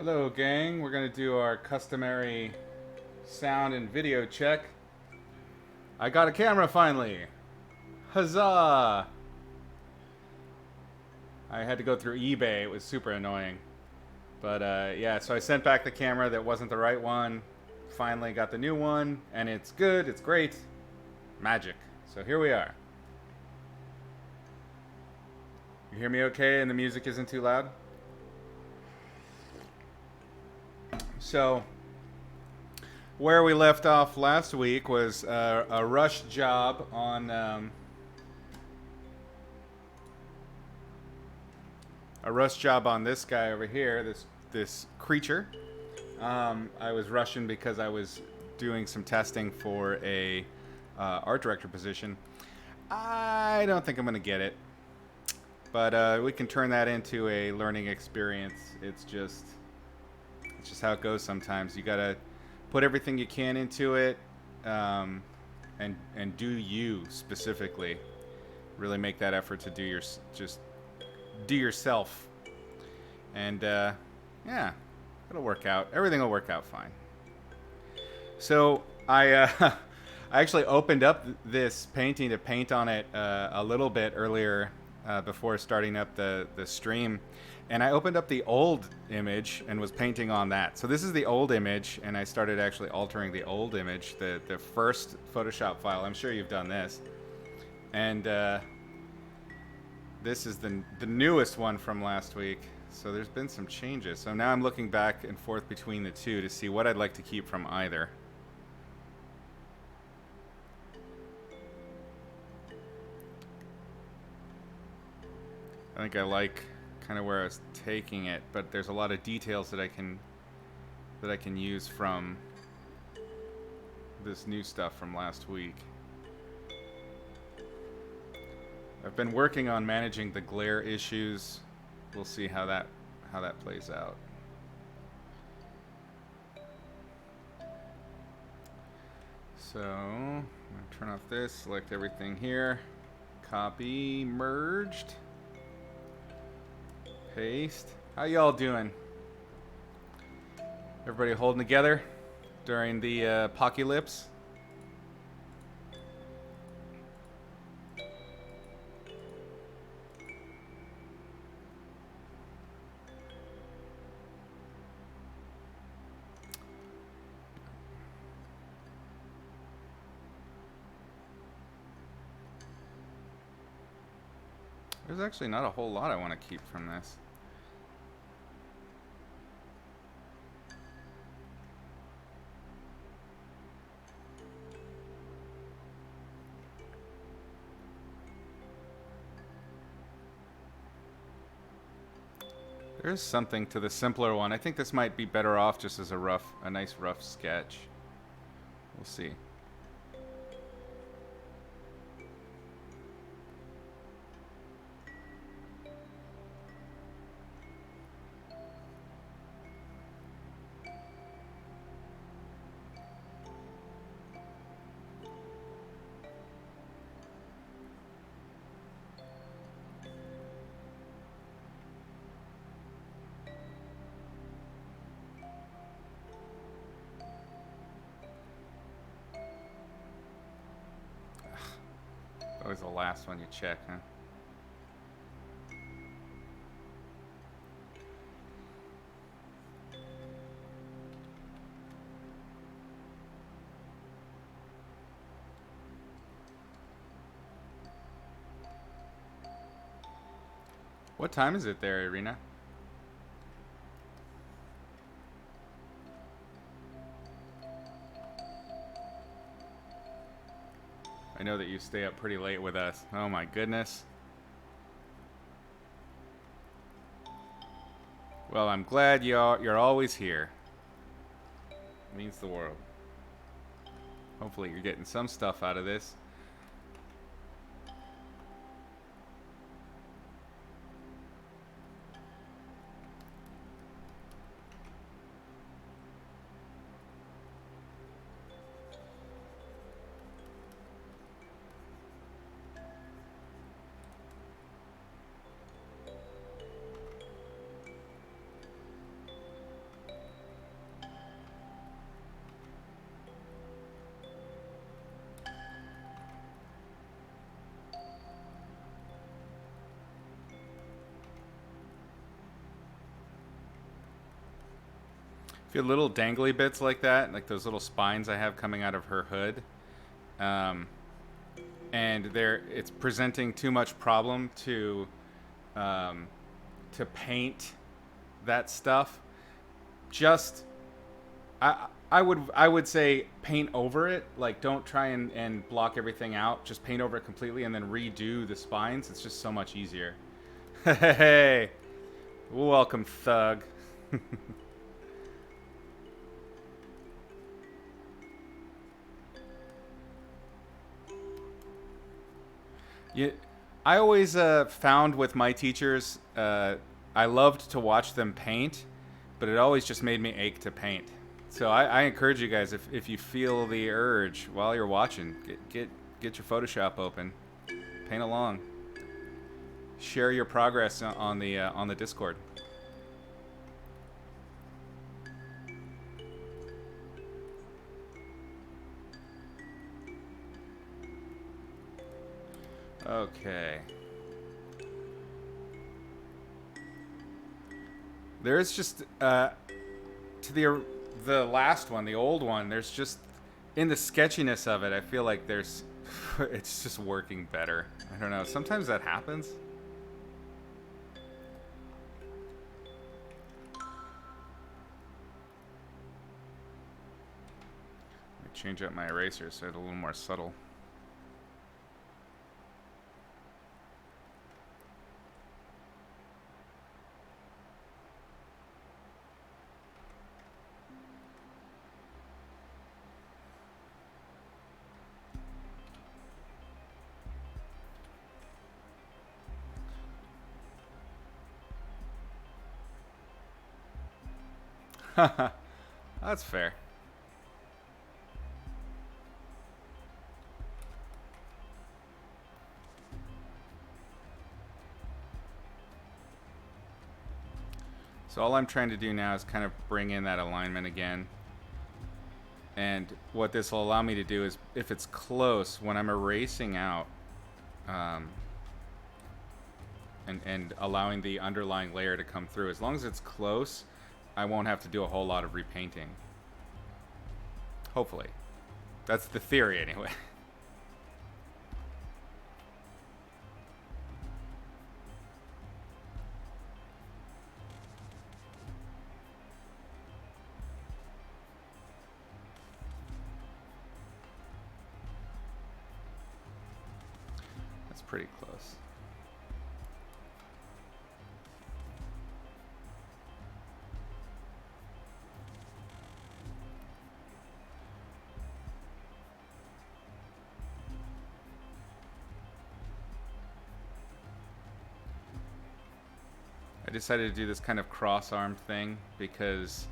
Hello gang, we're going to do our customary sound and video check. I got a camera finally! Huzzah! I had to go through eBay, it was super annoying. But yeah, so I sent back the camera that wasn't the right one. Finally got the new one, and it's good, it's great. Magic. So here we are. You hear me okay and the music isn't too loud? So, where we left off last week was a rush job on this guy over here, this creature. I was rushing because I was doing some testing for a art director position. I don't think I'm gonna get it, but we can turn that into a learning experience. It's just how it goes sometimes. You gotta put everything you can into it, and do you specifically. Really make that effort to do yourself, and yeah, it'll work out. Everything will work out fine. So I I actually opened up this painting to paint on it a little bit earlier before starting up the stream. And I opened up the old image and was painting on that. So this is the old image, and I started actually altering the old image, the first Photoshop file. I'm sure you've done this. And this is the newest one from last week. So there's been some changes. So now I'm looking back and forth between the two to see what I'd like to keep from either. I think I like kind of where I was taking it, but there's a lot of details that I can use from this new stuff from last week. I've been working on managing the glare issues. We'll see how that plays out. So I'm gonna turn off this, select everything here, copy, merged. Paste. How y'all doing? Everybody holding together during the apocalypse? There's actually not a whole lot I want to keep from this. There's something to the simpler one. I think this might be better off just as a nice rough sketch. We'll see. Always the last one you check, huh? What time is it there, Irina? I know that you stay up pretty late with us. Oh my goodness. Well, I'm glad you're always here. It means the world. Hopefully you're getting some stuff out of this. Good little dangly bits like that, like those little spines I have coming out of her hood. Um, and it's presenting too much problem um, to paint that stuff. Just I would say paint over it. Like, don't try and block everything out. Just paint over it completely and then redo the spines. It's just so much easier. Hey, welcome, thug. Yeah, I always found with my teachers, I loved to watch them paint, but it always just made me ache to paint. So I encourage you guys, if you feel the urge while you're watching, get your Photoshop open, paint along, share your progress on the Discord. Okay. There's just to the last one, the old one. There's just in the sketchiness of it, I feel like there's it's just working better. I don't know. Sometimes that happens. Let me change up my eraser so it's a little more subtle. That's fair. So all I'm trying to do now is kind of bring in that alignment again. And what this will allow me to do is, if it's close, when I'm erasing out and allowing the underlying layer to come through, as long as it's close, I won't have to do a whole lot of repainting. Hopefully. That's the theory anyway. That's pretty close. I decided to do this kind of cross arm thing because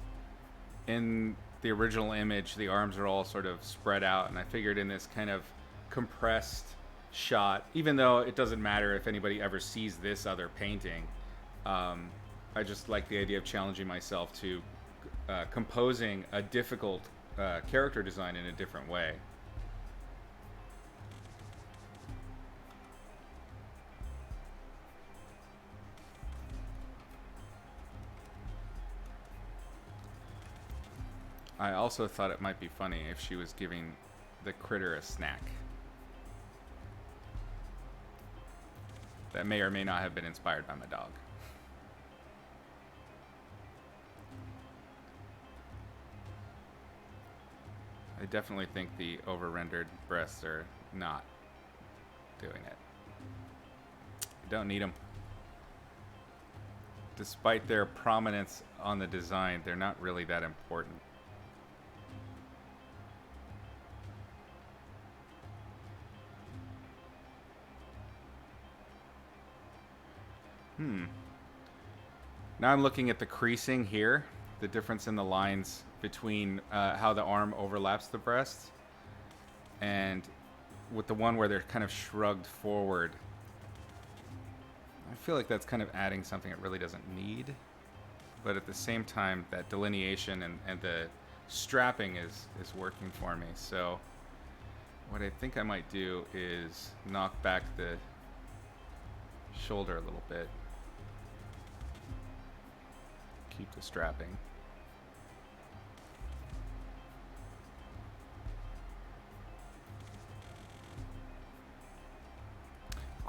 in the original image the arms are all sort of spread out, and I figured in this kind of compressed shot, even though it doesn't matter if anybody ever sees this other painting, I just like the idea of challenging myself to composing a difficult character design in a different way. I also thought it might be funny if she was giving the critter a snack. That may or may not have been inspired by my dog. I definitely think the over-rendered breasts are not doing it. I don't need them. Despite their prominence on the design, they're not really that important. Now I'm looking at the creasing here, the difference in the lines between how the arm overlaps the breast, and with the one where they're kind of shrugged forward. I feel like that's kind of adding something it really doesn't need, but at the same time, that delineation and the strapping is working for me. So what I think I might do is knock back the shoulder a little bit. Keep the strapping.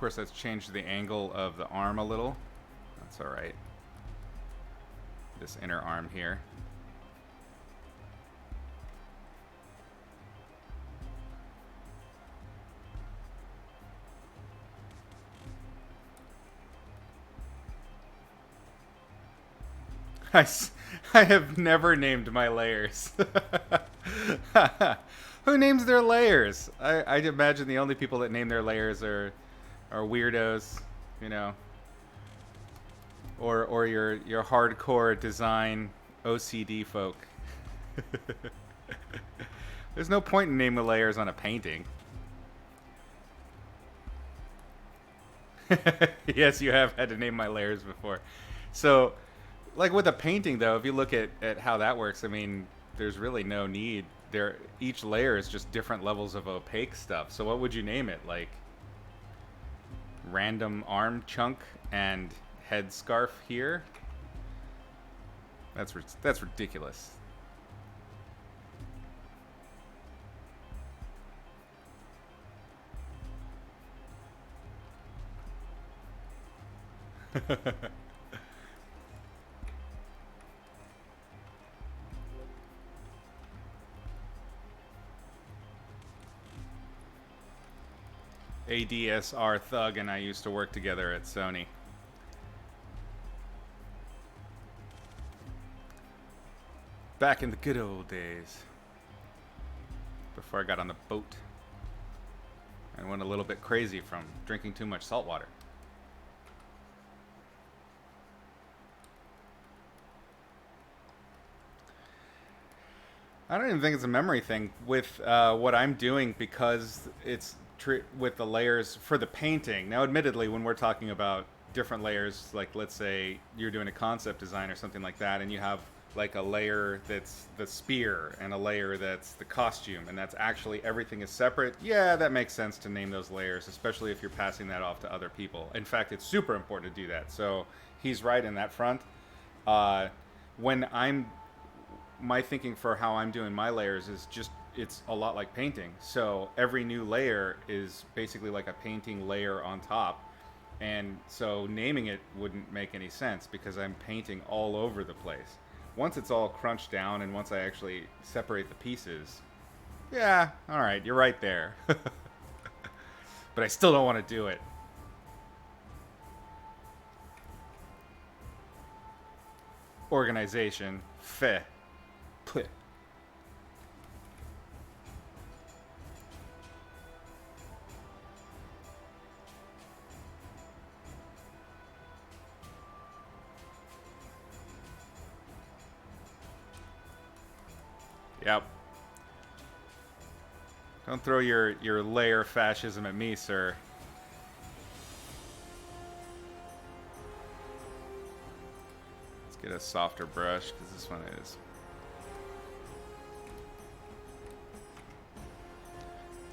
course, that's changed the angle of the arm a little. That's all right. This inner arm here. I have never named my layers. Who names their layers? I'd imagine the only people that name their layers are weirdos, you know, or your hardcore design OCD folk. There's no point in naming the layers on a painting. Yes, you have had to name my layers before. So, like with a painting, though, if you look at how that works, I mean, there's really no need. Each layer is just different levels of opaque stuff. So what would you name it? Like random arm chunk and head scarf here? That's ridiculous. ADSR Thug and I used to work together at Sony. Back in the good old days. Before I got on the boat. And went a little bit crazy from drinking too much salt water. I don't even think it's a memory thing with what I'm doing, because it's with the layers for the painting. Now, admittedly, when we're talking about different layers, like let's say you're doing a concept design or something like that, and you have like a layer that's the spear and a layer that's the costume, and that's actually everything is separate. Yeah, that makes sense to name those layers, especially if you're passing that off to other people. In fact, it's super important to do that. So he's right in that front. When my thinking for how I'm doing my layers is just, it's a lot like painting. So every new layer is basically like a painting layer on top. And so naming it wouldn't make any sense because I'm painting all over the place. Once it's all crunched down and once I actually separate the pieces, yeah, all right, you're right there. But I still don't want to do it. Organization, feh. Pleh. Yep. Don't throw your layer fascism at me, sir. Let's get a softer brush, because this one is.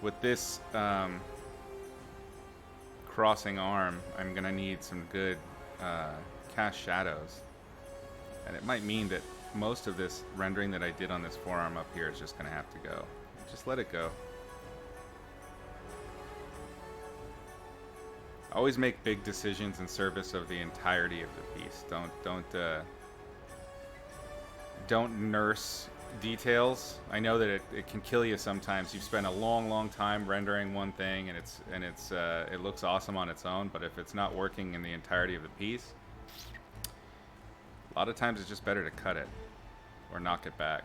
With this crossing arm, I'm going to need some good cast shadows. And it might mean that most of this rendering that I did on this forearm up here is just going to have to go. Just let it go. Always make big decisions in service of the entirety of the piece. Don't nurse details. I know that it can kill you sometimes. You've spent a long time rendering one thing and it looks awesome on its own, but if it's not working in the entirety of the piece, a lot of times it's just better to cut it or knock it back.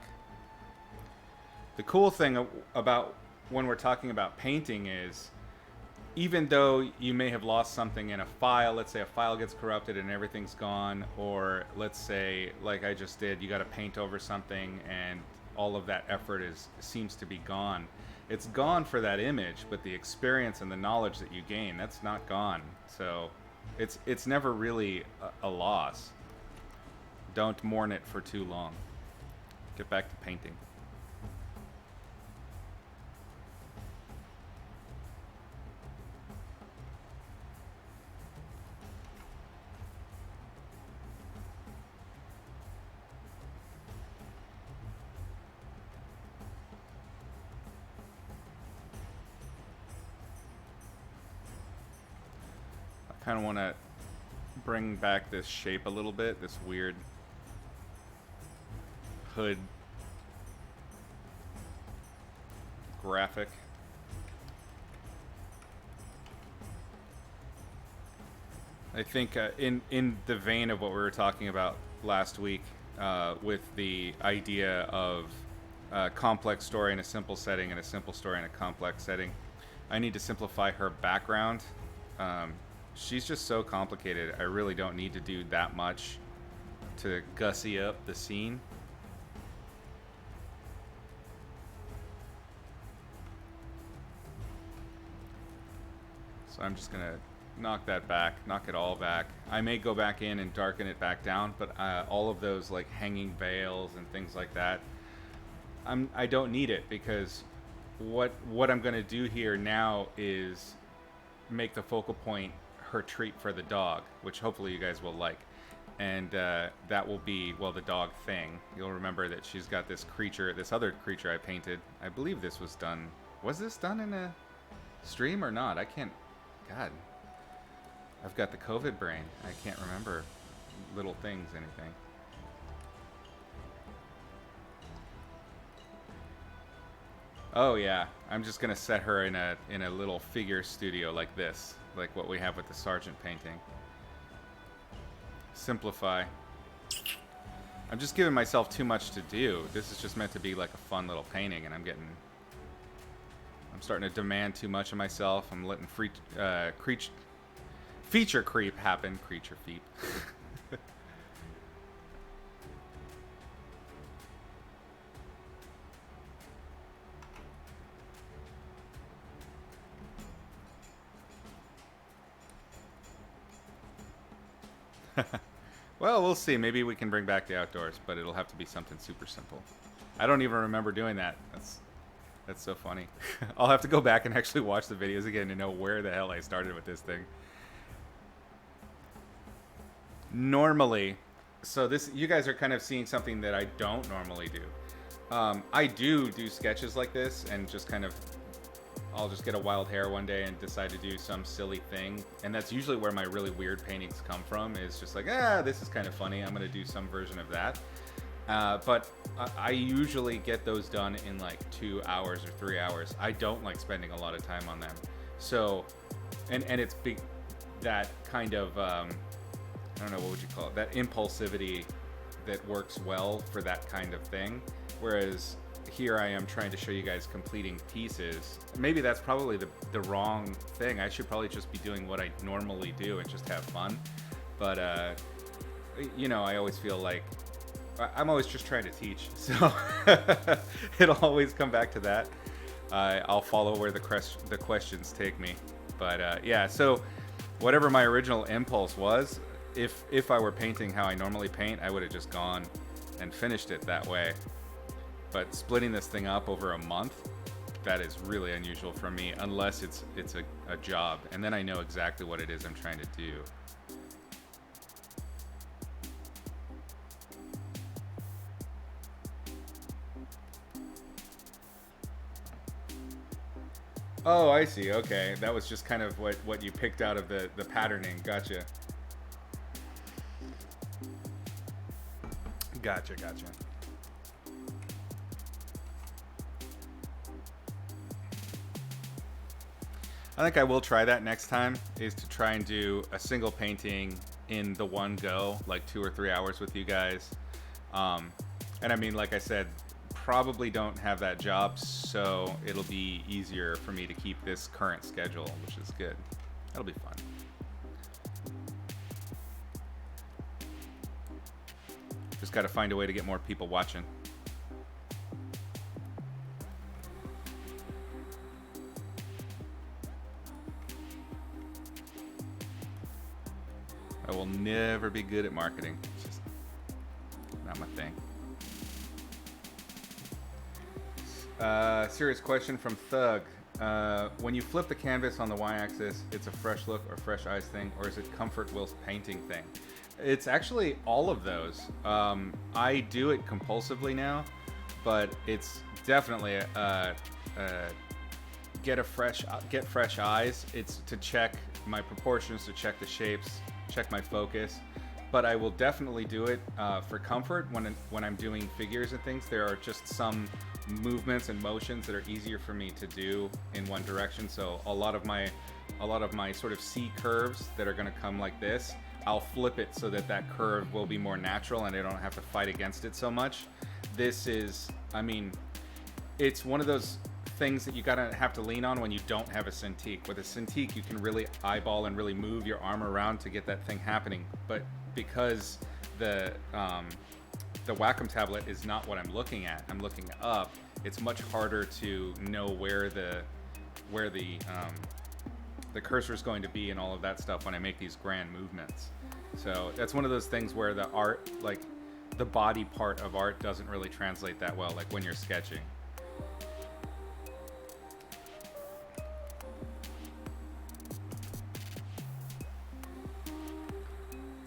The cool thing about when we're talking about painting is, even though you may have lost something in a file, let's say a file gets corrupted and everything's gone, or let's say, like I just did, you got to paint over something and all of that effort seems to be gone. It's gone for that image, but the experience and the knowledge that you gain, that's not gone. So it's never really a loss. Don't mourn it for too long. Get back to painting. Kind of want to bring back this shape a little bit, this weird hood graphic. I think in the vein of what we were talking about last week with the idea of a complex story in a simple setting and a simple story in a complex setting, I need to simplify her background. She's just so complicated. I really don't need to do that much to gussy up the scene. So I'm just gonna knock that back, knock it all back. I may go back in and darken it back down, but all of those like hanging veils and things like that, I don't need it, because what I'm gonna do here now is make the focal point her treat for the dog, which hopefully you guys will like. And that will be, well, the dog thing. You'll remember that she's got this creature, this other creature I painted. I believe this was done. Was this done in a stream or not? I can't. God. I've got the COVID brain. I can't remember little things, anything. Oh yeah, I'm just gonna set her in a little figure studio like this, like what we have with the Sergeant painting. Simplify. I'm just giving myself too much to do. This is just meant to be like a fun little painting, and I'm starting to demand too much of myself. I'm letting feature creep happen. Creature feet. Well, we'll see. Maybe we can bring back the outdoors, but it'll have to be something super simple. I don't even remember doing that. That's so funny. I'll have to go back and actually watch the videos again to know where the hell I started with this thing. Normally, so this, you guys are kind of seeing something that I don't normally do. I do sketches like this, and just kind of, I'll just get a wild hair one day and decide to do some silly thing. And that's usually where my really weird paintings come from, is just like, this is kind of funny. I'm going to do some version of that. But I usually get those done in like 2 hours or 3 hours. I don't like spending a lot of time on them. So, and it's big, that kind of, I don't know, what would you call it? That impulsivity that works well for that kind of thing. Whereas here I am trying to show you guys completing pieces. Maybe that's probably the wrong thing. I should probably just be doing what I normally do and just have fun. But, you know, I always feel like I'm always just trying to teach. So it'll always come back to that. I'll follow where the questions take me. But yeah, so whatever my original impulse was, if I were painting how I normally paint, I would have just gone and finished it that way. But splitting this thing up over a month, that is really unusual for me, unless it's a job, and then I know exactly what it is I'm trying to do. Oh, I see. Okay, that was just kind of what you picked out of the patterning. Gotcha. Gotcha. I think I will try that next time, is to try and do a single painting in the one go, like 2 or 3 hours with you guys. And I mean, like I said, probably don't have that job, so it'll be easier for me to keep this current schedule, which is good. That'll be fun. Just got to find a way to get more people watching. I will never be good at marketing. It's just not my thing. Serious question from Thug. When you flip the canvas on the y-axis, it's a fresh look or fresh eyes thing, or is it comfort whilst painting thing? It's actually all of those. I do it compulsively now, but it's definitely get fresh eyes. It's to check my proportions, to check the shapes, check my focus. But I will definitely do it for comfort when I'm doing figures and things. There are just some movements and motions that are easier for me to do in one direction. So a lot of my sort of C curves that are going to come like this, I'll flip it so that that curve will be more natural and I don't have to fight against it so much. This is, I mean, it's one of those things that you gotta have to lean on when you don't have a Cintiq. With a Cintiq, you can really eyeball and really move your arm around to get that thing happening. But because the Wacom tablet is not what I'm looking at, I'm looking up, it's much harder to know where the cursor is going to be and all of that stuff when I make these grand movements. So that's one of those things where the art, like the body part of art, doesn't really translate that well, like when you're sketching.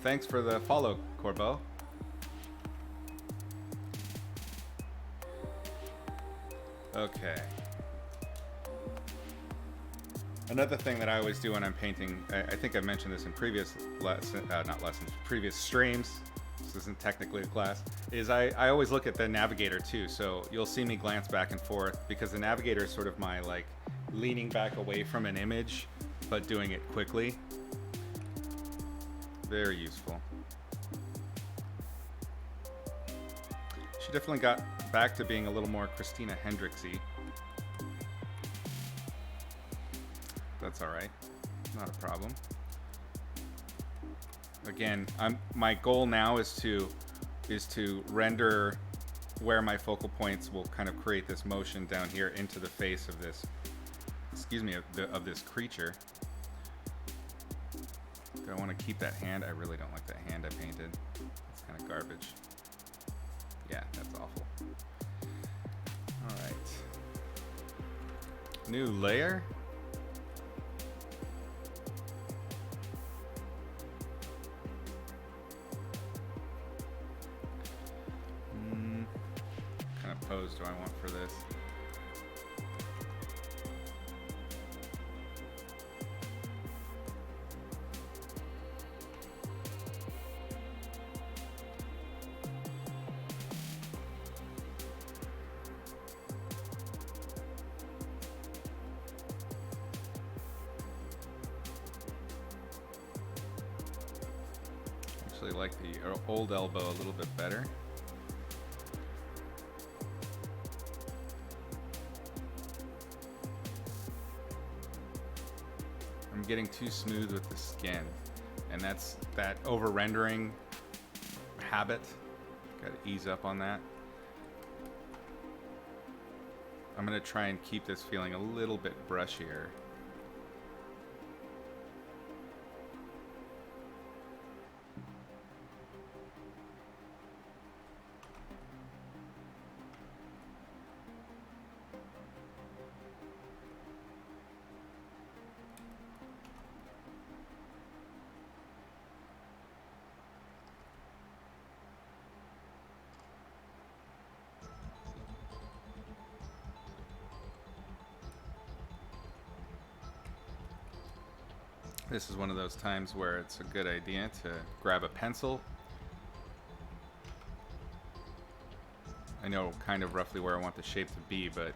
Thanks for the follow, Corbeau. Okay. Another thing that I always do when I'm painting, I think I've mentioned this in previous previous streams, this isn't technically a class, is I always look at the navigator too. So you'll see me glance back and forth because the navigator is sort of my like leaning back away from an image, but doing it quickly. Very useful. She definitely got back to being a little more Christina Hendricks-y. That's all right, not a problem. Again, my goal now is to render where my focal points will kind of create this motion down here into the face of this, excuse me, of this creature. Do I want to keep that hand? I really don't like that hand I painted. It's kind of garbage. Yeah, that's awful. All right. New layer. What kind of pose do I want for this? Actually like the old elbow a little bit better. I'm getting too smooth with the skin, and that's that over rendering habit. Got to ease up on that. I'm gonna try and keep this feeling a little bit brushier. This is one of those times where it's a good idea to grab a pencil. I know kind of roughly where I want the shape to be, but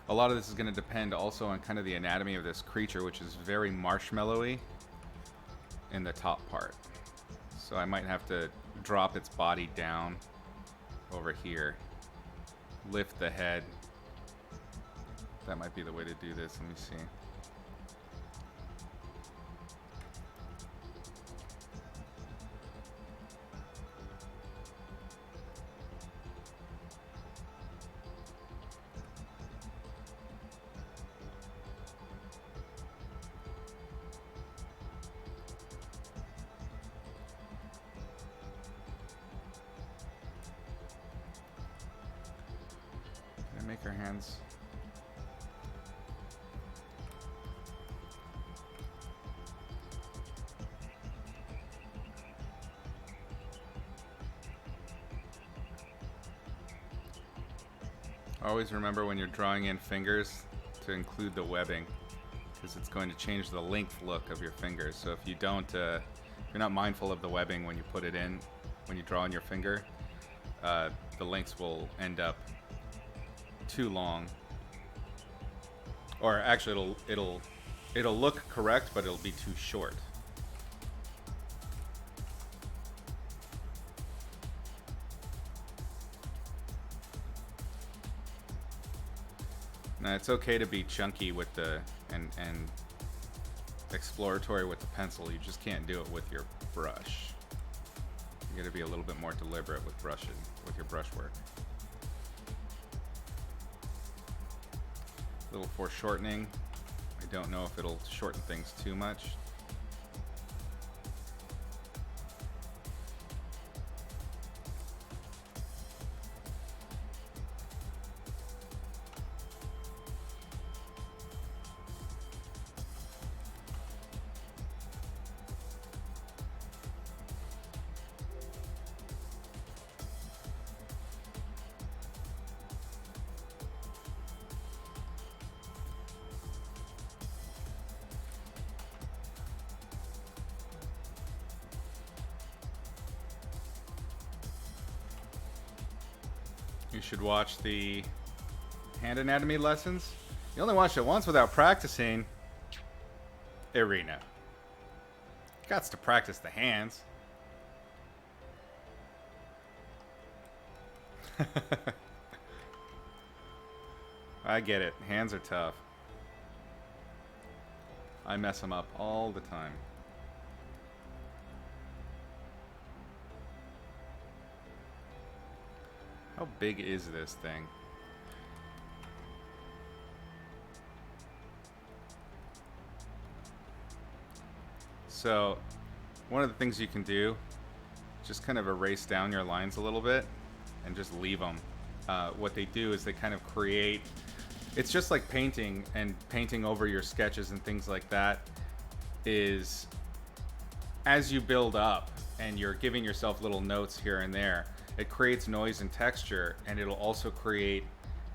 a lot of this is going to depend also on kind of the anatomy of this creature, which is very marshmallowy in the top part. So I might have to drop its body down over here, lift the head. That might be the way to do this. Let me see. Can I make our hands? Always remember when you're drawing in fingers to include the webbing because it's going to change the length look of your fingers. So if you don't, if you're not mindful of the webbing when you put it in, when you draw on your finger, the lengths will end up too long. Or actually, it'll look correct, but it'll be too short. Now it's okay to be chunky with the and exploratory with the pencil. You just can't do it with your brush. You got to be a little bit more deliberate with brushing, with your brush work. A little foreshortening. I don't know if it'll shorten things too much. You should watch the hand anatomy lessons. You only watched it once without practicing. Irina. Gots to practice the hands. I get it. Hands are tough. I mess them up all the time. How big is this thing? So, one of the things you can do, just kind of erase down your lines a little bit and just leave them. What they do is they kind of create, it's just like painting, and painting over your sketches and things like that is, as you build up and you're giving yourself little notes here and there, it creates noise and texture, and it'll also create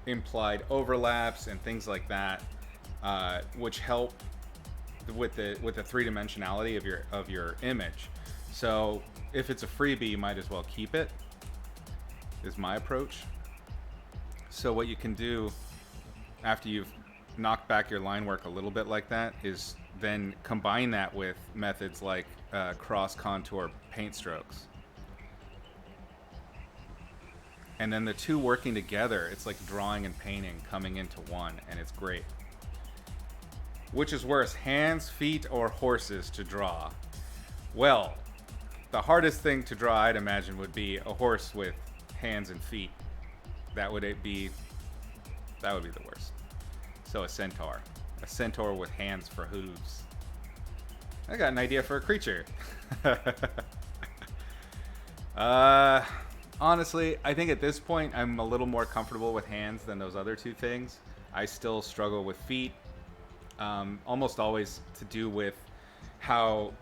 implied overlaps and things like that, which help with the three-dimensionality of your image. So if it's a freebie, you might as well keep it, is my approach. So what you can do after you've knocked back your line work a little bit like that is then combine that with methods like cross contour paint strokes. And then the two working together, it's like drawing and painting coming into one, and it's great. Which is worse, hands, feet, or horses to draw? Well, the hardest thing to draw, I'd imagine, would be a horse with hands and feet. That would be the worst. So a centaur with hands for hooves. I got an idea for a creature. Honestly, I think at this point I'm a little more comfortable with hands than those other two things. I still struggle with feet, almost always to do with how,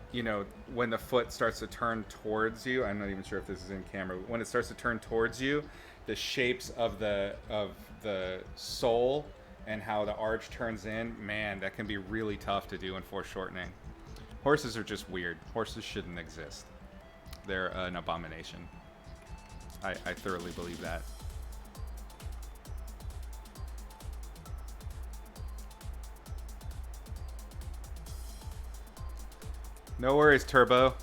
when the foot starts to turn towards you. I'm not even sure if this is in camera. When it starts to turn towards you, the shapes of the sole and how the arch turns in, man, that can be really tough to do in foreshortening. Horses are just weird. Horses shouldn't exist. They're an abomination. I thoroughly believe that. No worries, Turbo.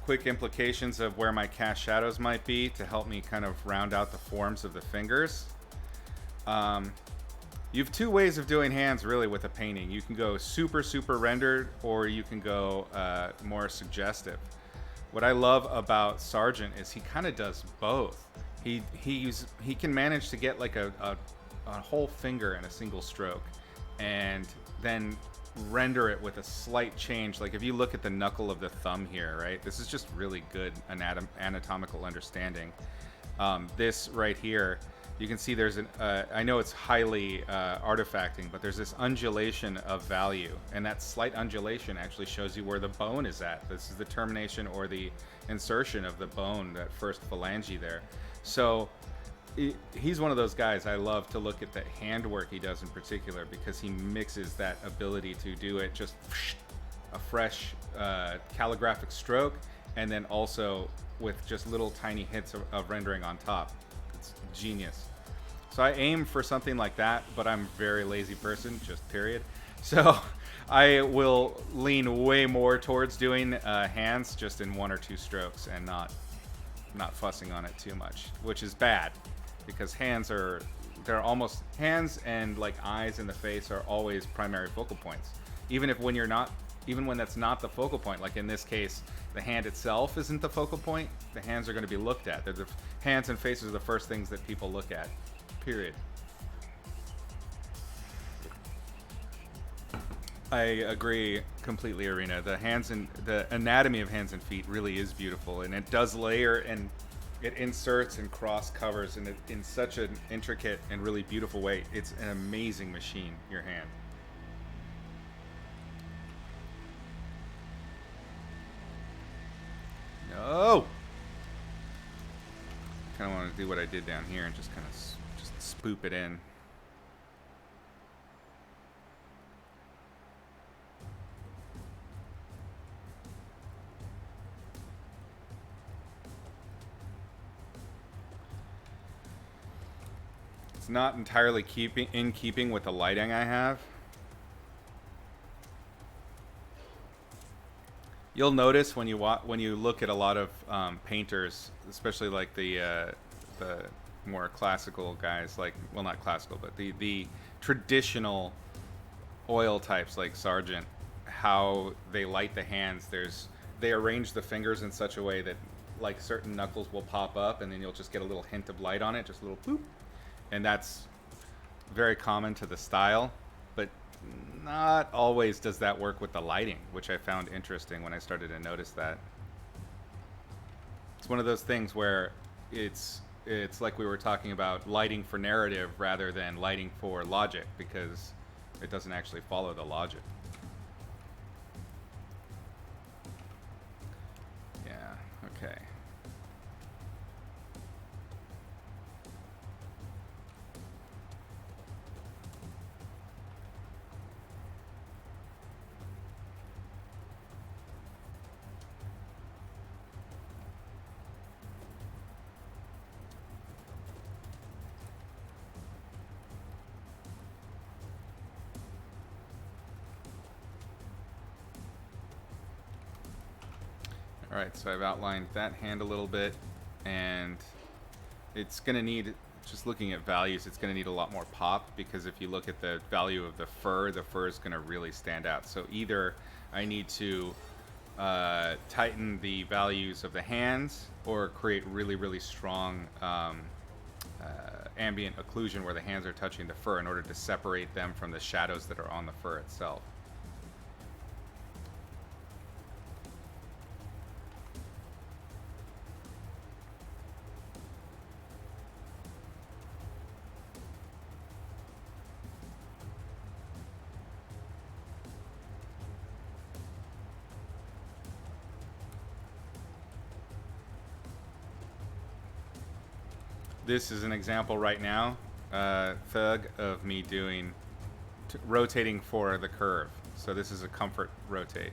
Quick implications of where my cast shadows might be to help me kind of round out the forms of the fingers. You have two ways of doing hands really with a painting. You can go super rendered, or you can go more suggestive. What I love about Sargent is he kind of does both. He can manage to get like a whole finger in a single stroke, and then render it with a slight change. Like if you look at the knuckle of the thumb here, right? This is just really good anatomical understanding. This right here you can see there's an, I know it's highly artifacting, but there's this undulation of value. And that slight undulation actually shows you where the bone is at. This is the termination or the insertion of the bone, that first phalange there. So he's one of those guys I love to look at the handwork he does in particular, because he mixes that ability to do it just a fresh calligraphic stroke, and then also with just little tiny hits of rendering on top. It's genius. So I aim for something like that, but I'm a very lazy person, just period. So I will lean way more towards doing hands just in 1 or 2 strokes and not fussing on it too much, which is bad, because they're almost, hands and like eyes in the face are always primary focal points. Even when that's not the focal point, like in this case, the hand itself isn't the focal point, the hands are going to be looked at. The hands and faces are the first things that people look at, period. I agree completely, Arena. The anatomy of hands and feet really is beautiful, and it does layer, and it inserts and cross covers in such an intricate and really beautiful way. It's an amazing machine, your hand. No! Kind of want to do what I did down here and just kind of just spoop it in. It's not entirely in keeping with the lighting I have. You'll notice when you look at a lot of painters, especially like the more classical guys, like, well, not classical, but the traditional oil types like Sargent, how they light the hands. They arrange the fingers in such a way that like certain knuckles will pop up, and then you'll just get a little hint of light on it, just a little boop, and that's very common to the style, but not always does that work with the lighting, which I found interesting when I started to notice that. It's one of those things where it's like we were talking about lighting for narrative rather than lighting for logic, because it doesn't actually follow the logic. Yeah, okay. Alright, so I've outlined that hand a little bit, and it's going to need, just looking at values, it's going to need a lot more pop, because if you look at the value of the fur is going to really stand out. So either I need to tighten the values of the hands, or create really, really strong ambient occlusion where the hands are touching the fur in order to separate them from the shadows that are on the fur itself. This is an example right now, Thug, of me rotating for the curve. So this is a comfort rotate.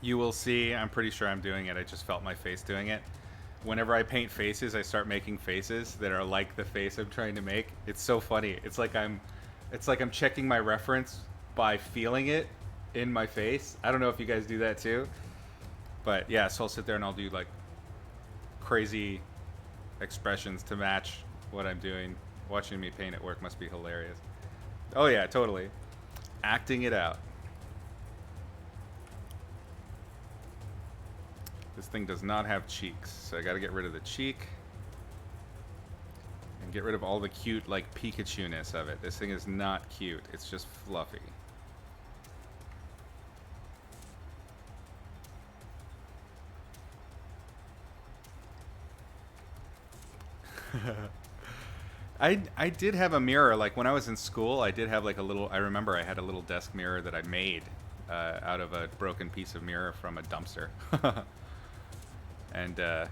You will see, I'm pretty sure I'm doing it, I just felt my face doing it. Whenever I paint faces, I start making faces that are like the face I'm trying to make. It's so funny. It's like I'm checking my reference by feeling it in my face. I don't know if you guys do that too. But yeah, so I'll sit there and I'll do like crazy expressions to match what I'm doing. Watching me paint at work must be hilarious. Oh yeah, totally. Acting it out. This thing does not have cheeks, so I gotta get rid of the cheek. And get rid of all the cute, like, Pikachu-ness of it. This thing is not cute. It's just fluffy. I did have a mirror, like when I was in school. I did have like a little. I remember I had a little desk mirror that I made out of a broken piece of mirror from a dumpster. And yeah,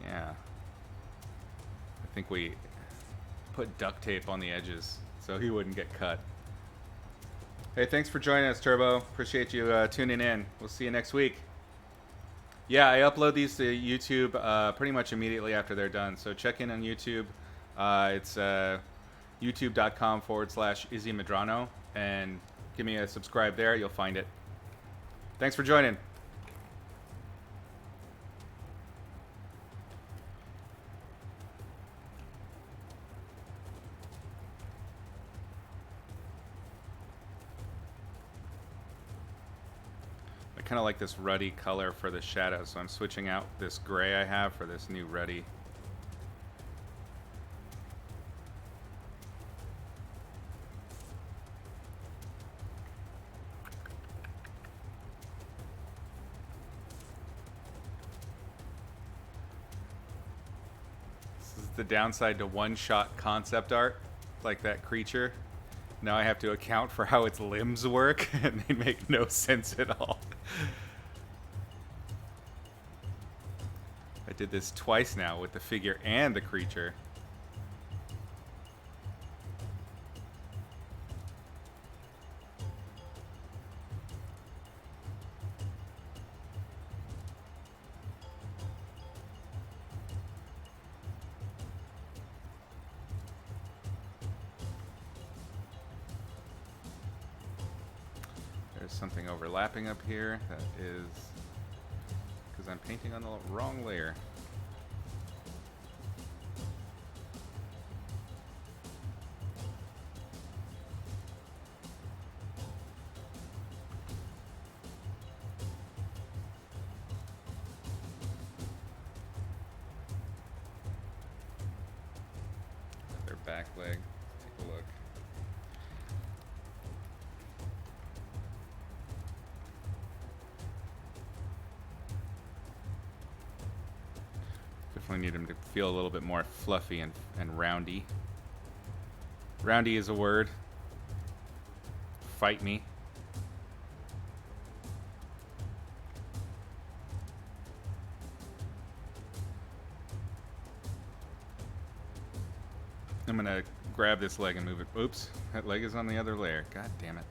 I think we put duct tape on the edges so he wouldn't get cut. Hey, thanks for joining us, Turbo. Appreciate you tuning in. We'll see you next week. Yeah, I upload these to YouTube pretty much immediately after they're done. So check in on YouTube. It's youtube.com/Izzy Medrano. And give me a subscribe there. You'll find it. Thanks for joining. Kind of like this ruddy color for the shadow, so I'm switching out this gray I have for this new ruddy. This is the downside to one-shot concept art, like that creature. Now I have to account for how its limbs work, and they make no sense at all. I did this twice now with the figure and the creature. There's something overlapping up here. That is because I'm painting on the wrong layer. Their back leg. Take a look. Definitely need him to feel a little bit more fluffy and roundy. Roundy is a word. Fight me. I'm gonna grab this leg and move it. Oops, that leg is on the other layer. God damn it.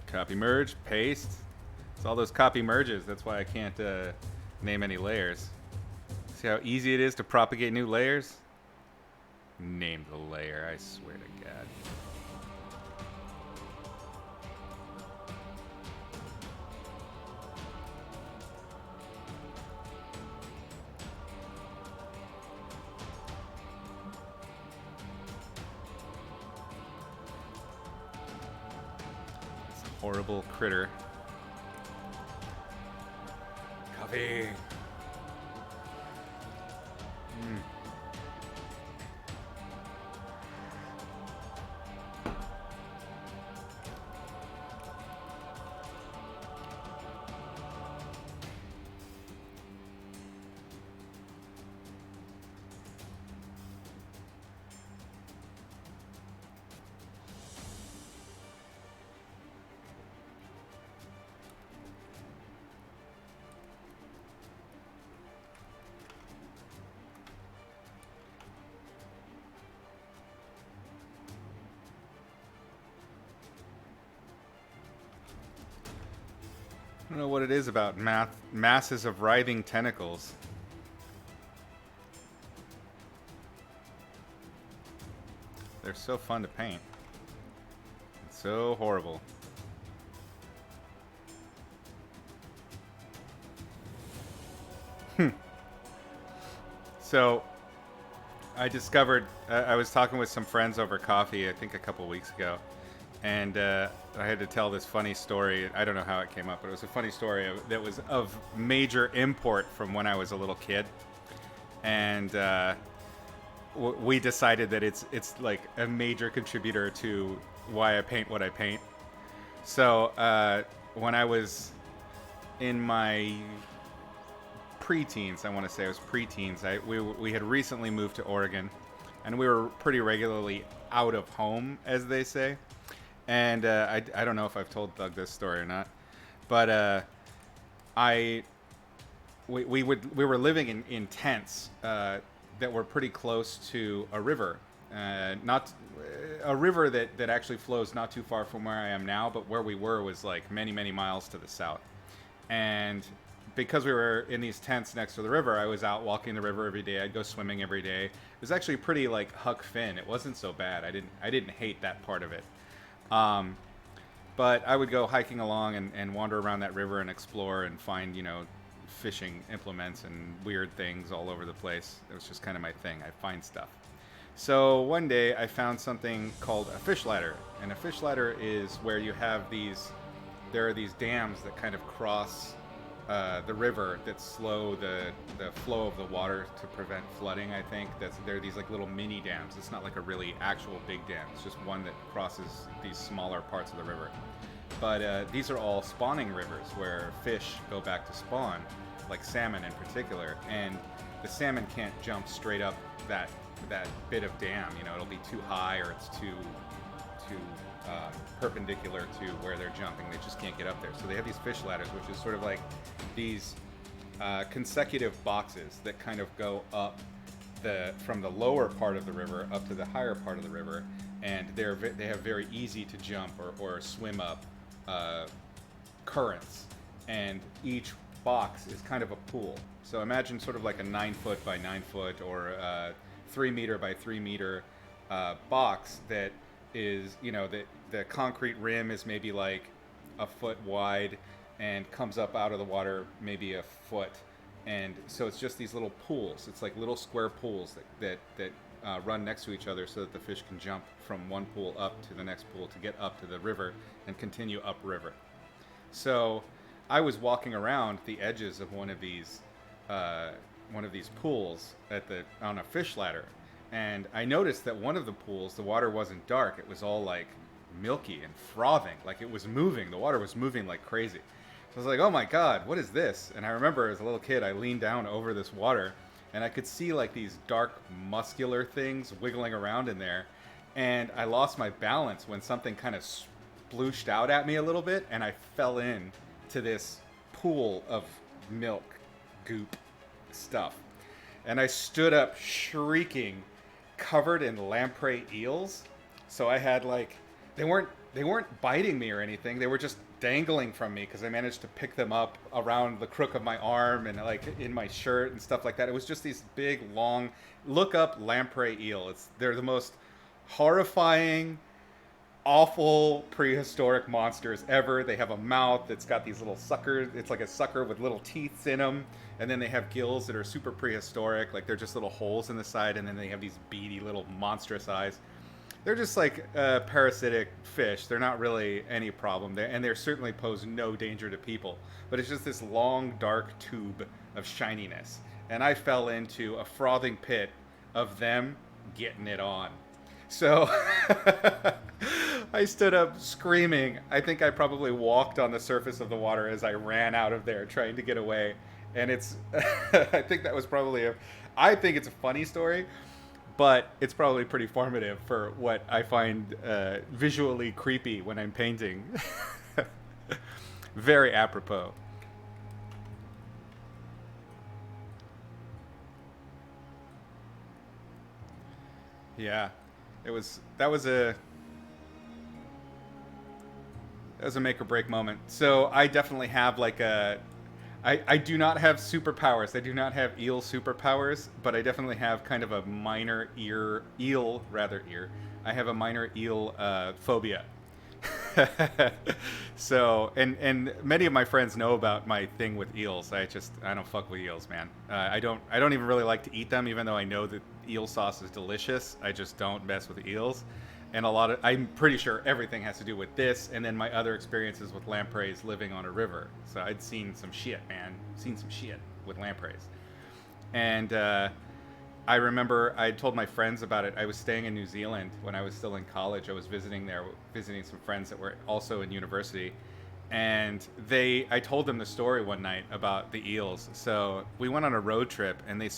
Copy merge, paste. It's all those copy merges. That's why I can't name any layers. See how easy it is to propagate new layers? Name the layer, I swear to God. It's a horrible critter. Coffee. I don't know what it is about masses of writhing tentacles. They're so fun to paint. It's so horrible. So I discovered I was talking with some friends over coffee, I think a couple weeks ago, and I had to tell this funny story. I don't know how it came up, but it was a funny story that was of major import from when I was a little kid, and we decided that it's like a major contributor to why I paint what I paint. So when I was in my preteens, I want to say I was preteens. We had recently moved to Oregon, and we were pretty regularly out of home, as they say. And I don't know if I've told Doug this story or not, but I we were living in tents that were pretty close to a river, not a river that actually flows not too far from where I am now, but where we were was like many miles to the south. And because we were in these tents next to the river, I was out walking the river every day. I'd go swimming every day. It was actually pretty like Huck Finn. It wasn't so bad. I didn't hate that part of it. But I would go hiking along and wander around that river and explore and find, fishing implements and weird things all over the place. It was just kind of my thing. I find stuff. So one day I found something called a fish ladder. And a fish ladder is where you have there are these dams that kind of cross the river that slow the flow of the water to prevent flooding. I think there are these like little mini dams. It's not like a really actual big dam. It's just one that crosses these smaller parts of the river. But these are all spawning rivers where fish go back to spawn, like salmon in particular. And the salmon can't jump straight up that bit of dam. It'll be too high or it's too perpendicular to where they're jumping. They just can't get up there. So they have these fish ladders, which is sort of like these consecutive boxes that kind of go up from the lower part of the river up to the higher part of the river, and they have very easy to jump or swim up currents, and each box is kind of a pool. So imagine sort of like a 9 foot by 9 foot or a 3 meter by 3 meter box that is, the concrete rim is maybe like a foot wide and comes up out of the water maybe a foot. And so it's just these little pools. It's like little square pools that run next to each other so that the fish can jump from one pool up to the next pool to get up to the river and continue upriver. So I was walking around the edges of one of these pools on a fish ladder, and I noticed that one of the pools, the water wasn't dark. It was all like milky and frothing, like it was moving. The water was moving like crazy. So I was like, oh my God, what is this? And I remember as a little kid, I leaned down over this water and I could see like these dark muscular things wiggling around in there. And I lost my balance when something kind of splooshed out at me a little bit, and I fell in to this pool of milk goop stuff. And I stood up shrieking, covered in lamprey eels. So I had like, they weren't biting me or anything. They were just dangling from me because I managed to pick them up around the crook of my arm and like in my shirt and stuff like that. It was just these big, long, look up lamprey eel. They're the most horrifying, awful prehistoric monsters ever. They have a mouth that's got these little suckers. It's like a sucker with little teeth in them. And then they have gills that are super prehistoric. Like they're just little holes in the side. And then they have these beady little monstrous eyes. They're just like parasitic fish. They're not really any problem. And they certainly pose no danger to people. But it's just this long, dark tube of shininess. And I fell into a frothing pit of them getting it on. So I stood up screaming. I think I probably walked on the surface of the water as I ran out of there trying to get away. And it's, I think that was probably I think it's a funny story, but it's probably pretty formative for what I find visually creepy when I'm painting. Very apropos. Yeah, that was a make or break moment. So I definitely have like I do not have superpowers. I do not have eel superpowers, but I definitely have kind of a minor eel. I have a minor eel phobia. So, and many of my friends know about my thing with eels. I don't fuck with eels, man. I don't even really like to eat them, even though I know that eel sauce is delicious. I just don't mess with eels. And I'm pretty sure everything has to do with this, and then my other experiences with lampreys living on a river. So I'd seen some shit, man. Seen some shit with lampreys. And I remember I told my friends about it. I was staying in New Zealand when I was still in college. I was visiting there, visiting some friends that were also in university. And I told them the story one night about the eels. So we went on a road trip, and they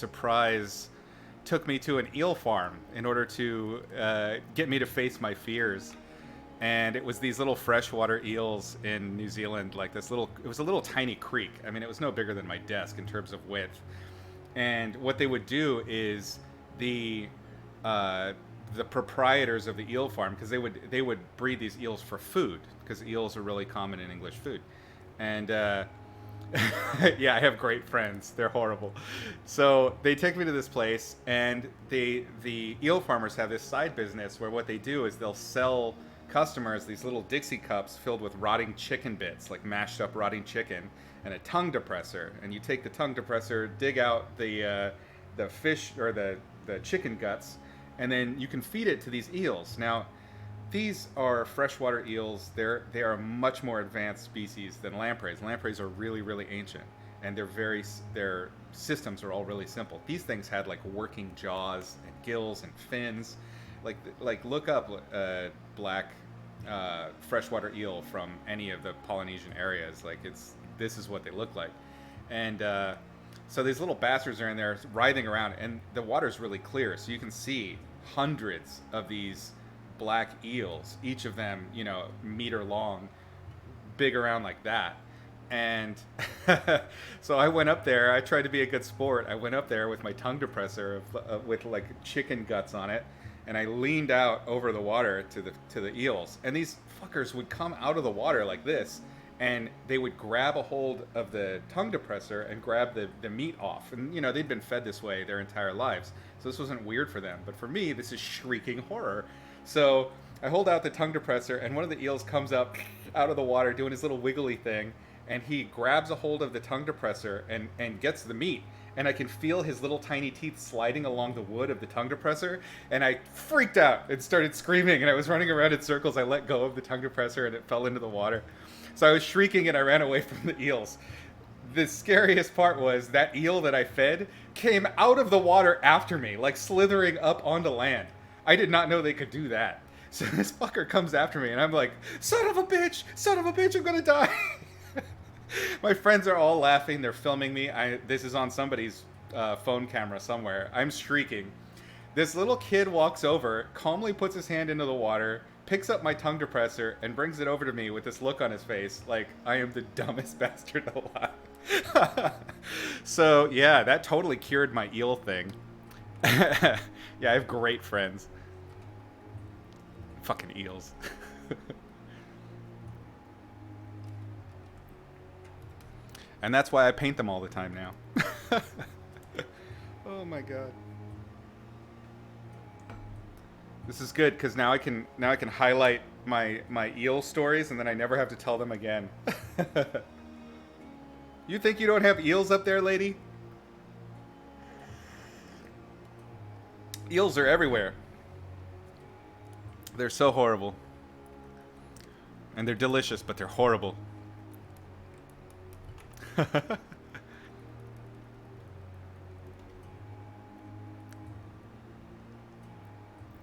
took me to an eel farm in order to get me to face my fears. And it was these little freshwater eels in New Zealand, like it was a little tiny creek. I mean, it was no bigger than my desk in terms of width. And what they would do is the proprietors of the eel farm, because they would breed these eels for food, because eels are really common in English food. And yeah, I have great friends. They're horrible. So they take me to this place, and the eel farmers have this side business where what they do is they'll sell customers these little Dixie cups filled with rotting chicken bits, like mashed up rotting chicken, and a tongue depressor. And you take the tongue depressor, dig out the fish or the chicken guts, and then you can feed it to these eels. Now, these are freshwater eels. They are a much more advanced species than lampreys. Lampreys are really, really ancient, and their systems are all really simple. These things had like working jaws and gills and fins. Like look up black freshwater eel from any of the Polynesian areas. This is what they look like. And so these little bastards are in there writhing around, and the water's really clear, so you can see hundreds of these black eels, each of them, meter long, big around like that. And so I went up there. I tried to be a good sport. I went up there with my tongue depressor with like chicken guts on it, and I leaned out over the water to the eels. And these fuckers would come out of the water like this, and they would grab a hold of the tongue depressor and grab the meat off. And they'd been fed this way their entire lives, so this wasn't weird for them. But for me, this is shrieking horror. So I hold out the tongue depressor, and one of the eels comes up out of the water doing his little wiggly thing, and he grabs a hold of the tongue depressor and gets the meat. And I can feel his little tiny teeth sliding along the wood of the tongue depressor, and I freaked out and started screaming, and I was running around in circles. I let go of the tongue depressor, and it fell into the water. So I was shrieking, and I ran away from the eels. The scariest part was that eel that I fed came out of the water after me, like slithering up onto land. I did not know they could do that. So this fucker comes after me, and I'm like, son of a bitch, I'm gonna die. My friends are all laughing. They're filming me. This is on somebody's phone camera somewhere. I'm shrieking. This little kid walks over, calmly puts his hand into the water, picks up my tongue depressor, and brings it over to me with this look on his face like I am the dumbest bastard alive. So, yeah, that totally cured my eel thing. Yeah, I have great friends. Fucking eels. And that's why I paint them all the time now. Oh my god. This is good because now I can highlight my eel stories, and then I never have to tell them again. You think you don't have eels up there, lady? Eels are everywhere. They're so horrible. And they're delicious, but they're horrible.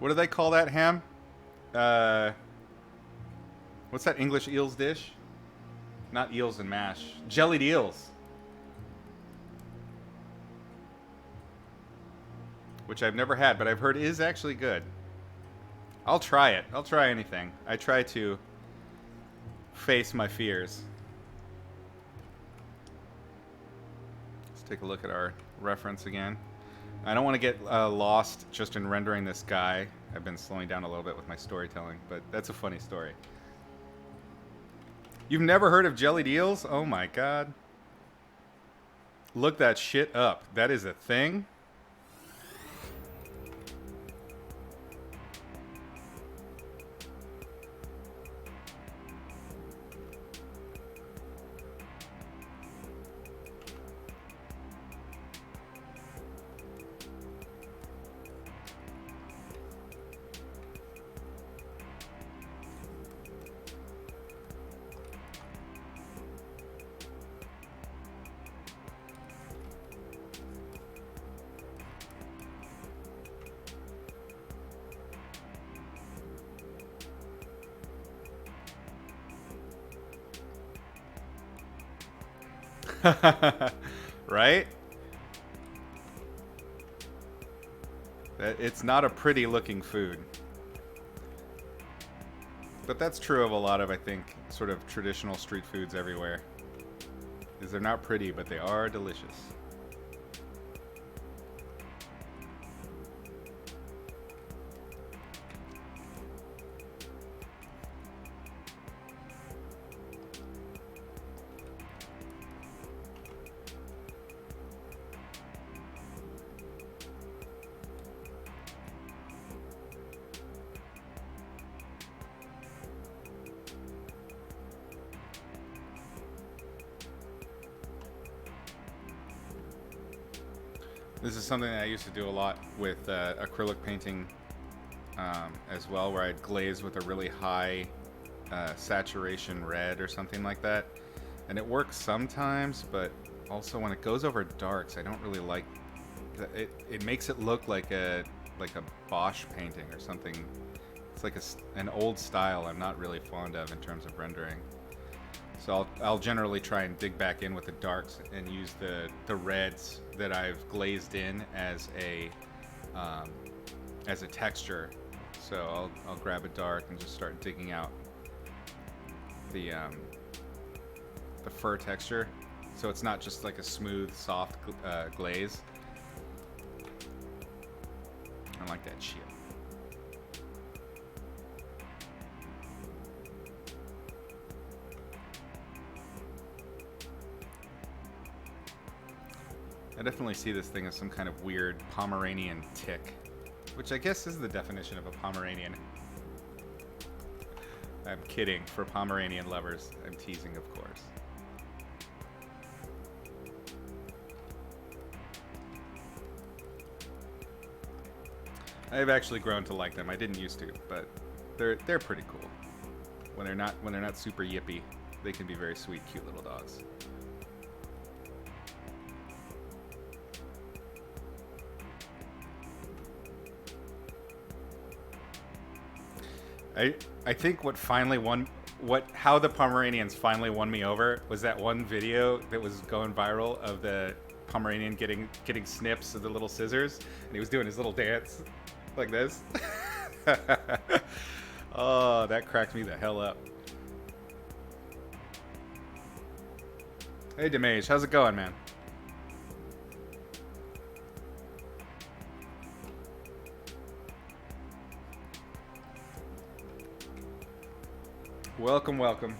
What do they call that, Ham? What's that English eels dish? Not eels and mash. Jellied eels. Which I've never had, but I've heard is actually good. I'll try it. I'll try anything. I try to face my fears. Let's take a look at our reference again. I don't want to get lost just in rendering this guy. I've been slowing down a little bit with my storytelling, but that's a funny story. You've never heard of jellied eels? Oh my god. Look that shit up. That is a thing. Right? It's not a pretty looking food. But that's true of a lot of, I think, sort of traditional street foods everywhere. Is they're not pretty, but they are delicious. This is something that I used to do a lot with acrylic painting as well, where I'd glaze with a really high saturation red or something like that. And it works sometimes, but also when it goes over darks, I don't really like that. It makes it look like a Bosch painting or something. It's like an old style I'm not really fond of in terms of rendering. So I'll generally try and dig back in with the darks and use the reds that I've glazed in as a texture. So I'll grab a dark and just start digging out the fur texture. So it's not just like a smooth, soft glaze. I like that shit. I definitely see this thing as some kind of weird Pomeranian tick, which I guess is the definition of a Pomeranian. I'm kidding. For Pomeranian lovers, I'm teasing, of course. I've actually grown to like them. I didn't used to, but they're pretty cool. When they're not super yippy, they can be very sweet, cute little dogs. I think how the Pomeranians finally won me over was that one video that was going viral of the Pomeranian getting snips of the little scissors, and he was doing his little dance like this. Oh, that cracked me the hell up. Hey Demage, how's it going, man? Welcome, welcome.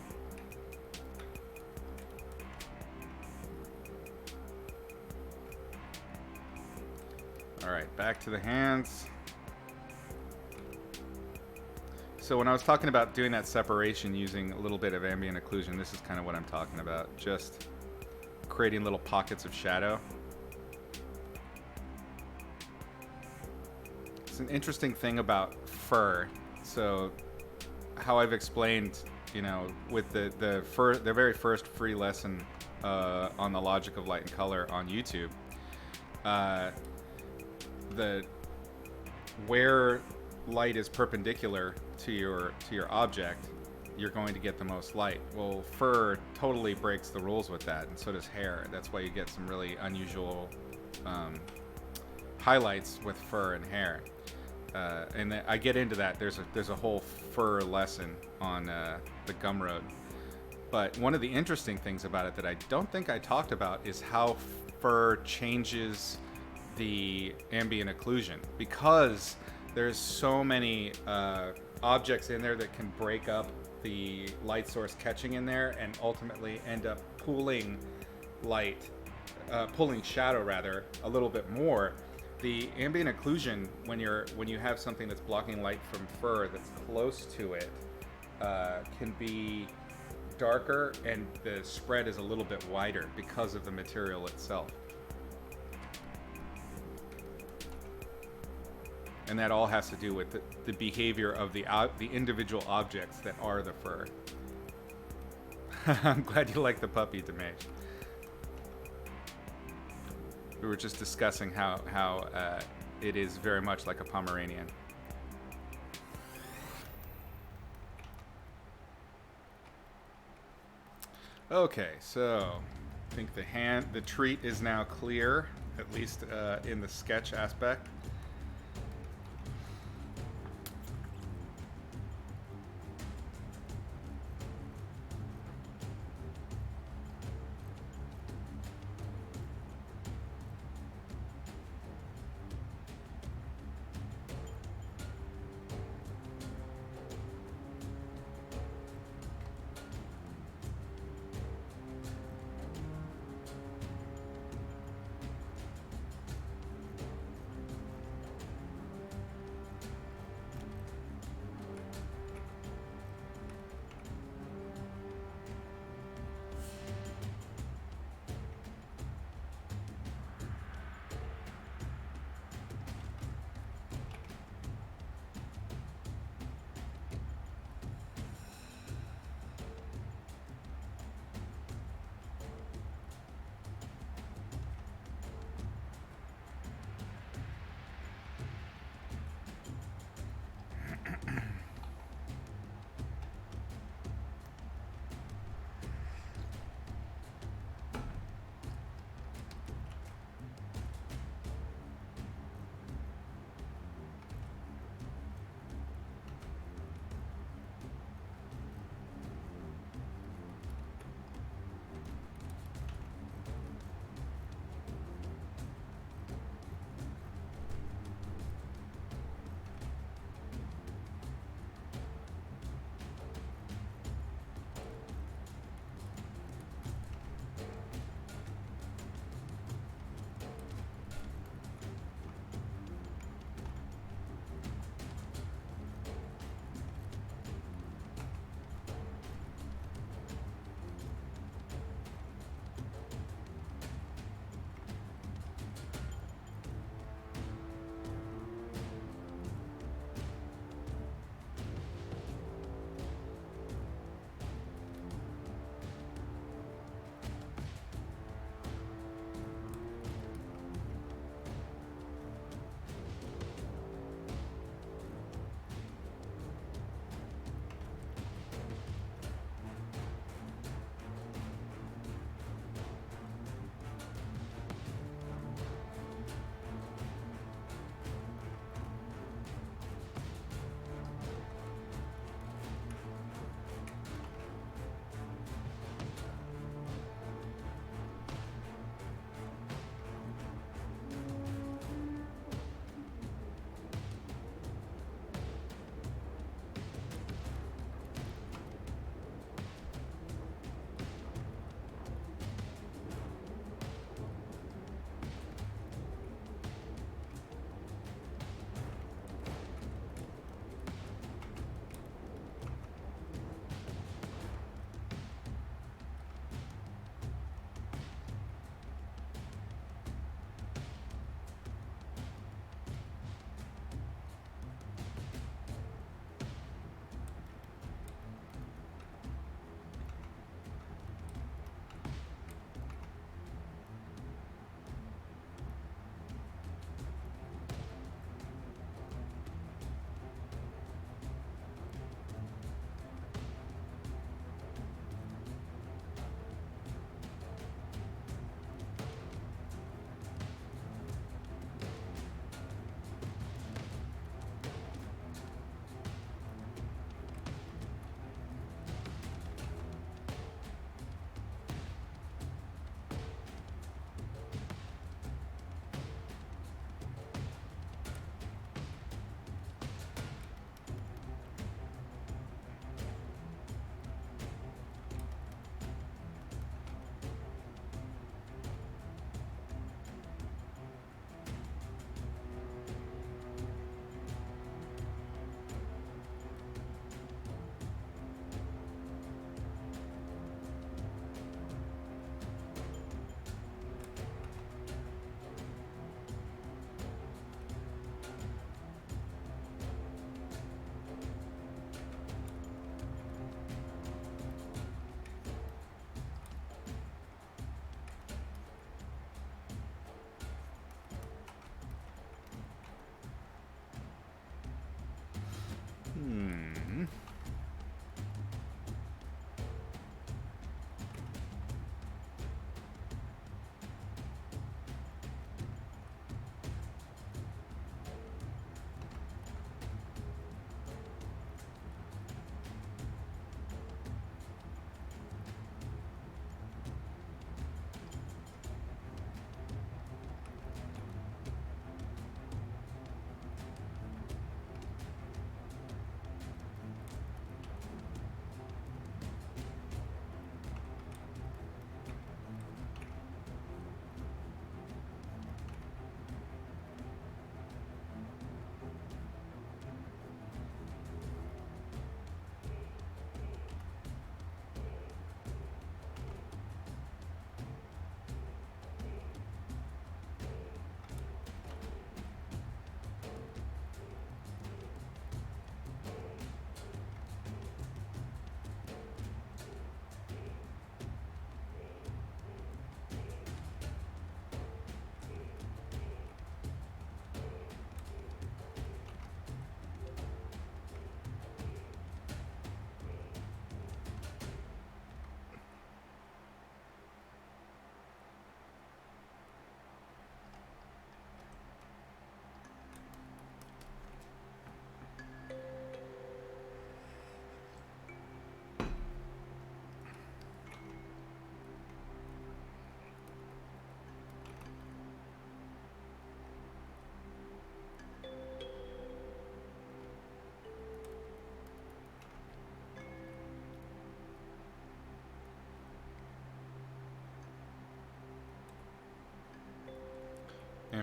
All right, back to the hands. So when I was talking about doing that separation using a little bit of ambient occlusion, this is kind of what I'm talking about. Just creating little pockets of shadow. It's an interesting thing about fur. So how I've explained, you know, with the very first free lesson on the logic of light and color on YouTube, where light is perpendicular to your object, you're going to get the most light. Well, fur totally breaks the rules with that, and so does hair. That's why you get some really unusual highlights with fur and hair. And I get into that. There's a whole fur lesson on the Gumroad. But one of the interesting things about it that I don't think I talked about is how fur changes the ambient occlusion, because there's so many objects in there that can break up the light source catching in there and ultimately end up pulling shadow rather a little bit more. The ambient occlusion, when you have something that's blocking light from fur that's close to it, can be darker, and the spread is a little bit wider because of the material itself. And that all has to do with the behavior of the individual objects that are the fur. I'm glad you like the puppy, Demage. We were just discussing how it is very much like a Pomeranian. Okay, so I think the treat is now clear, at least in the sketch aspect.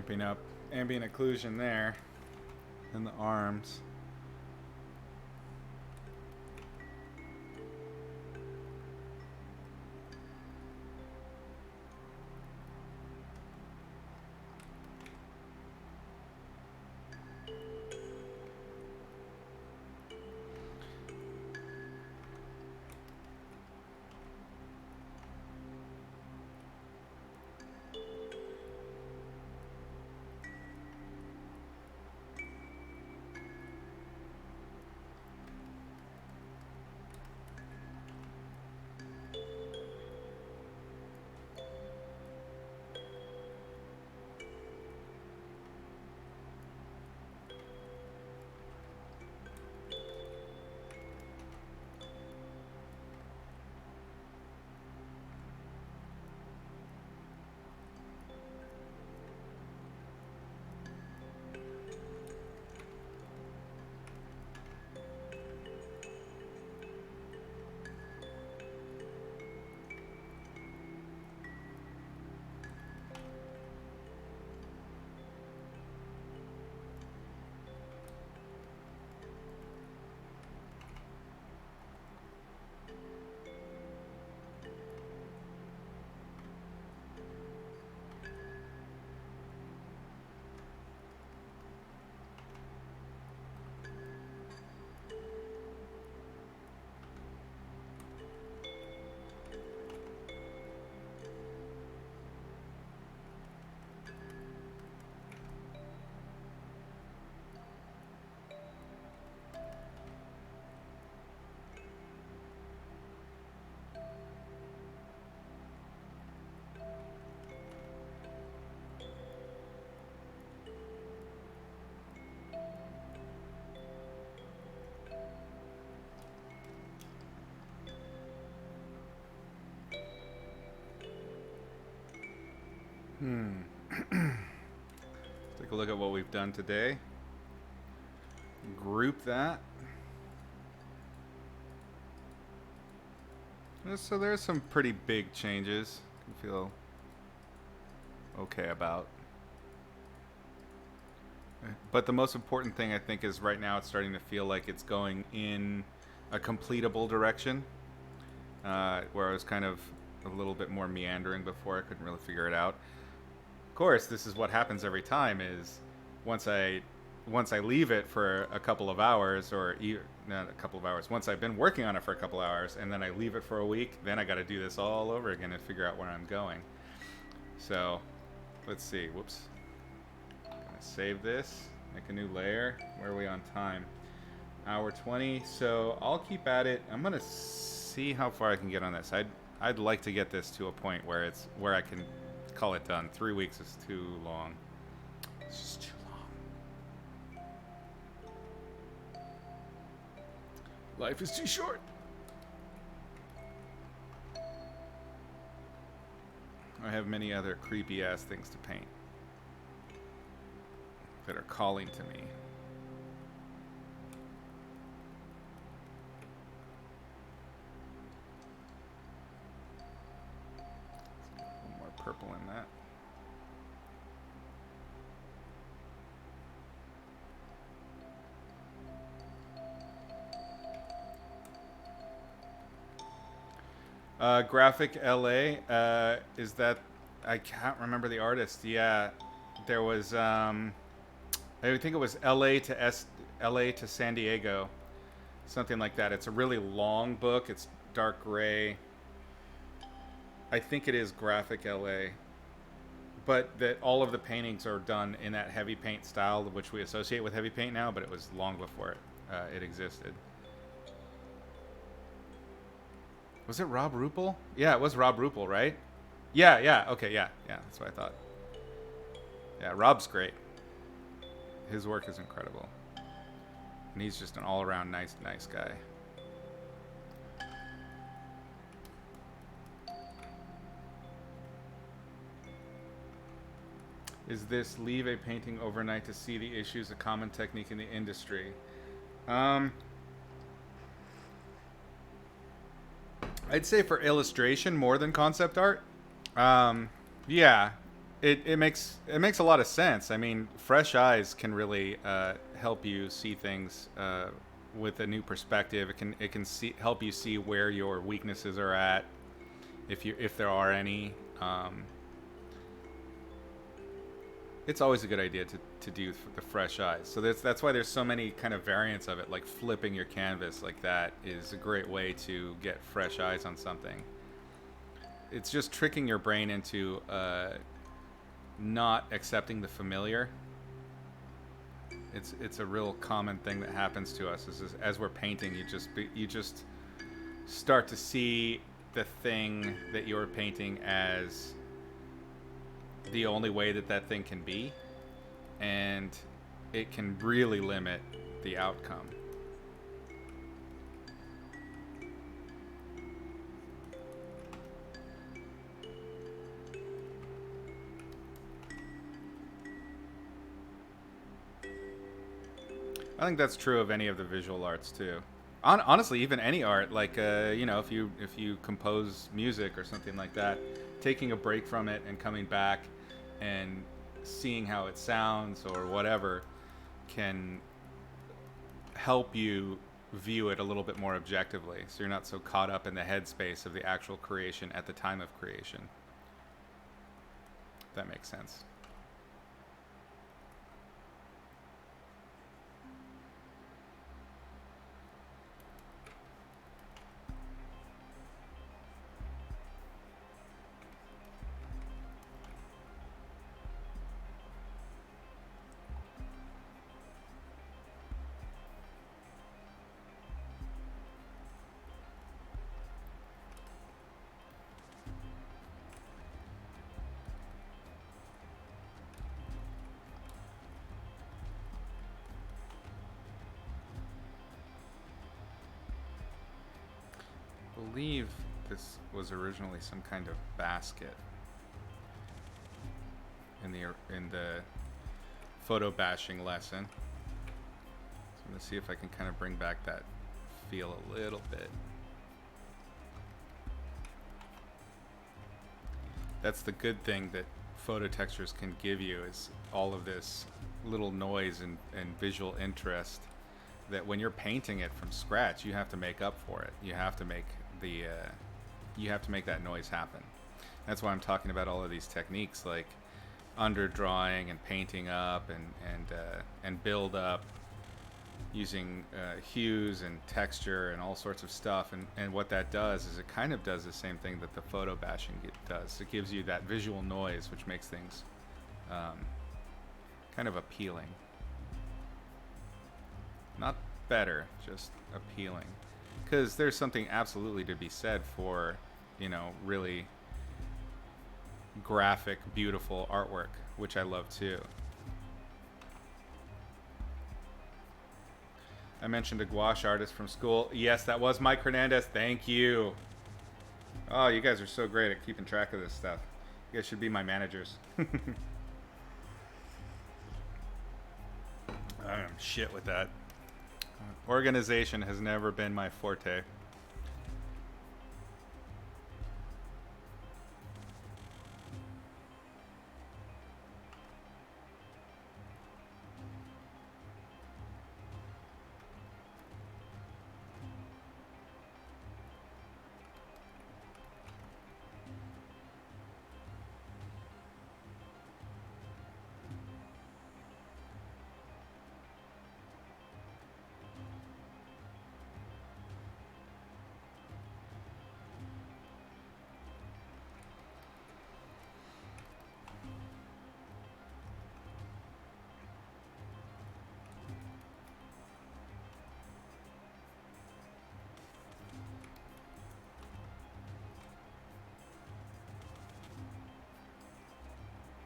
ramping up ambient occlusion there in the arms. Take a look at what we've done today. Group that. So there's some pretty big changes I feel okay about. But the most important thing I think is right now it's starting to feel like it's going in a completable direction, where I was kind of a little bit more meandering before. I couldn't really figure it out. Of course, this is what happens every time is once I leave it for a couple of hours, or not a couple of hours, once I've been working on it for a couple hours and then I leave it for a week, then I got to do this all over again and figure out where I'm going. So let's see. Whoops. Gonna save this, make a new layer. Where are we on time? Hour 20. So I'll keep at it. I'm gonna see how far I can get on this. I'd like to get this to a point where I can call it done. 3 weeks is too long. It's just too long. Life is too short. I have many other creepy ass things to paint that are calling to me. A little more purple in that. Graphic LA, is that, I can't remember the artist. Yeah, there was, I think it was LA to San Diego, something like that. It's a really long book. It's dark gray. I think it is Graphic LA, but that all of the paintings are done in that heavy paint style, which we associate with heavy paint now, but it was long before it existed. Was it Rob Ruppel? Yeah, it was Rob Ruppel, right? Yeah, okay, yeah, that's what I thought. Yeah, Rob's great. His work is incredible. And he's just an all-around nice guy. Is this leave a painting overnight to see the issues, a common technique in the industry? I'd say for illustration more than concept art. Yeah, it makes a lot of sense. I mean, fresh eyes can really help you see things with a new perspective. It can help you see where your weaknesses are at, if there are any. It's always a good idea to do the fresh eyes. So that's why there's so many kind of variants of it. Like flipping your canvas like that is a great way to get fresh eyes on something. It's just tricking your brain into not accepting the familiar. It's a real common thing that happens to us. Is as we're painting, you just start to see the thing that you're painting as the only way that thing can be, and it can really limit the outcome. I think that's true of any of the visual arts too. Honestly, even any art, like if you compose music or something like that, taking a break from it and coming back and seeing how it sounds or whatever can help you view it a little bit more objectively, so you're not so caught up in the headspace of the actual creation at the time of creation. If that makes sense. I believe this was originally some kind of basket in the photo bashing lesson. So I'm gonna see if I can kind of bring back that feel a little bit. That's the good thing that photo textures can give you, is all of this little noise and visual interest that when you're painting it from scratch, you have to make up for it. You have to make that noise happen. That's why I'm talking about all of these techniques like underdrawing and painting up and build up using hues and texture and all sorts of stuff. And what that does is it kind of does the same thing that the photo bashing does. It gives you that visual noise, which makes things kind of appealing. Not better, just appealing. Because there's something absolutely to be said for, really graphic, beautiful artwork, which I love too. I mentioned a gouache artist from school. Yes, that was Mike Hernandez. Thank you. Oh, you guys are so great at keeping track of this stuff. You guys should be my managers. I am shit with that. Organization has never been my forte.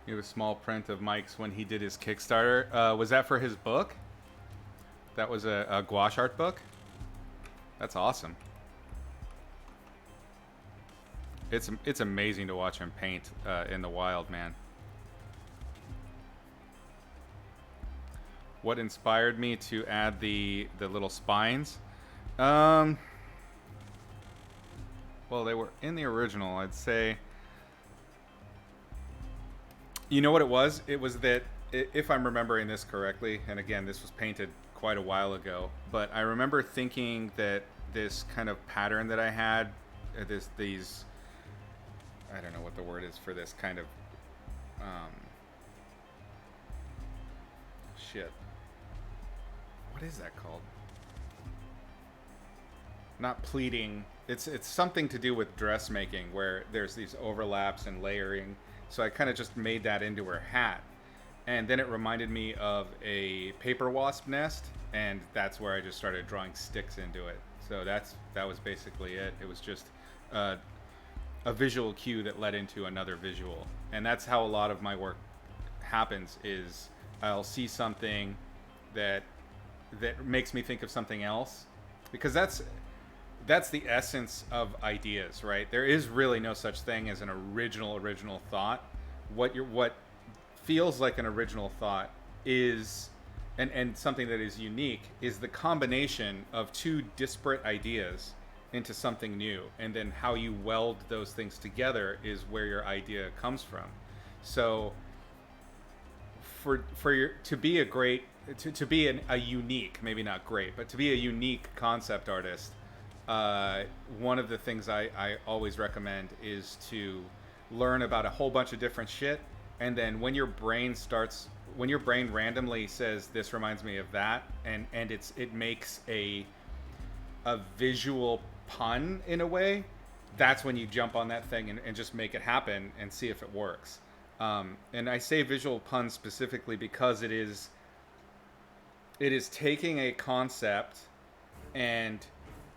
You have a small print of Mike's when he did his Kickstarter. Was that for his book? That was a gouache art book? That's awesome. It's amazing to watch him paint in the wild, man. What inspired me to add the little spines? Well, they were in the original, I'd say. You know what it was? It was that, if I'm remembering this correctly, and again, this was painted quite a while ago, but I remember thinking that this kind of pattern that I had, these, I don't know what the word is for this kind of, um, shit. What is that called? Not pleating. It's something to do with dressmaking where there's these overlaps and layering. So I kind of just made that into her hat, and then it reminded me of a paper wasp nest, and that's where I just started drawing sticks into it. So that was basically it. It was just a visual cue that led into another visual, and that's how a lot of my work happens. Is I'll see something that makes me think of something else, because that's the essence of ideas, right? There is really no such thing as an original thought. What feels like an original thought is, and something that is unique, is the combination of two disparate ideas into something new, and then how you weld those things together is where your idea comes from. So to be a great, to be a unique, maybe not great, but to be a unique concept artist, one of the things I always recommend is to learn about a whole bunch of different shit, and then when your brain randomly says this reminds me of that, and it makes a visual pun in a way, that's when you jump on that thing and just make it happen and see if it works. And I say visual pun specifically because it is taking a concept and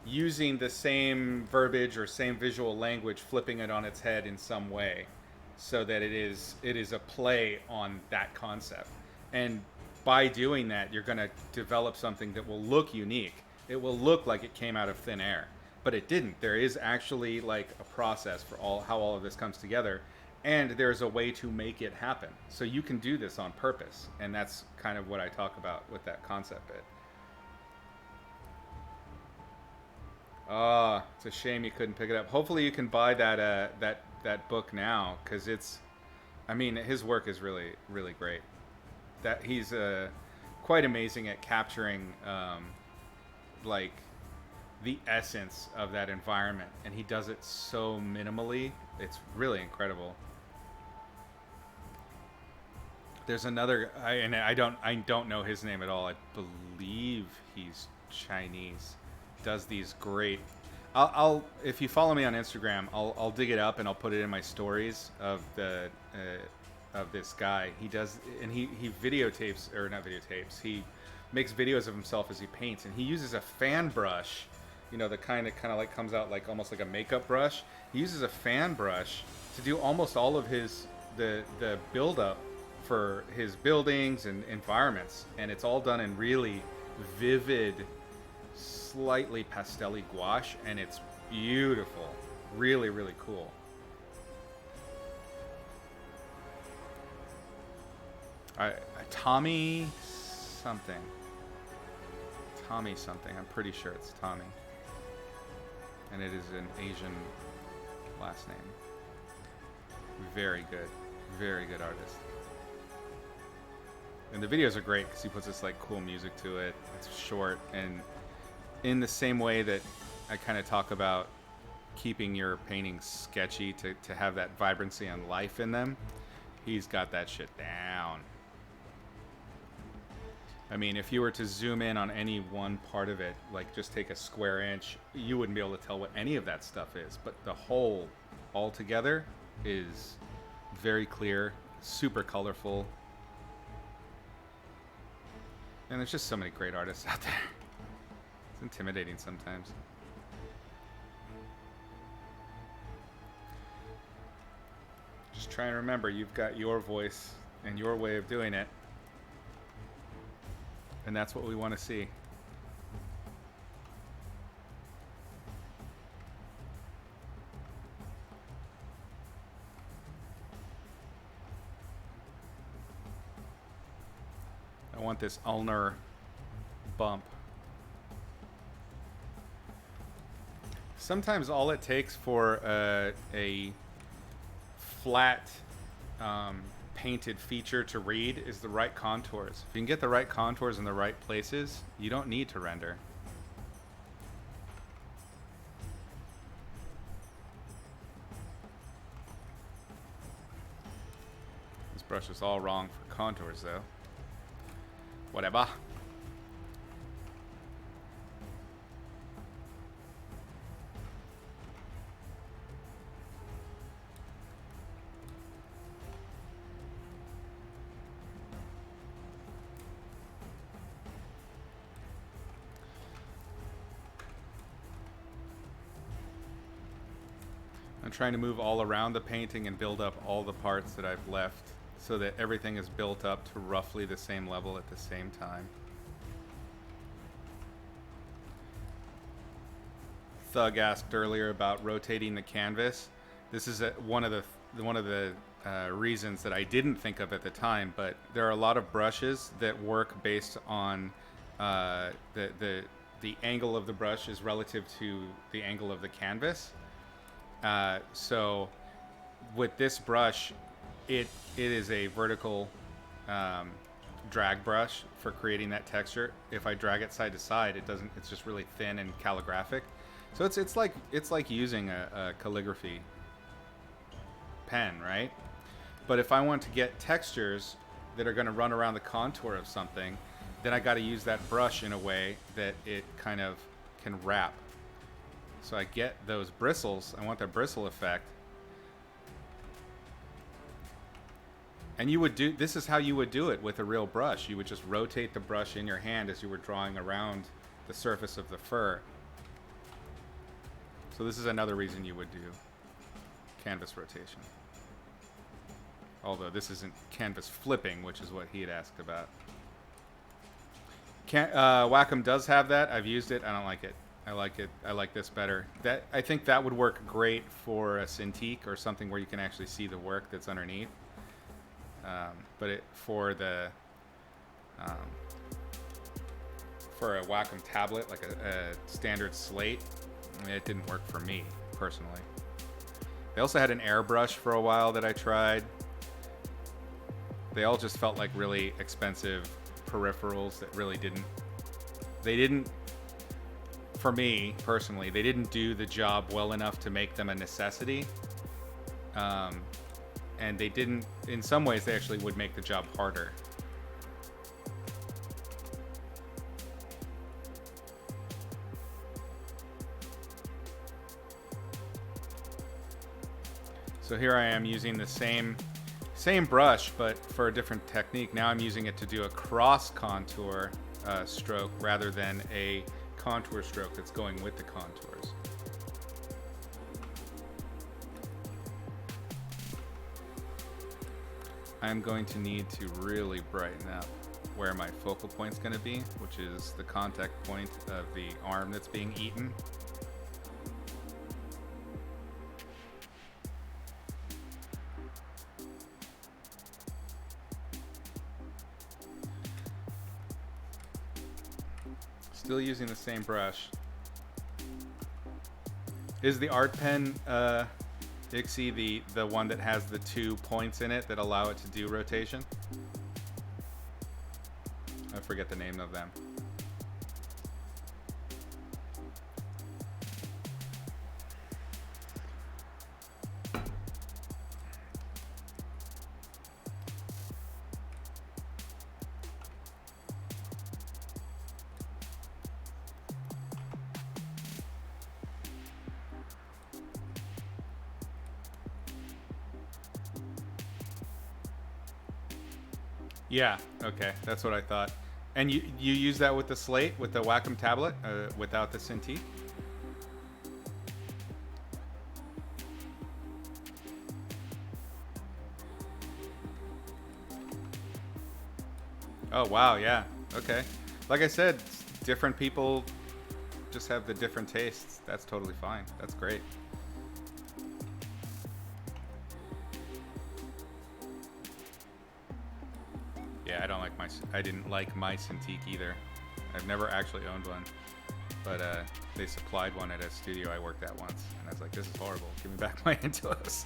using the same verbiage or same visual language, flipping it on its head in some way, so that it is a play on that concept. And by doing that, you're going to develop something that will look unique. It will look like it came out of thin air, but it didn't. There is actually like a process for how all of this comes together, and there's a way to make it happen. So you can do this on purpose, and that's kind of what I talk about with that concept bit. It's a shame you couldn't pick it up. Hopefully you can buy that book now, because his work is really, really great. That he's quite amazing at capturing like the essence of that environment, and he does it so minimally. It's really incredible. There's another, I don't know his name at all. I believe he's Chinese. Does these great. I'll if you follow me on Instagram, I'll dig it up and I'll put it in my stories of this guy. He does, and he videotapes, or not videotapes. He makes videos of himself as he paints, and he uses a fan brush, the kind of like comes out like almost like a makeup brush. He uses a fan brush to do almost all of the build up for his buildings and environments, and it's all done in really vivid, slightly pastel-y gouache, and it's beautiful. Really, really cool. Tommy something. I'm pretty sure it's Tommy. And it is an Asian last name. Very good. Very good artist. And the videos are great because he puts this like cool music to it. It's short, and in the same way that I kind of talk about keeping your paintings sketchy to have that vibrancy and life in them, he's got that shit down. I mean, if you were to zoom in on any one part of it, like just take a square inch, you wouldn't be able to tell what any of that stuff is. But the whole, all together, is very clear, super colorful. And there's just so many great artists out there. It's intimidating sometimes. Just try and remember, you've got your voice and your way of doing it. And that's what we want to see. I want this ulnar bump. Sometimes all it takes for a flat painted feature to read is the right contours. If you can get the right contours in the right places, you don't need to render. This brush is all wrong for contours though. Whatever. I'm trying to move all around the painting and build up all the parts that I've left so that everything is built up to roughly the same level at the same time. Thug asked earlier about rotating the canvas. This is one of the reasons that I didn't think of at the time, but there are a lot of brushes that work based on the angle of the brush is relative to the angle of the canvas. So with this brush, it is a vertical drag brush for creating that texture. If I drag it side to side, it's just really thin and calligraphic. So it's like using a calligraphy pen, right? But if I want to get textures that are going to run around the contour of something, then I got to use that brush in a way that it kind of can wrap. So I get those bristles. I want that bristle effect. And this is how you would do it with a real brush. You would just rotate the brush in your hand as you were drawing around the surface of the fur. So this is another reason you would do canvas rotation. Although this isn't canvas flipping, which is what he had asked about. Wacom does have that. I've used it. I don't like it. I like it. I like this better. I think that would work great for a Cintiq or something where you can actually see the work that's underneath. But for a Wacom tablet, like a standard slate, it didn't work for me personally. They also had an airbrush for a while that I tried. They all just felt like really expensive peripherals that really didn't. For me personally, they didn't do the job well enough to make them a necessity. And they didn't, in some ways, they actually would make the job harder. So here I am using the same brush, but for a different technique. Now I'm using it to do a cross contour stroke rather than a contour stroke that's going with the contours. I'm going to need to really brighten up where my focal point's going to be, which is the contact point of the arm that's being eaten. Still using the same brush. Is the art pen, Izzy, the one that has the 2 points in it that allow it to do rotation? I forget the name of them. Yeah, okay, that's what I thought. And you use that with the slate, with the Wacom tablet, without the Cintiq? Oh, wow, yeah, okay. Like I said, different people just have the different tastes. That's totally fine. That's great. Yeah, I didn't like my Cintiq either. I've never actually owned one, but they supplied one at a studio I worked at once, and I was like, this is horrible. Give me back my Intuos.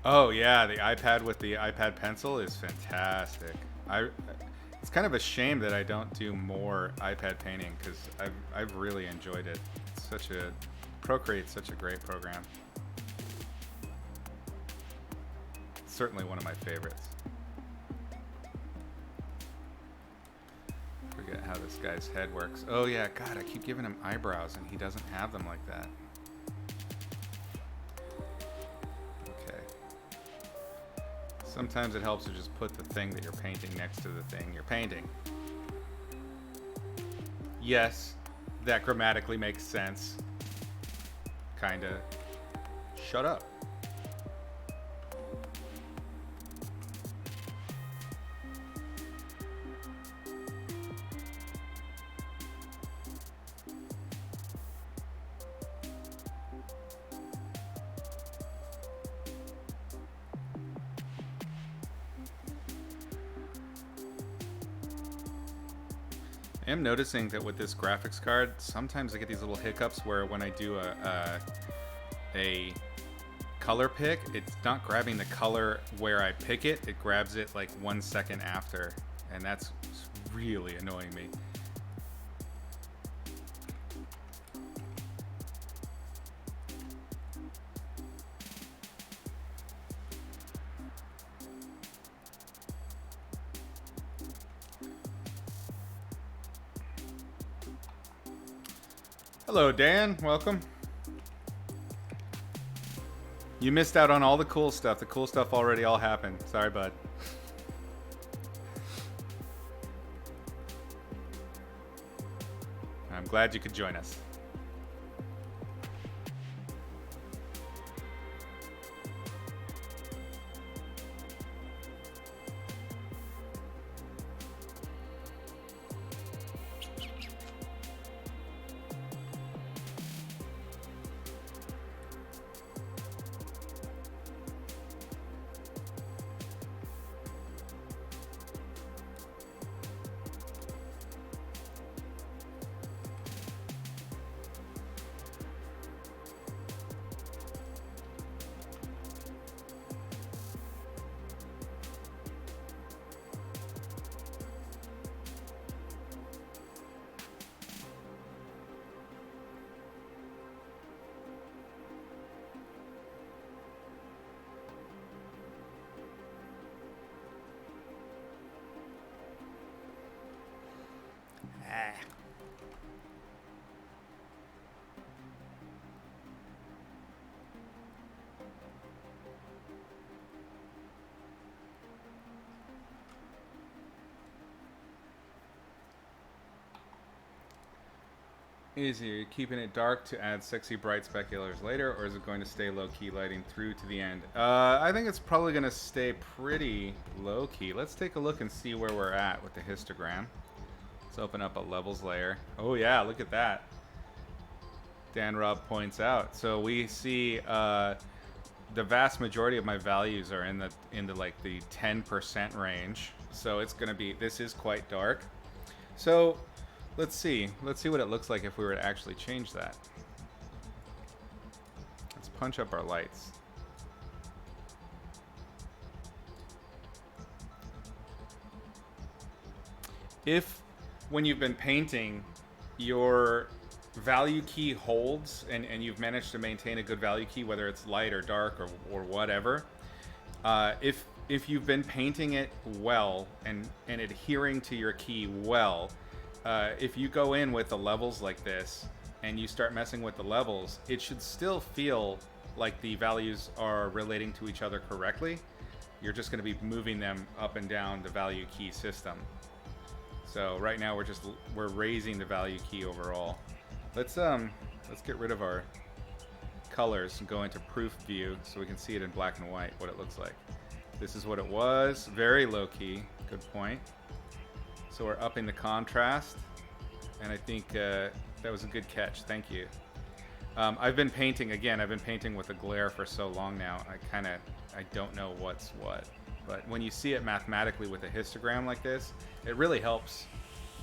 Oh yeah, the iPad with the iPad Pencil is fantastic. I it's kind of a shame that I don't do more iPad painting because I've really enjoyed it. It's such a Procreate's such a great program. Certainly one of my favorites. Forget how this guy's head works. Oh yeah, God, I keep giving him eyebrows and he doesn't have them like that. Sometimes it helps to just put the thing that you're painting next to the thing you're painting. Yes, that grammatically makes sense. Kinda. Shut up. I am noticing that with this graphics card, sometimes I get these little hiccups where when I do a color pick, it's not grabbing the color where I pick it, it grabs it like 1 second after, and that's really annoying me. Hello, Dan. Welcome. You missed out on all the cool stuff. The cool stuff already all happened. Sorry, bud. I'm glad you could join us. Izzy, are you keeping it dark to add sexy bright speculators later, or is it going to stay low-key lighting through to the end? I think it's probably going to stay pretty low-key. Let's take a look and see where we're at with the histogram. Let's open up a levels layer. Oh yeah, look at that. Dan Rob points out. So we see the vast majority of my values are in the like the 10% range. So it's going to be, this is quite dark. So let's see what it looks like if we were to actually change that. Let's punch up our lights. If, when you've been painting, your value key holds and you've managed to maintain a good value key, whether it's light or dark or whatever, if you've been painting it well and adhering to your key well, if you go in with the levels like this and you start messing with the levels, it should still feel like the values are relating to each other correctly. You're just going to be moving them up and down the value key system. So right now we're raising the value key overall. Let's get rid of our colors and go into proof view so we can see it in black and white, what it looks like. This is what it was, very low key, good point. So we're upping the contrast, and I think that was a good catch. Thank you. I've been painting with a glare for so long now. I don't know what's what. But when you see it mathematically with a histogram like this, it really helps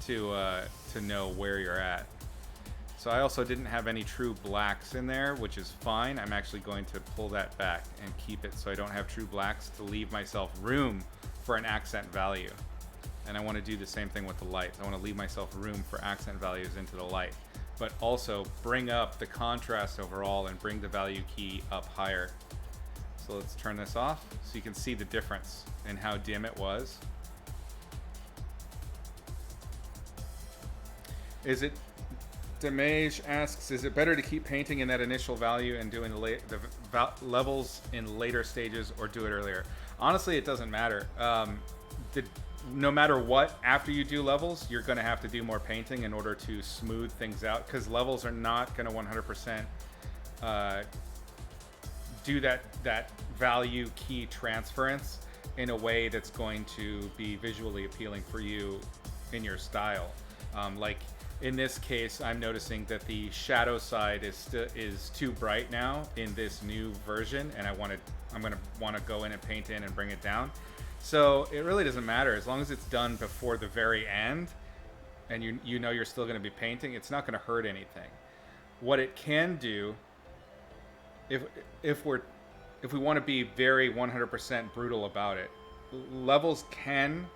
to know where you're at. So I also didn't have any true blacks in there, which is fine. I'm actually going to pull that back and keep it so I don't have true blacks, to leave myself room for an accent value. And I want to do the same thing with the lights. I want to leave myself room for accent values into the light, but also bring up the contrast overall and bring the value key up higher. So let's turn this off so you can see the difference in how dim it was. Is it, Damage asks, is it better to keep painting in that initial value and doing the levels in later stages, or do it earlier? Honestly, it doesn't matter. No matter what, after you do levels, you're going to have to do more painting in order to smooth things out, because levels are not going to 100% do that value key transference in a way that's going to be visually appealing for you in your style. Like in this case, I'm noticing that the shadow side is too bright now in this new version, and I'm going to want to go in and paint in and bring it down. So it really doesn't matter as long as it's done before the very end, and you know you're still going to be painting. It's not going to hurt anything. What it can do, if we want to be very 100% brutal about it, levels can,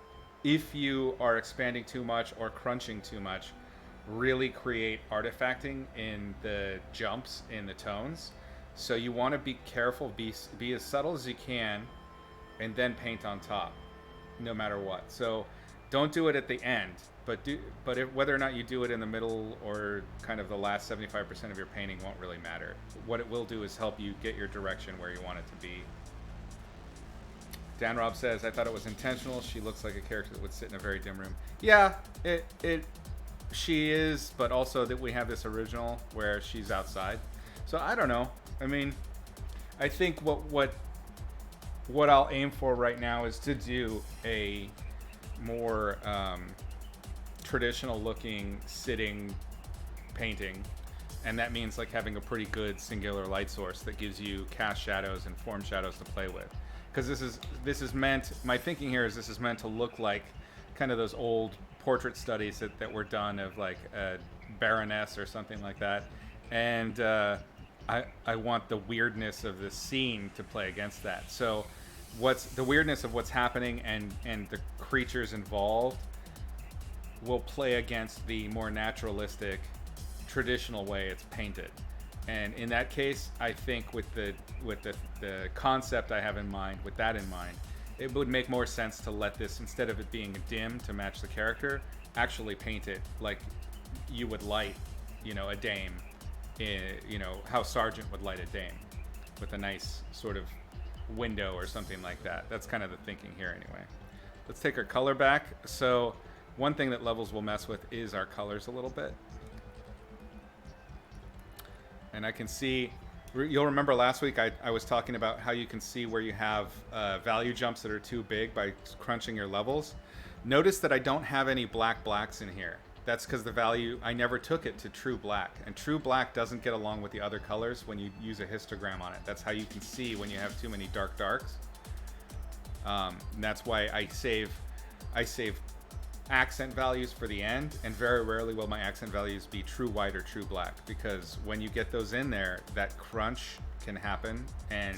if you are expanding too much or crunching too much, really create artifacting in the jumps in the tones. So you want to be careful, be as subtle as you can, and then paint on top, no matter what. So don't do it at the end, but whether or not you do it in the middle or kind of the last 75% of your painting won't really matter. What it will do is help you get your direction where you want it to be. Dan Rob says, I thought it was intentional. She looks like a character that would sit in a very dim room. Yeah, she is, but also that we have this original where she's outside. So I don't know. I mean, I think what I'll aim for right now is to do a more traditional looking sitting painting, and that means like having a pretty good singular light source that gives you cast shadows and form shadows to play with. Because this is meant, my thinking here is this is meant to look like kind of those old portrait studies that were done of like a baroness or something like that, and I want the weirdness of the scene to play against that. So what's the weirdness of what's happening and the creatures involved will play against the more naturalistic traditional way it's painted. And in that case, I think with the concept I have in mind, with that in mind, it would make more sense to let this, instead of it being dim to match the character, actually paint it like you would light, a dame, how Sargent would light a dame, with a nice sort of window or something like that. That's kind of the thinking here anyway. Let's take our color back. So one thing that levels will mess with is our colors a little bit. And I can see, you'll remember last week I was talking about how you can see where you have value jumps that are too big by crunching your levels. Notice that I don't have any blacks in here. That's because the value, I never took it to true black. And true black doesn't get along with the other colors when you use a histogram on it. That's how you can see when you have too many darks. And that's why I save accent values for the end, and very rarely will my accent values be true white or true black, because when you get those in there, that crunch can happen, and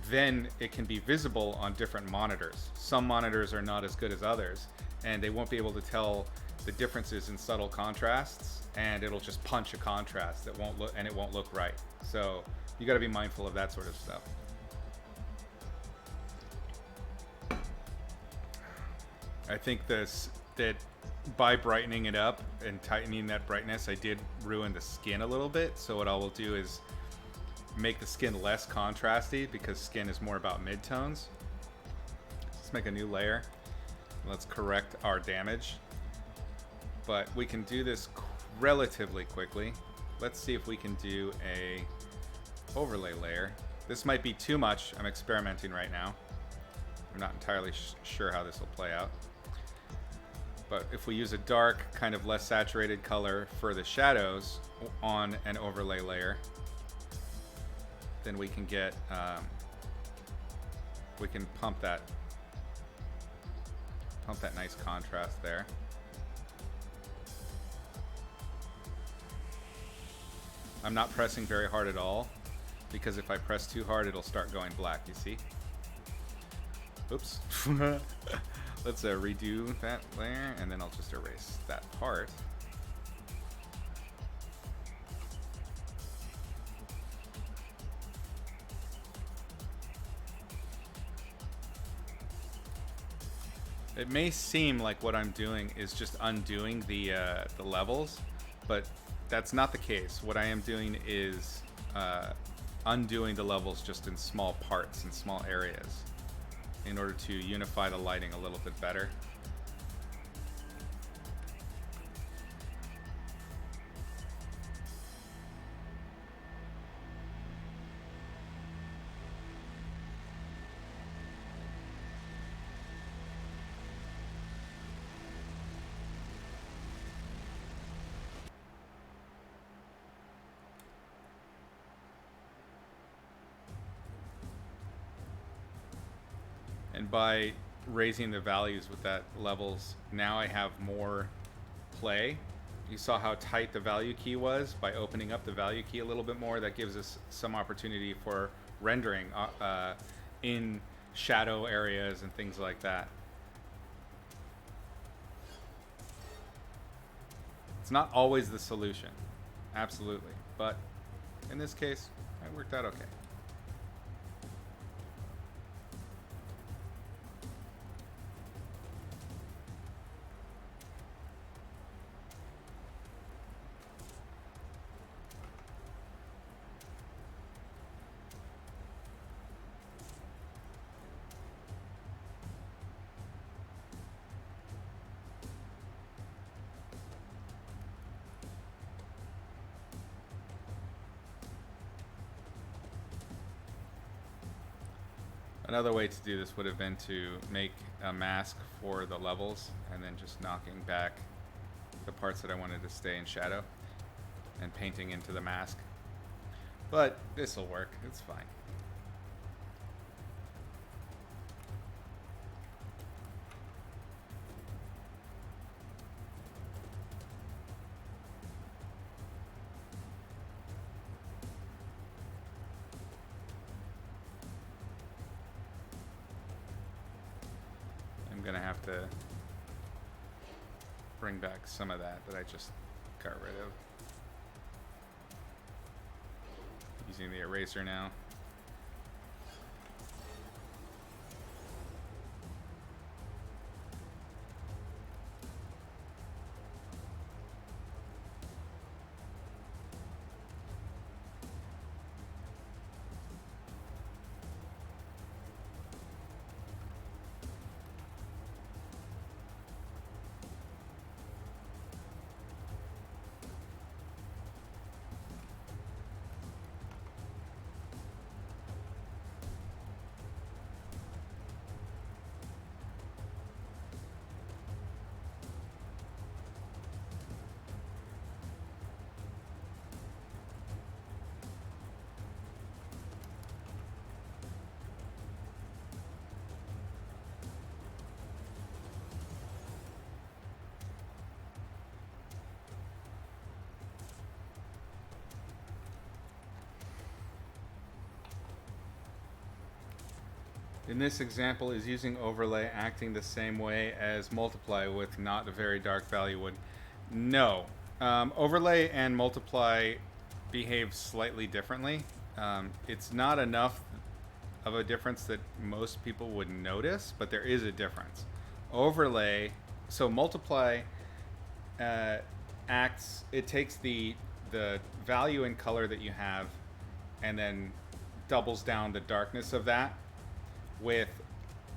then it can be visible on different monitors. Some monitors are not as good as others, and they won't be able to tell the differences in subtle contrasts, and it'll just punch a contrast that won't look, and it won't look right. So you got to be mindful of that sort of stuff. I think that by brightening it up and tightening that brightness, I did ruin the skin a little bit. So what I will do is make the skin less contrasty, because skin is more about midtones. Let's make a new layer. Let's correct our damage. But we can do this relatively quickly. Let's see if we can do a overlay layer. This might be too much. I'm experimenting right now. I'm not entirely sure how this will play out. But if we use a dark, kind of less saturated color for the shadows on an overlay layer, then we can get, we can pump that nice contrast there. I'm not pressing very hard at all, because if I press too hard, it'll start going black, you see? Oops. Let's redo that layer, and then I'll just erase that part. It may seem like what I'm doing is just undoing the levels, but that's not the case. What I am doing is undoing the levels just in small parts, in small areas, in order to unify the lighting a little bit better. And by raising the values with that levels, now I have more play. You saw how tight the value key was. By opening up the value key a little bit more, that gives us some opportunity for rendering in shadow areas and things like that. It's not always the solution, absolutely, but in this case, it worked out okay. Another way to do this would have been to make a mask for the levels and then just knocking back the parts that I wanted to stay in shadow and painting into the mask. But this will work, it's fine. I'm gonna have to bring back some of that I just got rid of. Using the eraser now. In this example, is using overlay acting the same way as multiply with not a very dark value would? No. Overlay and multiply behave slightly differently. It's not enough of a difference that most people would notice, but there is a difference. Overlay, so multiply acts, it takes the value and color that you have and then doubles down the darkness of that. With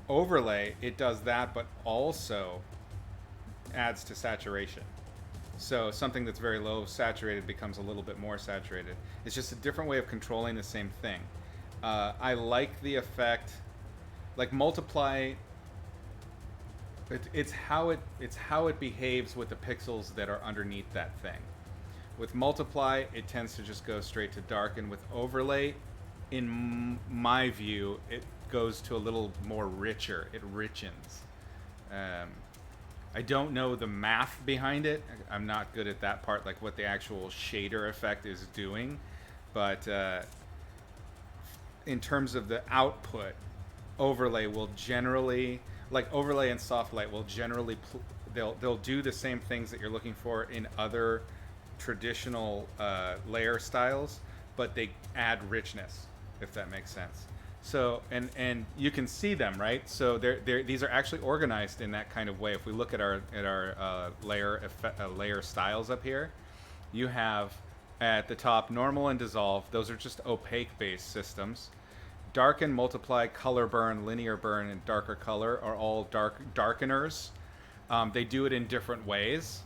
overlay, it does that, but also adds to saturation. So something that's very low saturated becomes a little bit more saturated. It's just a different way of controlling the same thing. I like the effect, like multiply. It's how it behaves with the pixels that are underneath that thing. With multiply, it tends to just go straight to dark, and with overlay, in my view, it goes to a little more richer. It richens. I don't know the math behind it. I'm not good at that part, like what the actual shader effect is doing. But in terms of the output, overlay will generally, like overlay and soft light will generally, they'll do the same things that you're looking for in other traditional layer styles, but they add richness, if that makes sense. So and you can see them, right? So these are actually organized in that kind of way. If we look at our layer styles up here, you have at the top normal and dissolve. Those are just opaque based systems. Darken, multiply, color burn, linear burn, and darker color are all darkeners. They do it in different ways.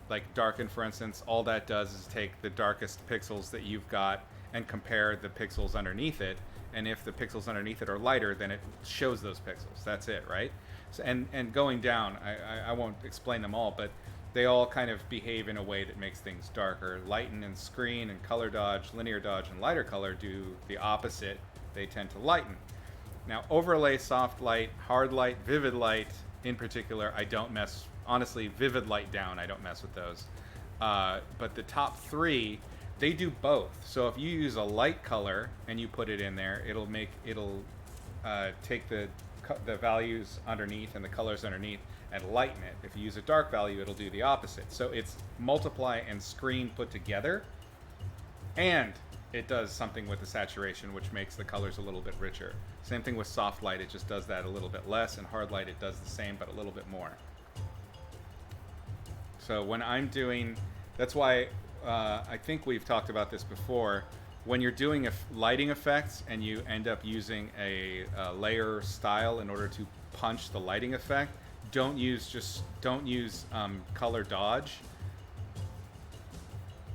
Like darken, for instance, all that does is take the darkest pixels that you've got and compare the pixels underneath it. And if the pixels underneath it are lighter, then it shows those pixels. That's it, right? So, and going down, I won't explain them all, but they all kind of behave in a way that makes things darker. Lighten and screen and color dodge, linear dodge, and lighter color do the opposite. They tend to lighten. Now, overlay, soft light, hard light, vivid light, in particular, I don't mess. Honestly, vivid light down, I don't mess with those. But the top three, they do both. So if you use a light color and you put it in there, it'll take the values underneath and the colors underneath and lighten it. If you use a dark value, it'll do the opposite. So it's multiply and screen put together, and it does something with the saturation, which makes the colors a little bit richer. Same thing with soft light, it just does that a little bit less, and hard light, it does the same, but a little bit more. So when I'm doing, that's why I think we've talked about this before, when you're doing lighting effects and you end up using a layer style in order to punch the lighting effect, don't use color dodge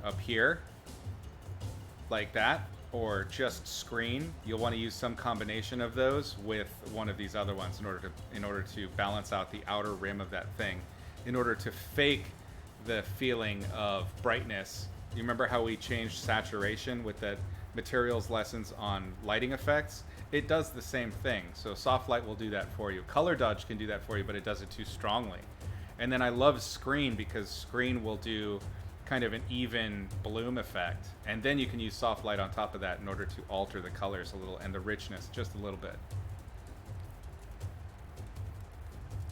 up here like that, or just screen. You'll want to use some combination of those with one of these other ones in order to balance out the outer rim of that thing, in order to fake the feeling of brightness. You remember how we changed saturation with the materials lessons on lighting effects? It does the same thing. So soft light will do that for you. Color dodge can do that for you, but it does it too strongly. And then I love screen, because screen will do kind of an even bloom effect, and then you can use soft light on top of that in order to alter the colors a little and the richness just a little bit.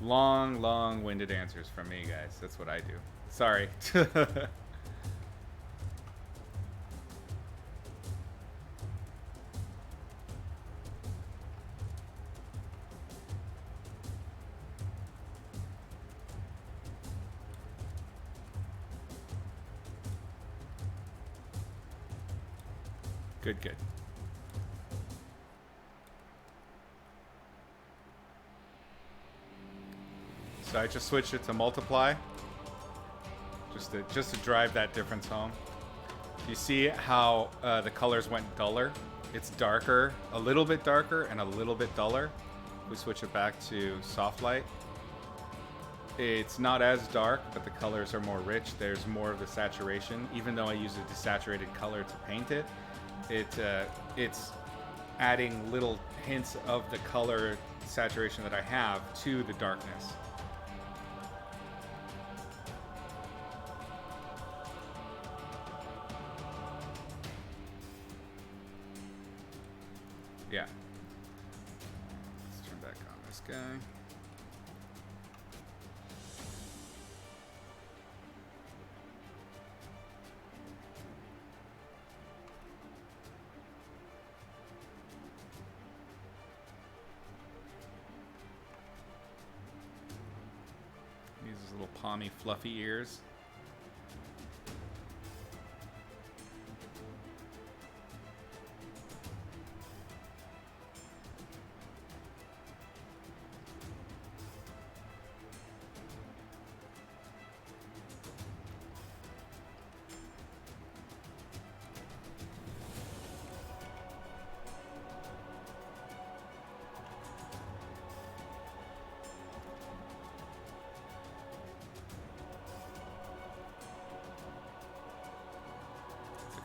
Long-winded answers from me, guys. That's what I do. Sorry. Good. So I just switched it to multiply, just to drive that difference home. You see how the colors went duller? It's darker, a little bit darker and a little bit duller. We switch it back to soft light. It's not as dark, but the colors are more rich. There's more of the saturation. Even though I use a desaturated color to paint it, it's adding little hints of the color saturation that I have to the darkness. Yeah. Let's turn back on this guy. His little palmy, fluffy ears.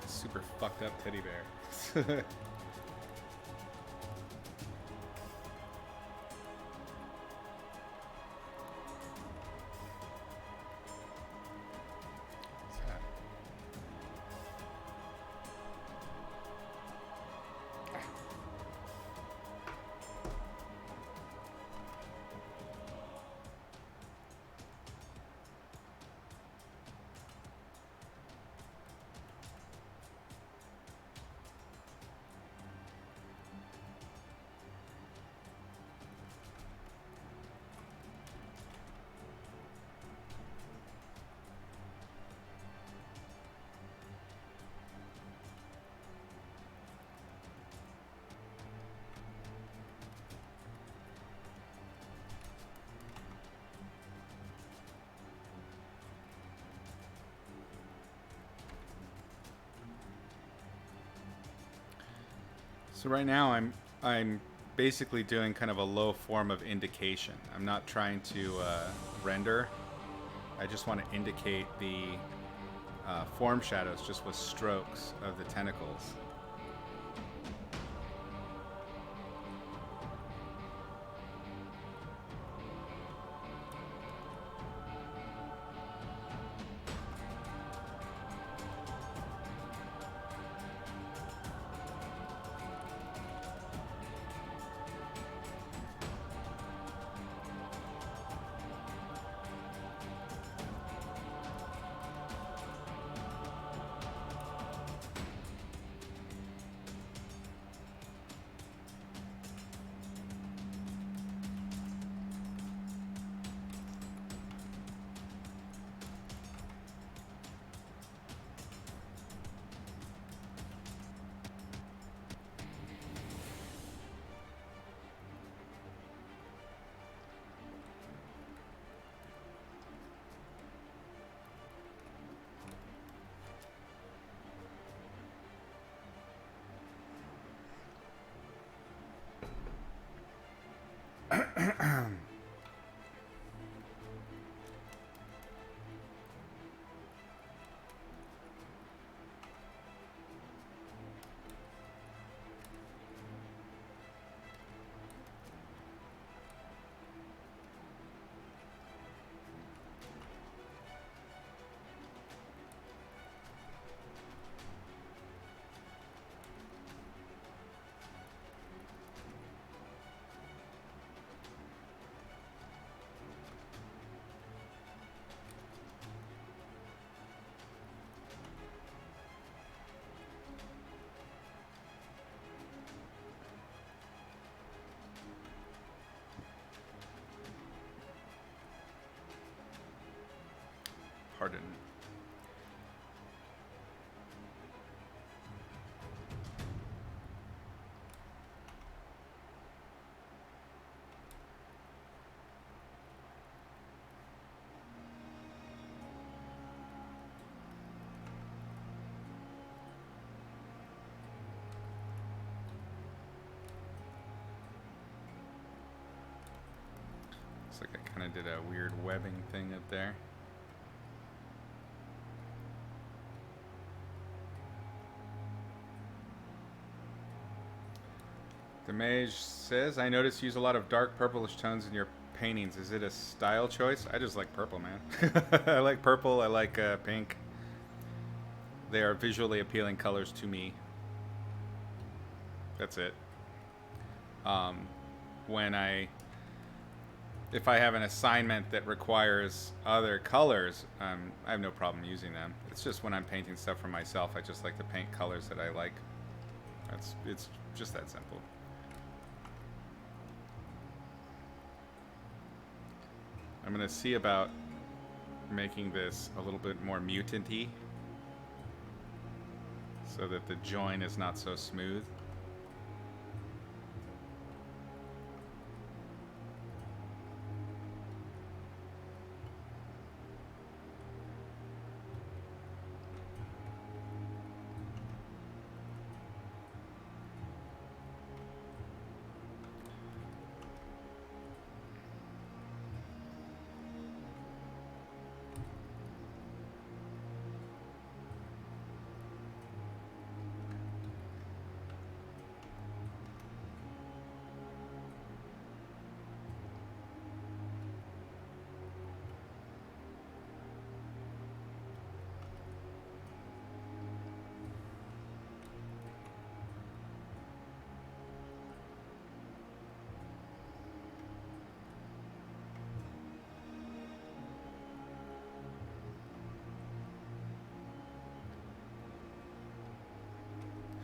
Super fucked up teddy bear. So right now I'm basically doing kind of a low form of indication. I'm not trying to render. I just want to indicate the form shadows just with strokes of the tentacles. Pardon. Looks like I kind of did a weird webbing thing up there. The mage says, I notice you use a lot of dark purplish tones in your paintings. Is it a style choice? I just like purple, man. I like purple. I like pink. They are visually appealing colors to me. That's it. If I have an assignment that requires other colors, I have no problem using them. It's just when I'm painting stuff for myself, I just like to paint colors that I like. It's just that simple. I'm going to see about making this a little bit more mutant-y so that the join is not so smooth.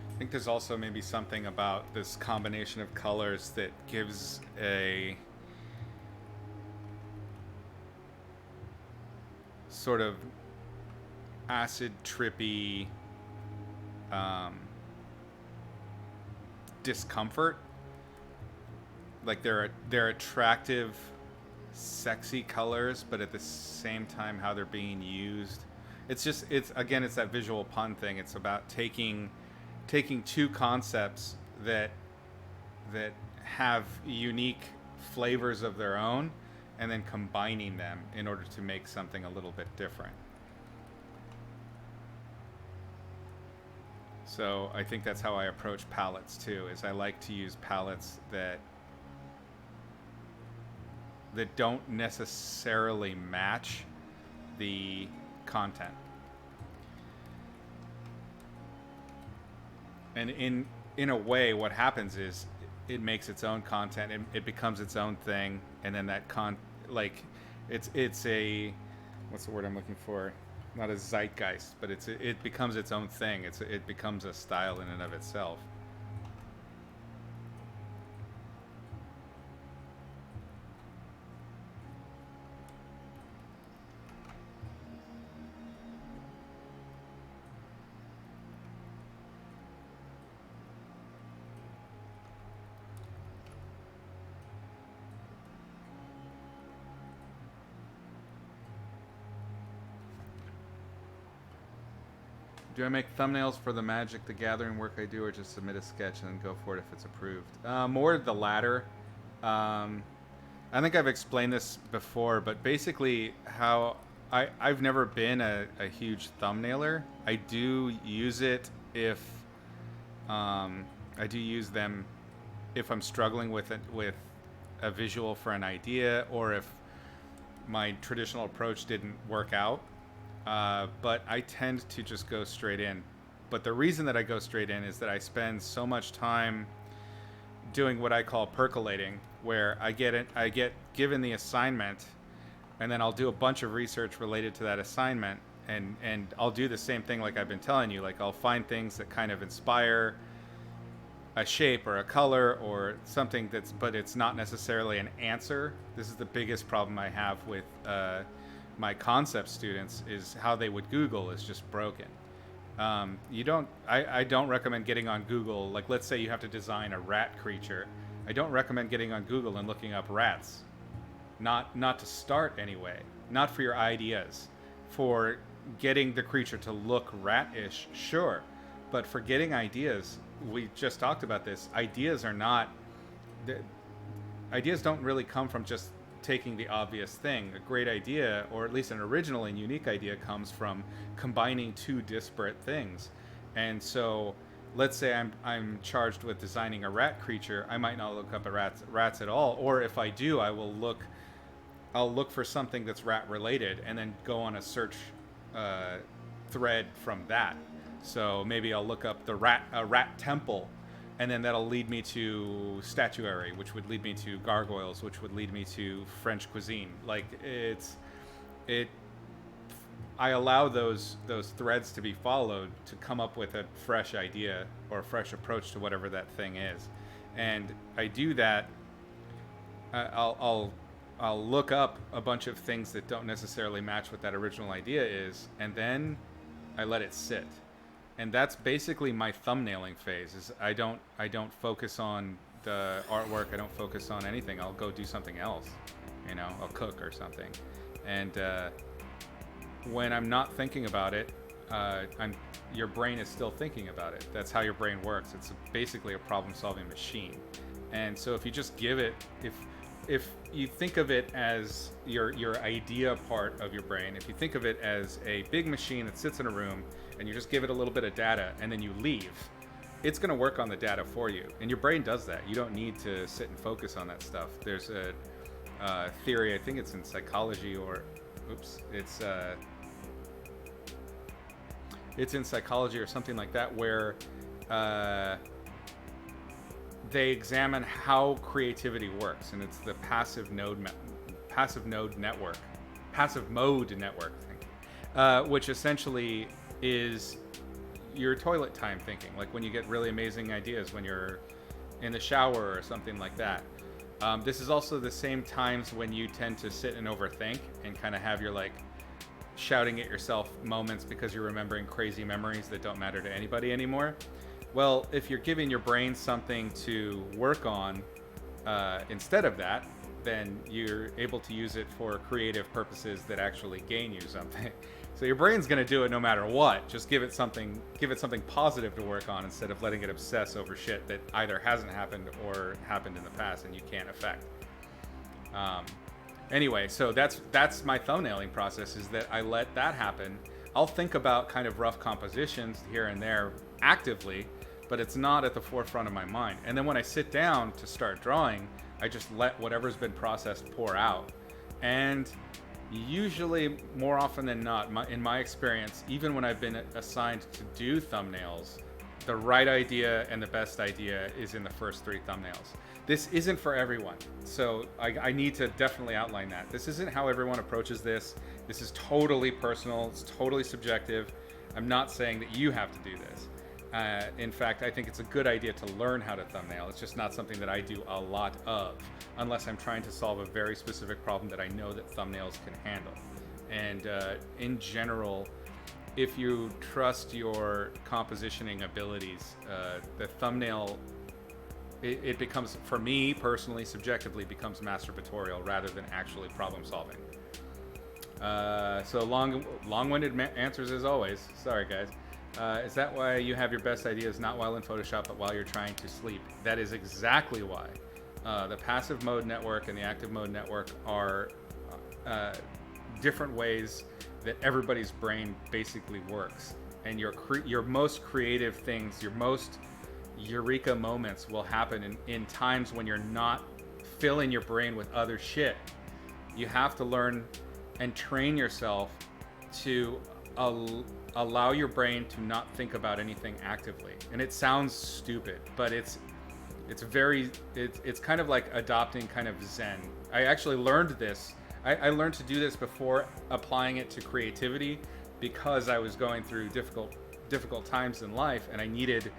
I think there's also maybe something about this combination of colors that gives a sort of acid trippy discomfort. Like they're attractive, sexy colors, but at the same time how they're being used. It's that visual pun thing. It's about taking two concepts that have unique flavors of their own, and then combining them in order to make something a little bit different. So I think that's how I approach palettes too, is I like to use palettes that don't necessarily match the content. And in a way, what happens is it makes its own content, and it becomes its own thing, and then that it's a, what's the word I'm looking for? Not a zeitgeist, but it becomes its own thing. It becomes a style in and of itself. Do I make thumbnails for the Magic the Gathering work I do, or just submit a sketch and then go for it if it's approved? More the latter. I think I've explained this before, but basically how I've never been a huge thumbnailer. I do use it if I do use them if I'm struggling with a visual for an idea, or if my traditional approach didn't work out. But I tend to just go straight in. But the reason that I go straight in is that I spend so much time doing what I call percolating, where I get given the assignment, and then I'll do a bunch of research related to that assignment, and I'll do the same thing like I've been telling you. Like, I'll find things that kind of inspire a shape or a color or something but it's not necessarily an answer. This is the biggest problem I have with my concept students, is how they would Google is just broken. I don't recommend getting on Google. Like, let's say you have to design a rat creature. I don't recommend getting on Google and looking up rats. Not to start anyway. Not for your ideas. For getting the creature to look rat-ish, sure. But for getting ideas, we just talked about this. Ideas don't really come from just taking the obvious thing. A great idea, or at least an original and unique idea, comes from combining two disparate things. And so let's say I'm charged with designing a rat creature. I might not look up at rats at all, or if I do, I'll look for something that's rat related and then go on a search thread from that. So maybe I'll look up a rat temple, and then that'll lead me to statuary, which would lead me to gargoyles, which would lead me to French cuisine. Like, I allow those threads to be followed to come up with a fresh idea or a fresh approach to whatever that thing is. And I do that. I'll look up a bunch of things that don't necessarily match what that original idea is, and then I let it sit. And that's basically my thumbnailing phase. Is I don't focus on the artwork. I don't focus on anything. I'll go do something else. I'll cook or something. And when I'm not thinking about it, your brain is still thinking about it. That's how your brain works. It's basically a problem-solving machine. And so if you just give it, if you think of it as your idea part of your brain, if you think of it as a big machine that sits in a room and you just give it a little bit of data and then you leave, it's going to work on the data for you. And your brain does that. You don't need to sit and focus on that stuff. There's a theory, I think it's in psychology, it's in psychology or something like that, where they examine how creativity works, and it's the passive mode network, which essentially is your toilet time thinking, like when you get really amazing ideas when you're in the shower or something like that. This is also the same times when you tend to sit and overthink and kind of have your like shouting at yourself moments because you're remembering crazy memories that don't matter to anybody anymore. Well, if you're giving your brain something to work on instead of that, then you're able to use it for creative purposes that actually gain you something. So your brain's going to do it no matter what. Just give it something positive to work on instead of letting it obsess over shit that either hasn't happened or happened in the past and you can't affect. Anyway, so that's my thumbnailing process, is that I let that happen. I'll think about kind of rough compositions here and there actively, but it's not at the forefront of my mind. And then when I sit down to start drawing, I just let whatever's been processed pour out. And usually, more often than not, in my experience, even when I've been assigned to do thumbnails, the right idea and the best idea is in the first 3 thumbnails. This isn't for everyone, so I need to definitely outline that. This isn't how everyone approaches this. This is totally personal. It's totally subjective. I'm not saying that you have to do this. In fact, I think it's a good idea to learn how to thumbnail. It's just not something that I do a lot of, unless I'm trying to solve a very specific problem that I know that thumbnails can handle. And in general, if you trust your compositioning abilities, the thumbnail, it becomes, for me personally, subjectively, becomes masturbatorial rather than actually problem solving. So long-winded answers as always. Sorry, guys. Is that why you have your best ideas not while in Photoshop, but while you're trying to sleep? That is exactly why. The passive mode network and the active mode network are different ways that everybody's brain basically works. And your most creative things, your most eureka moments will happen in times when you're not filling your brain with other shit. You have to learn and train yourself to allow your brain to not think about anything actively. And it sounds stupid, but it's kind of like adopting kind of Zen. I actually learned this. I learned to do this before applying it to creativity, because I was going through difficult times in life, and I needed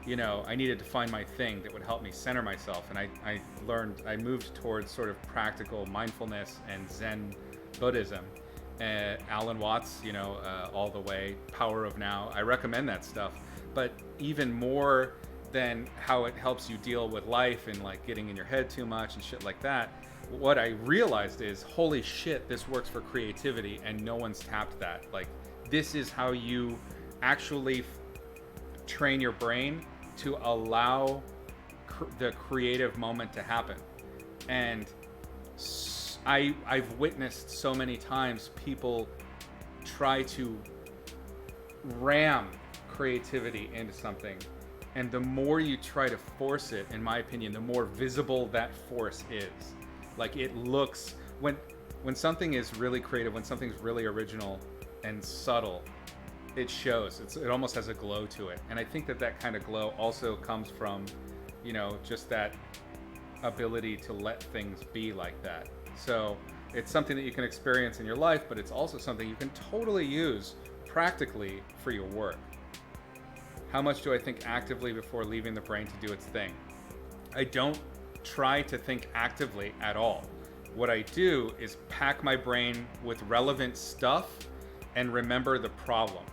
to find my thing that would help me center myself. And I moved towards sort of practical mindfulness and Zen Buddhism. Alan Watts, all the way, Power of Now. I recommend that stuff. But even more than how it helps you deal with life and like getting in your head too much and shit like that, what I realized is, holy shit, this works for creativity and no one's tapped that. Like, this is how you actually train your brain to allow the creative moment to happen. And I've witnessed so many times people try to ram creativity into something, and the more you try to force it, in my opinion, the more visible that force is. Like, it looks, when something is really creative, when something's really original and subtle, it shows. It almost has a glow to it. And I think that kind of glow also comes from, just that ability to let things be like that. So it's something that you can experience in your life, but it's also something you can totally use practically for your work. How much do I think actively before leaving the brain to do its thing? I don't try to think actively at all. What I do is pack my brain with relevant stuff and remember the problem.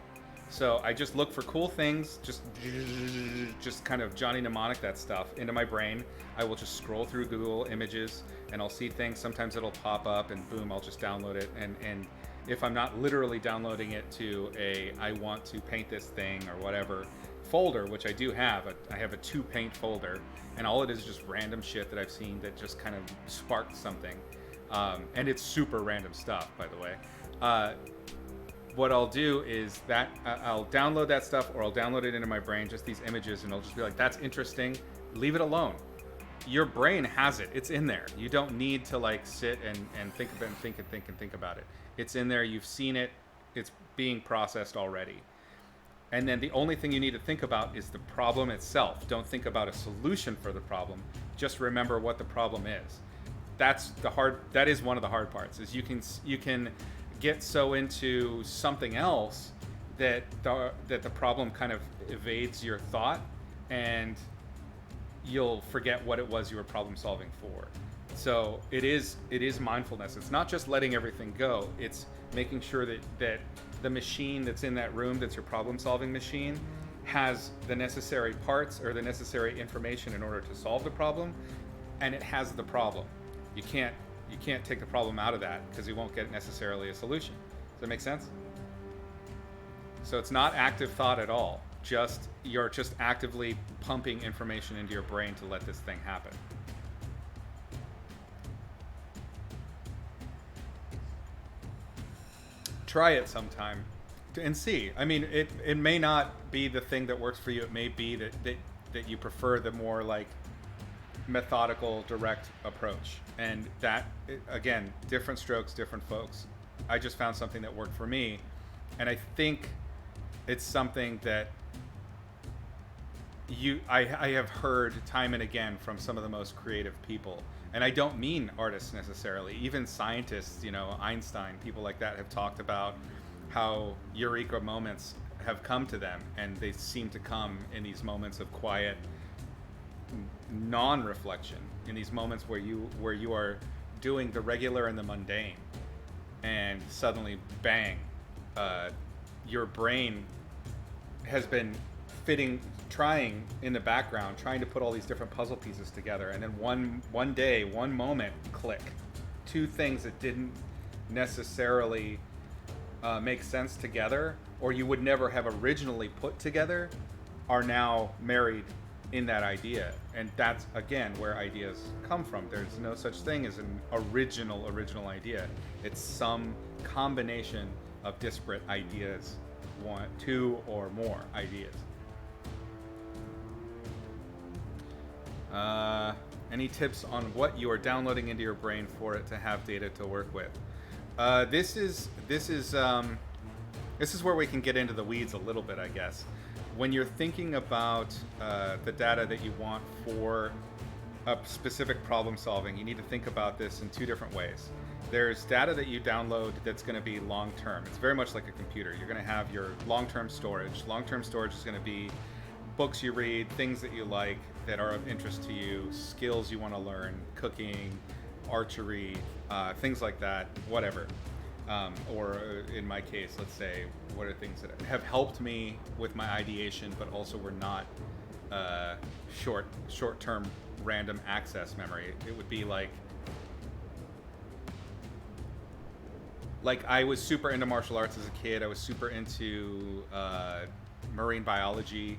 So I just look for cool things, just kind of Johnny mnemonic that stuff into my brain. I will just scroll through Google Images and I'll see things. Sometimes it'll pop up and boom, I'll just download it. And if I'm not literally downloading it to I want to paint this thing or whatever folder, which I do have, I have a 2Paint folder, and all it is just random shit that I've seen that just kind of sparked something. And it's super random stuff, by the way. What I'll do is that I'll download that stuff, or I'll download it into my brain, just these images, and I'll just be like, that's interesting, leave it alone. Your brain has it, it's in there. You don't need to like sit and think of it and think about it. It's in there, you've seen it, it's being processed already. And then the only thing you need to think about is the problem itself. Don't think about a solution for the problem, just remember what the problem is. That is one of the hard parts, is you can get so into something else that the problem kind of evades your thought, and you'll forget what it was you were problem solving for. So it is mindfulness. It's not just letting everything go. It's making sure that the machine that's in that room, that's your problem solving machine, has the necessary parts or the necessary information in order to solve the problem, and it has the problem. You can't take the problem out of that, because you won't get necessarily a solution. Does that make sense? So it's not active thought at all. Just you're just actively pumping information into your brain to let this thing happen. Try it sometime and see. I mean, it may not be the thing that works for you. It may be that you prefer the more like methodical, direct approach. And that, again, different strokes, different folks. I just found something that worked for me. And I think it's something that I have heard time and again from some of the most creative people. And I don't mean artists necessarily. Even scientists, Einstein, people like that have talked about how eureka moments have come to them, and they seem to come in these moments of quiet non-reflection, in these moments where you are doing the regular and the mundane, and suddenly bang, your brain has been trying in the background, trying to put all these different puzzle pieces together, and then one day, one moment, click. Two things that didn't necessarily make sense together, or you would never have originally put together, are now married in that idea. And that's, again, where ideas come from. There's no such thing as an original idea. It's some combination of disparate ideas, two or more ideas. Any tips on what you are downloading into your brain for it to have data to work with? This is where we can get into the weeds a little bit, I guess. When you're thinking about the data that you want for a specific problem solving, you need to think about this in two different ways. There's data that you download that's going to be long-term. It's very much like a computer. You're going to have your long-term storage. Long-term storage is going to be books you read, things that you like that are of interest to you, skills you want to learn, cooking, archery, things like that, whatever. Or in my case, let's say, what are things that have helped me with my ideation, but also were not short-term random access memory. It would be like I was super into martial arts as a kid. I was super into marine biology.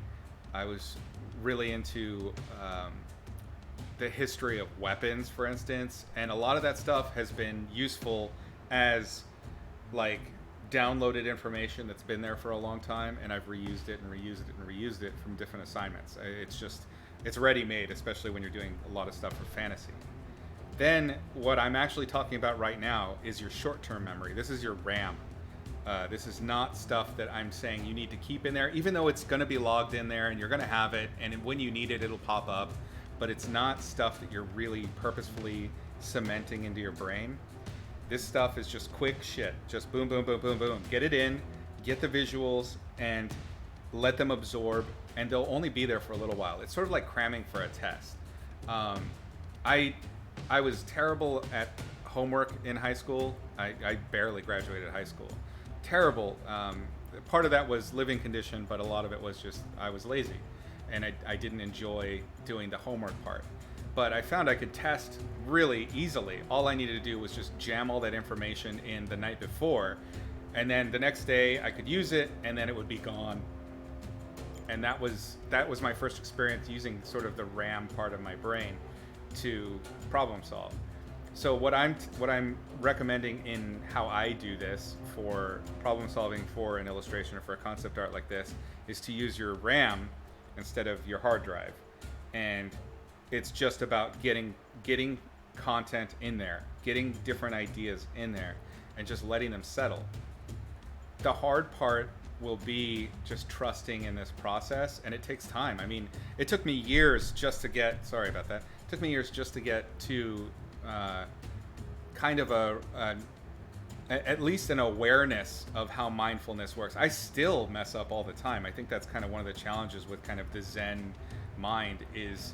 I was really into the history of weapons, for instance, and a lot of that stuff has been useful as like downloaded information that's been there for a long time, and I've reused it and reused it and reused it from different assignments. It's ready-made, especially when you're doing a lot of stuff for fantasy. Then what I'm actually talking about right now is your short-term memory. This is your RAM. This is not stuff that I'm saying you need to keep in there, even though it's going to be logged in there and you're going to have it, and when you need it, it'll pop up. But it's not stuff that you're really purposefully cementing into your brain. This stuff is just quick shit. Just boom, boom, boom, boom, boom. Get it in, get the visuals, and let them absorb, and they'll only be there for a little while. It's sort of like cramming for a test. I was terrible at homework in high school. I barely graduated high school. Terrible. Part of that was living condition, but a lot of it was just I was lazy, and I didn't enjoy doing the homework part. But I found I could test really easily. All I needed to do was just jam all that information in the night before, and then the next day I could use it, and then it would be gone. And that was my first experience using sort of the RAM part of my brain to problem solve. So what I'm recommending in how I do this for problem solving for an illustration or for a concept art like this is to use your RAM instead of your hard drive. And it's just about getting content in there, getting different ideas in there, and just letting them settle. The hard part will be just trusting in this process, and it takes time. I mean, it took me years just to get, sorry about that, it took me years just to get to kind of at least an awareness of how mindfulness works. I still mess up all the time. I think that's kind of one of the challenges with kind of the Zen mind is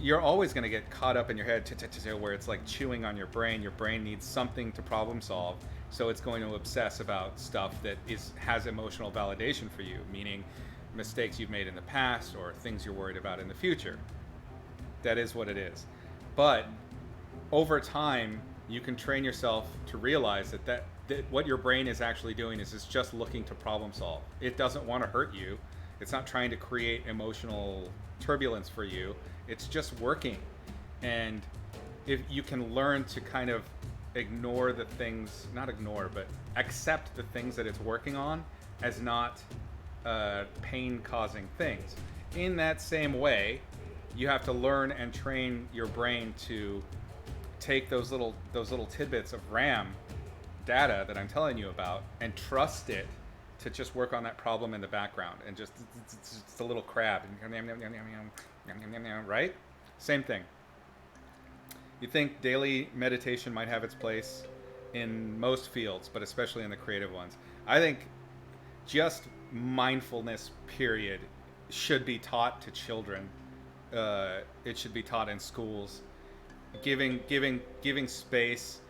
you're always going to get caught up in your head where it's like chewing on your brain. Your brain needs something to problem solve, so it's going to obsess about stuff that has emotional validation for you, meaning mistakes you've made in the past or things you're worried about in the future. That is what it is. But over time, you can train yourself to realize that what your brain is actually doing is it's just looking to problem solve. It doesn't want to hurt you. It's not trying to create emotional turbulence for you. It's just working. And if you can learn to kind of ignore the things, not ignore, but accept the things that it's working on as not pain-causing things. In that same way, you have to learn and train your brain to take those little tidbits of RAM data that I'm telling you about and trust it to just work on that problem in the background and just a little crab, right? Same thing. You think daily meditation might have its place in most fields, but especially in the creative ones. I think just mindfulness, period, should be taught to children. It should be taught in schools, giving space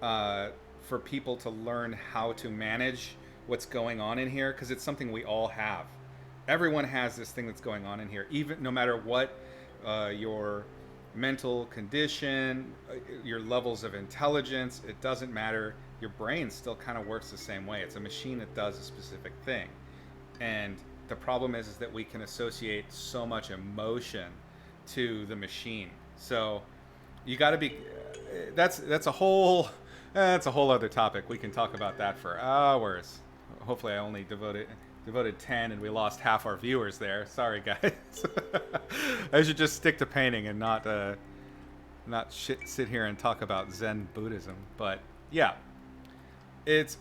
for people to learn how to manage what's going on in here, because it's something we all have. Everyone has this thing that's going on in here, even no matter what your mental condition, your levels of intelligence, it doesn't matter. Your brain still kind of works the same way. It's a machine that does a specific thing. And the problem is that we can associate so much emotion to the machine. So you got to be that's a whole other topic. We can talk about that for hours. Hopefully I only devoted 10 and we lost half our viewers there. Sorry guys. I should just stick to painting and not sit here and talk about Zen Buddhism. But yeah,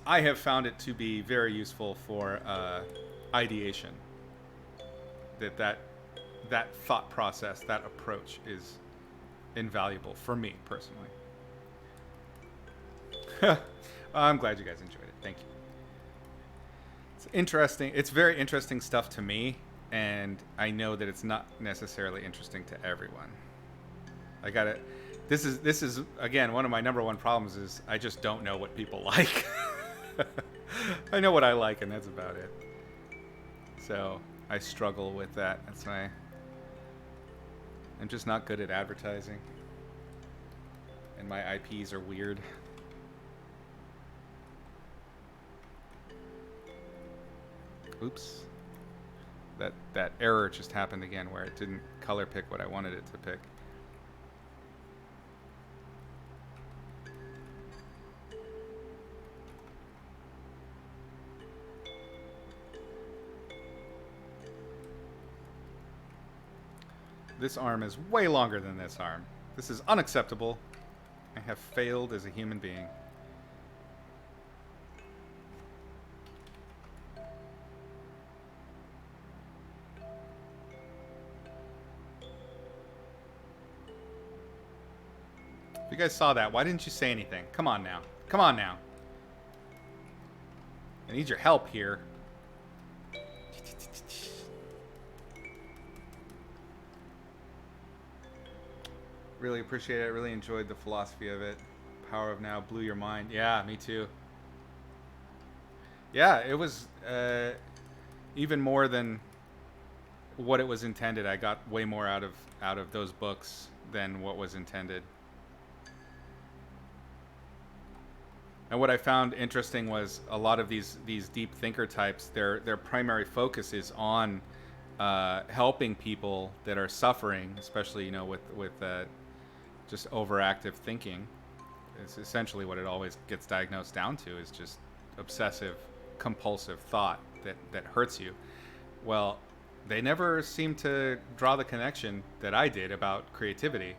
I have found it to be very useful for ideation. That thought process, that approach is invaluable for me personally. I'm glad you guys enjoyed it. Thank you. It's interesting. It's very interesting stuff to me, and I know that it's not necessarily interesting to everyone. I got it. This is again one of my number one problems is I just don't know what people like. I know what I like, and that's about it. So I struggle with that. That's why I'm just not good at advertising, and my IPs are weird. Oops. That error just happened again where it didn't color pick what I wanted it to pick. This arm is way longer than this arm. This is unacceptable. I have failed as a human being. If you guys saw that, why didn't you say anything? Come on now. Come on now. I need your help here. Really appreciate it. Really enjoyed the philosophy of it. Power of Now blew your mind. Yeah, me too. Yeah, it was even more than what it was intended. I got way more out of those books than what was intended. And what I found interesting was a lot of these deep thinker types, their primary focus is on helping people that are suffering, especially with just overactive thinking. It's essentially what it always gets diagnosed down to is just obsessive compulsive thought that hurts you. Well, they never seem to draw the connection that I did about creativity.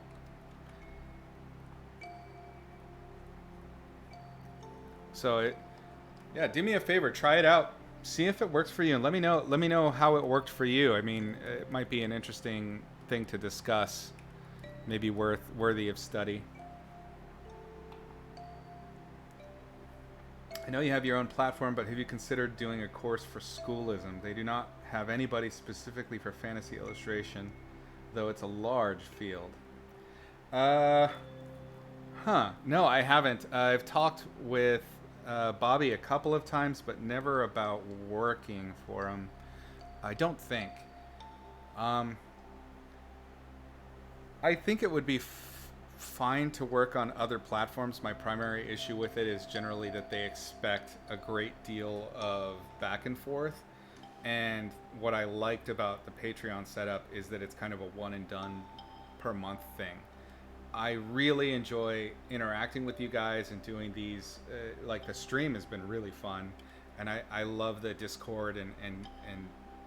So do me a favor, try it out, see if it works for you, and let me know how it worked for you. I mean, it might be an interesting thing to discuss, maybe worthy of study. I know you have your own platform, but have you considered doing a course for schoolism? They do not have anybody specifically for fantasy illustration, though it's a large field. No, I haven't. I've talked with Bobby a couple of times, but never about working for him. I don't think. I think it would be fine to work on other platforms. My primary issue with it is generally that they expect a great deal of back and forth. And what I liked about the Patreon setup is that it's kind of a one and done per month thing. I really enjoy interacting with you guys and doing these. Like the stream has been really fun, and I love the Discord and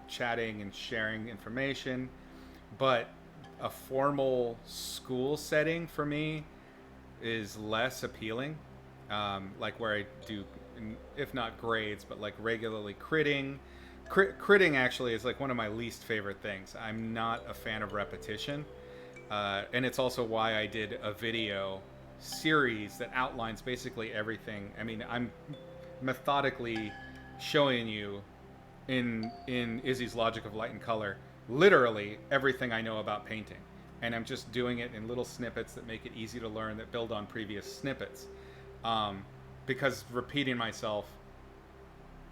chatting and sharing information. But a formal school setting for me is less appealing. Like where I do, if not grades, but like regularly critting. Critting actually is like one of my least favorite things. I'm not a fan of repetition. And it's also why I did a video series that outlines basically everything. I mean, I'm methodically showing you in Izzy's Logic of Light and Color literally everything I know about painting. And I'm just doing it in little snippets that make it easy to learn, that build on previous snippets. Because repeating myself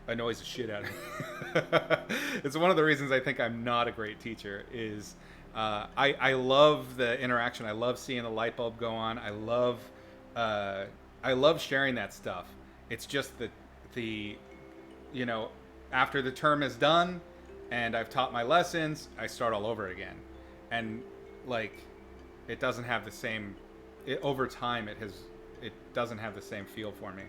annoys the shit out of me. It's one of the reasons I think I'm not a great teacher is I love the interaction. I love seeing the light bulb go on. I love sharing that stuff. It's just that the after the term is done and I've taught my lessons, I start all over again. And like it doesn't have the same over time it doesn't have the same feel for me.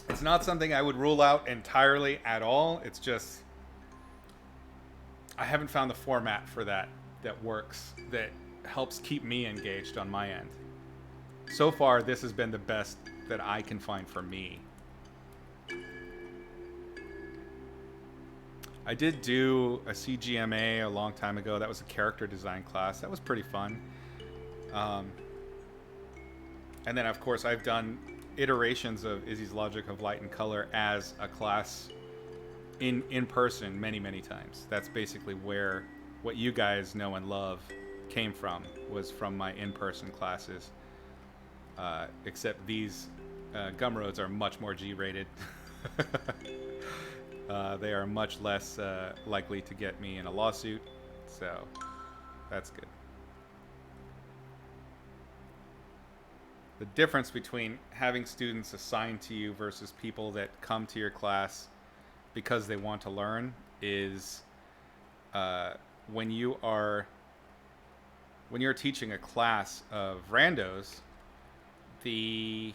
It's not something I would rule out entirely at all. It's just I haven't found the format for that works, that helps keep me engaged on my end. So far, this has been the best that I can find for me. I did do a CGMA a long time ago. That was a character design class. That was pretty fun. And then, of course, I've done iterations of Izzy's Logic of Light and Color as a class in person many times. That's basically where what you guys know and love came from, was from my in-person classes. Except these Gumroads are much more G-rated. They are much less likely to get me in a lawsuit, so that's good. The difference between having students assigned to you versus people that come to your class because they want to learn is when you're teaching a class of randos, the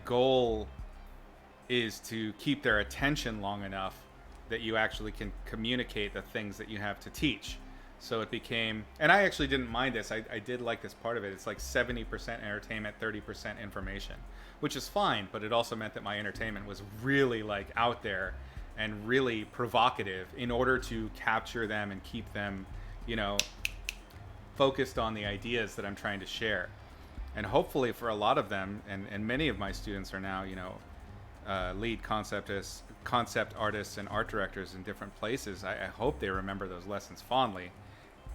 goal is to keep their attention long enough that you actually can communicate the things that you have to teach. So it became, and I actually didn't mind this. I did like this part of it. It's like 70% entertainment, 30% information, which is fine. But it also meant that my entertainment was really like out there and really provocative in order to capture them and keep them, focused on the ideas that I'm trying to share. And hopefully for a lot of them, and many of my students are now, lead concept artists and art directors in different places. I hope they remember those lessons fondly.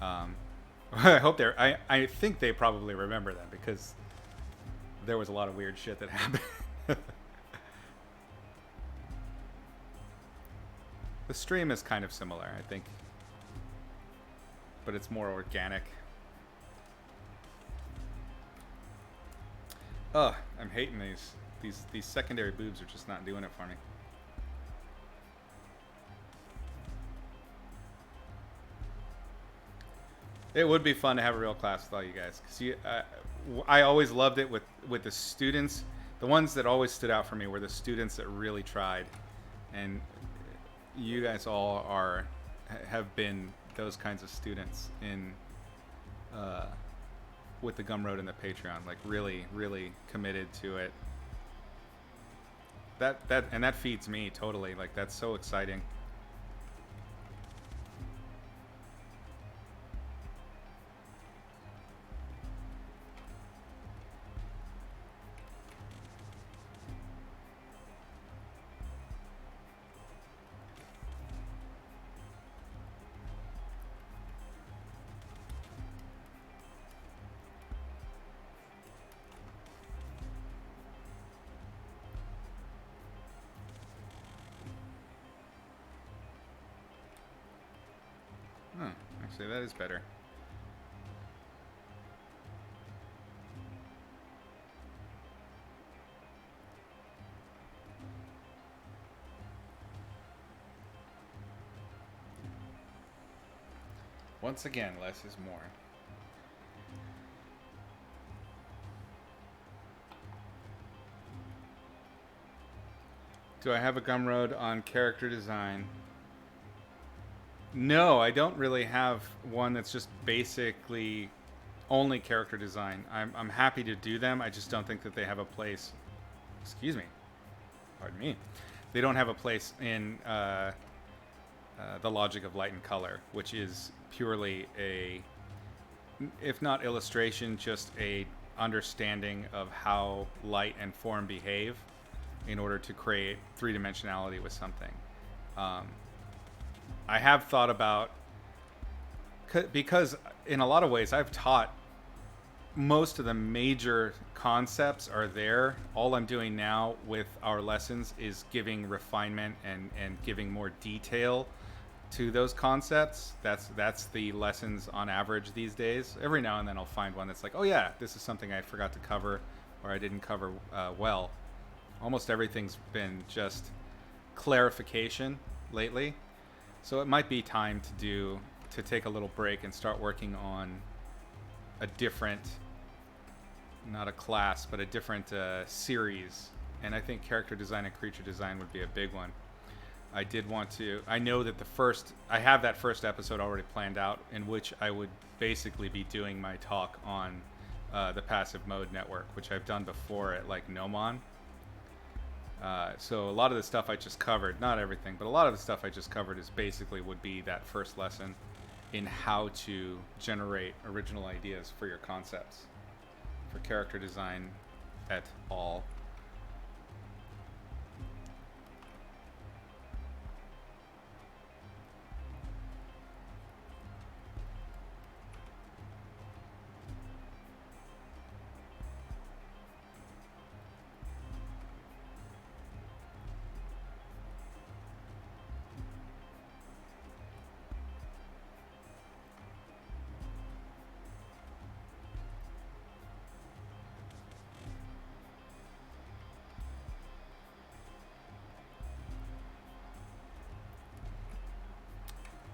I think they probably remember them because there was a lot of weird shit that happened. The stream is kind of similar, I think, but it's more organic. Ugh, I'm hating these secondary boobs are just not doing it for me. It would be fun to have a real class with all you guys, because I always loved it with the students. The ones that always stood out for me were the students that really tried, and you guys all have been those kinds of students in with the Gumroad and the Patreon, like really committed to it. That feeds me totally. Like that's so exciting. Actually, that is better. Once again, less is more. Do I have a Gumroad on character design? No, I don't really have one that's just basically only character design. I'm happy to do them. I just don't think that they have a place. Excuse me. Pardon me. They don't have a place in the logic of light and color, which is purely a, if not illustration, just a understanding of how light and form behave in order to create three-dimensionality with something. I have thought about, because in a lot of ways I've taught most of the major concepts are there. All I'm doing now with our lessons is giving refinement and giving more detail to those concepts. That's the lessons on average these days. Every now and then I'll find one that's like, oh yeah, this is something I forgot to cover or I didn't cover well. Almost everything's been just clarification lately. So it might be time to take a little break and start working on a different, not a class, but a different series. And I think character design and creature design would be a big one. I did want to, I know that I have that first episode already planned out in which I would basically be doing my talk on the passive mode network, which I've done before at like Gnomon. So a lot of the stuff I just covered, not everything, but a lot of the stuff I just covered is basically would be that first lesson in how to generate original ideas for your concepts, for character design et al.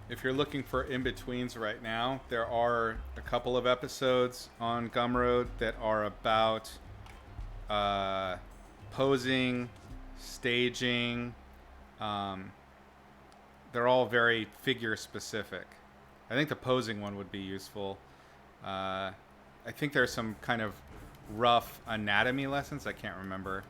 If you're looking for in-betweens right now, there are a couple of episodes on Gumroad that are about posing, staging. They're all very figure specific. I think the posing one would be useful. I think there's some kind of rough anatomy lessons. I can't remember.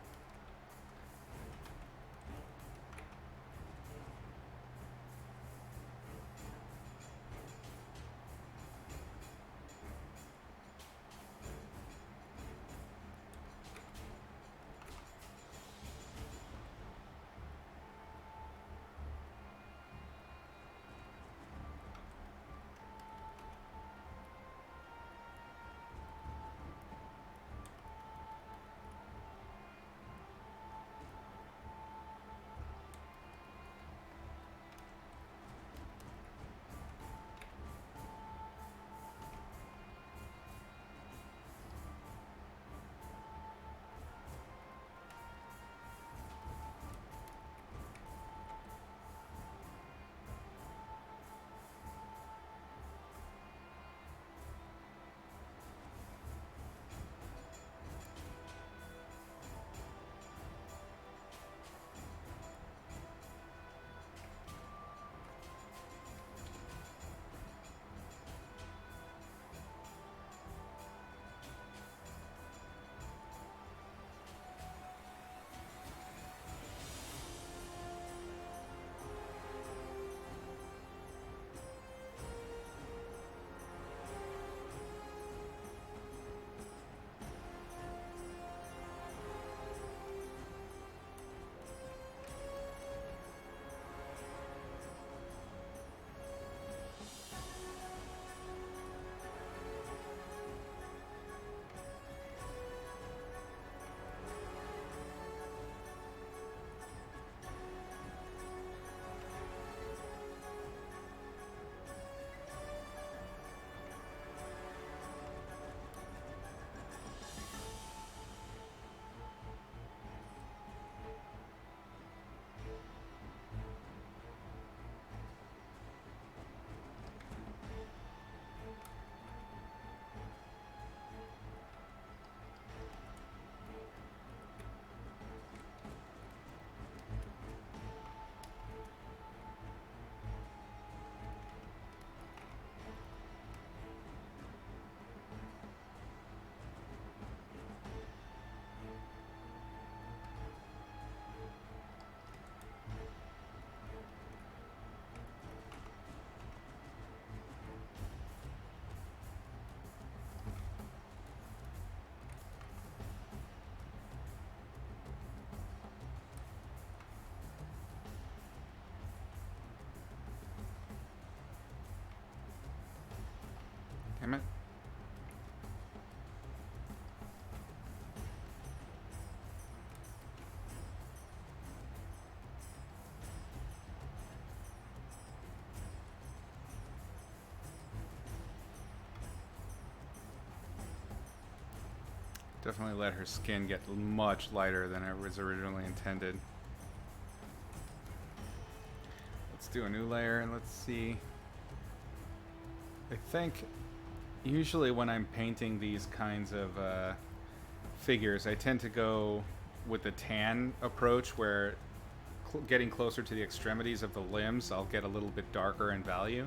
Damn it. Definitely let her skin get much lighter than it was originally intended. Let's do a new layer and let's see. I think usually when I'm painting these kinds of figures, I tend to go with the tan approach where getting closer to the extremities of the limbs, I'll get a little bit darker in value.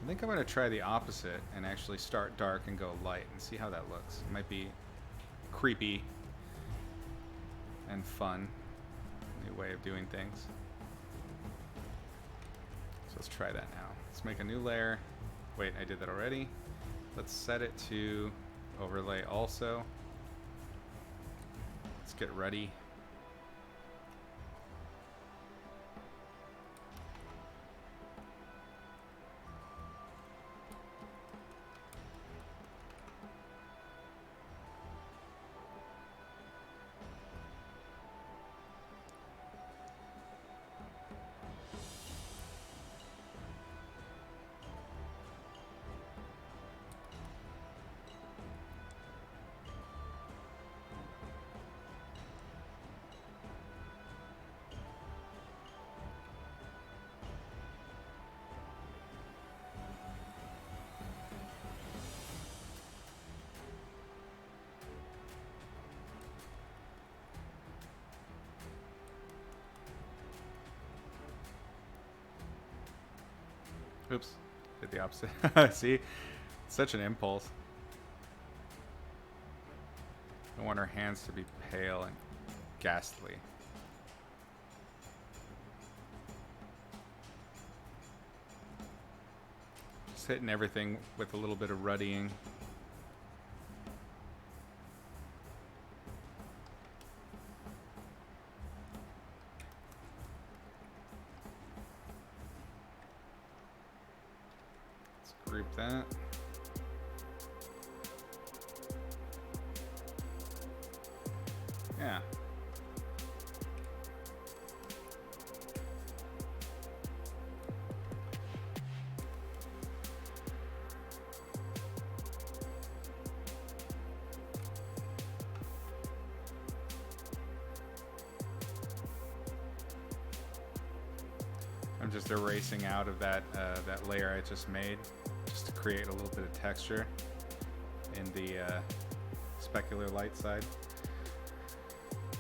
I think I'm going to try the opposite and actually start dark and go light and see how that looks. It might be creepy and fun. New way of doing things. So let's try that now. Let's make a new layer. Wait, I did that already. Let's set it to overlay also. Let's get ready. Oops, did the opposite. See, such an impulse. I want her hands to be pale and ghastly. Just hitting everything with a little bit of ruddying. Group that. Yeah. I'm just erasing out of that that layer I just made, just to create a little bit of texture in the specular light side.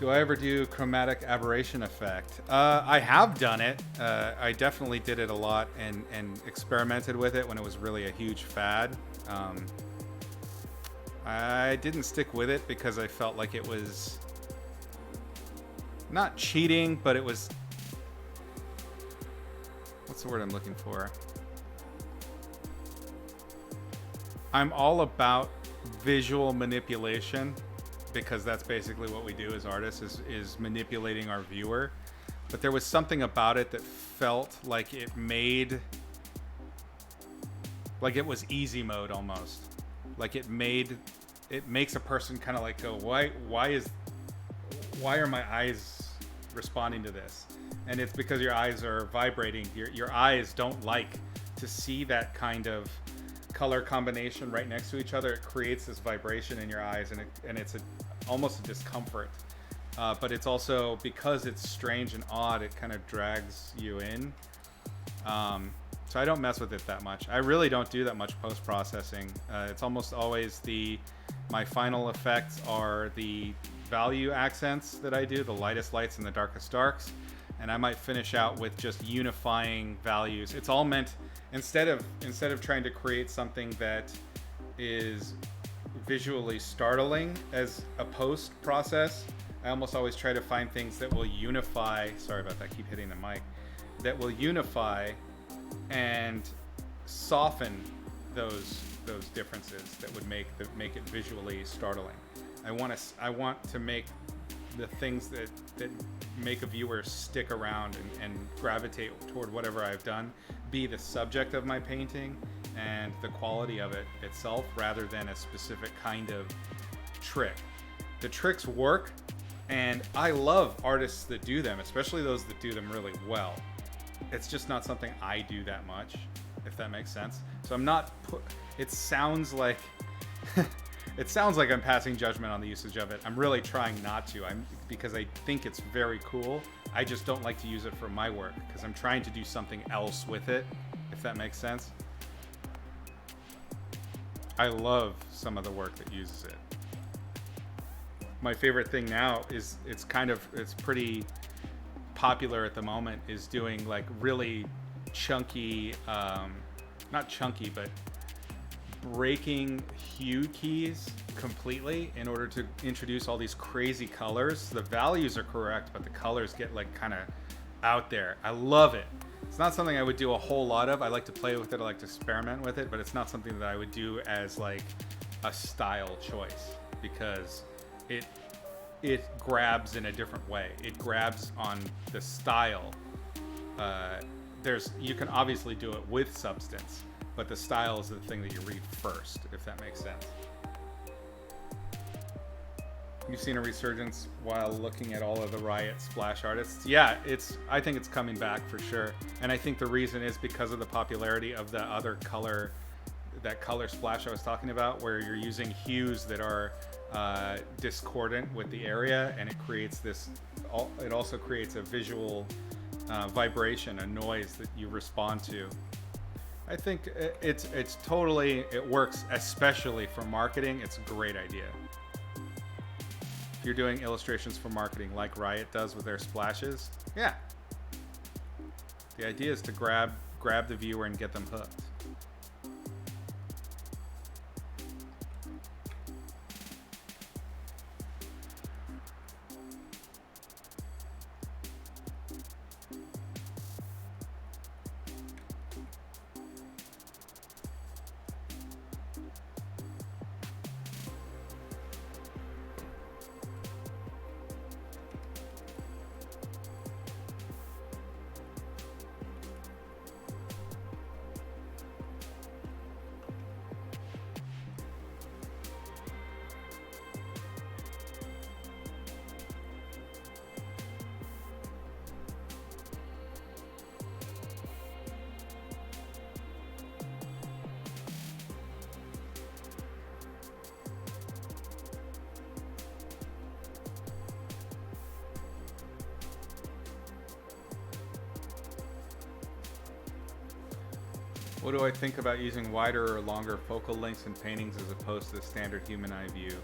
Do I ever do chromatic aberration effect? I have done it. I definitely did it a lot and experimented with it when it was really a huge fad. I didn't stick with it because I felt like it was not cheating, but it was... What's the word I'm looking for? I'm all about visual manipulation, because that's basically what we do as artists, is manipulating our viewer. But there was something about it that felt like it made, like it was easy mode almost. Like it makes a person kind of like go, why are my eyes responding to this? And it's because your eyes are vibrating. Your eyes don't like to see that kind of color combination right next to each other. It creates this vibration in your eyes, and it's almost a discomfort. But it's also, because it's strange and odd, it kind of drags you in. So I don't mess with it that much. I really don't do that much post-processing. It's almost always my final effects are the value accents that I do, the lightest lights and the darkest darks. And I might finish out with just unifying values. It's all meant, instead of trying to create something that is visually startling as a post process, I almost always try to find things that will unify. Sorry about that, I keep hitting the mic. That will unify and soften those differences that would make it visually startling. I want to make the things that make a viewer stick around and gravitate toward whatever I've done, be the subject of my painting, and the quality of it itself rather than a specific kind of trick. The tricks work, and I love artists that do them, especially those that do them really well. It's just not something I do that much, if that makes sense. So I'm not it sounds like it sounds like I'm passing judgment on the usage of it. I'm really trying not to. Because I think it's very cool. I just don't like to use it for my work because I'm trying to do something else with it, if that makes sense. I love some of the work that uses it. My favorite thing now is it's pretty popular at the moment, is doing like really chunky, not chunky, but breaking hue keys completely in order to introduce all these crazy colors. The values are correct, but the colors get like kind of out there. I love it. It's not something I would do a whole lot of. I like to play with it. I like to experiment with it, but it's not something that I would do as like a style choice because it grabs in a different way. It grabs on the style. You can obviously do it with substance, but the style is the thing that you read first, if that makes sense. You've seen a resurgence while looking at all of the Riot splash artists. Yeah, I think it's coming back for sure. And I think the reason is because of the popularity of the other color splash I was talking about, where you're using hues that are discordant with the area, and it also creates a visual vibration, a noise that you respond to. I think it works, especially for marketing. It's a great idea. If you're doing illustrations for marketing like Riot does with their splashes, yeah. The idea is to grab the viewer and get them hooked. What do I think about using wider or longer focal lengths in paintings as opposed to the standard human eye view?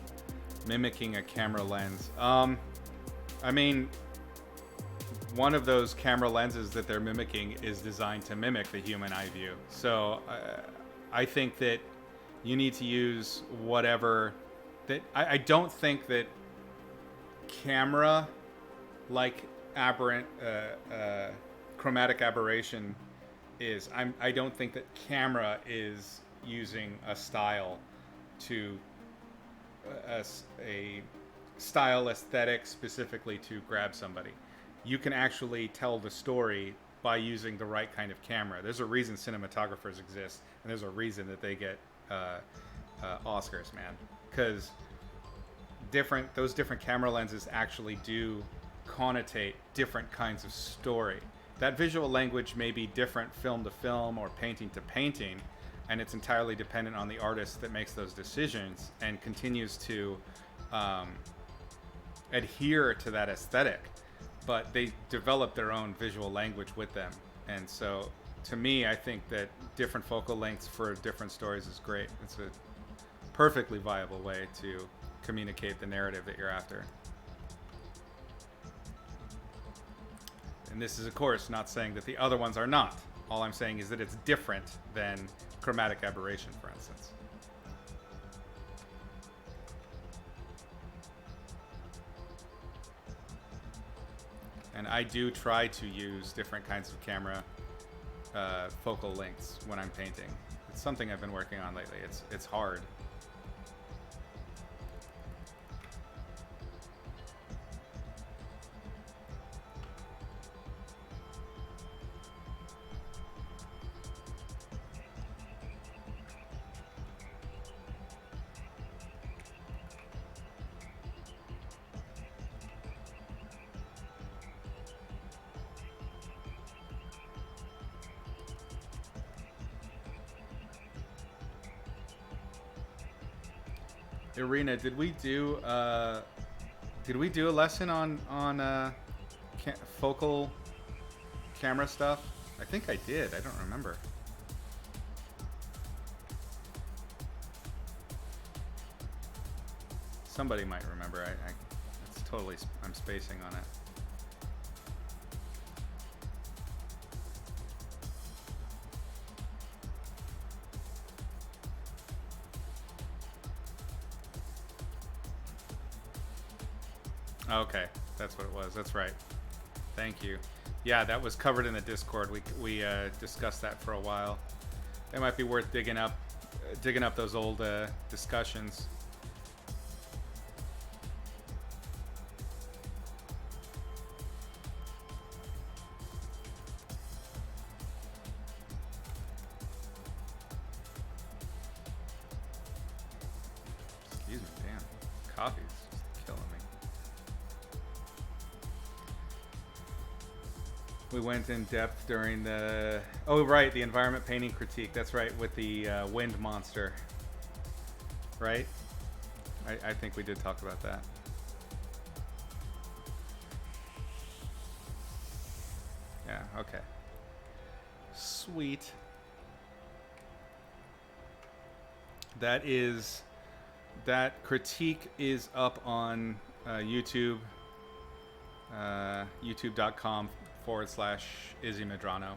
Mimicking a camera lens. I mean, one of those camera lenses that they're mimicking is designed to mimic the human eye view. So I think that you need to use whatever that I don't think that camera like aberrant chromatic aberration is. I don't think that camera is using a style to a style aesthetic specifically to grab somebody. You can actually tell the story by using the right kind of camera. There's a reason cinematographers exist, and there's a reason that they get Oscars, man, because those different camera lenses actually do connotate different kinds of story. That visual language may be different film to film or painting to painting, and it's entirely dependent on the artist that makes those decisions and continues to adhere to that aesthetic. But they develop their own visual language with them. And so, to me, I think that different focal lengths for different stories is great. It's a perfectly viable way to communicate the narrative that you're after. And this is, of course, not saying that the other ones are not. All I'm saying is that it's different than chromatic aberration, for instance. And I do try to use different kinds of camera focal lengths when I'm painting. It's something I've been working on lately. It's hard. Irina, did we do a lesson on focal camera stuff? I think I did. I don't remember. Somebody might remember. It's totally, I'm spacing on it. Okay, that's what it was. That's right. Thank you. Yeah, that was covered in the Discord. We discussed that for a while. It might be worth digging up those old discussions. Excuse me, damn. Coffee's just killing me. We went in depth during the... Oh, right, the environment painting critique. That's right, with the wind monster. Right? I think we did talk about that. Yeah, okay. Sweet. That critique is up on YouTube. YouTube.com/Izzy Medrano,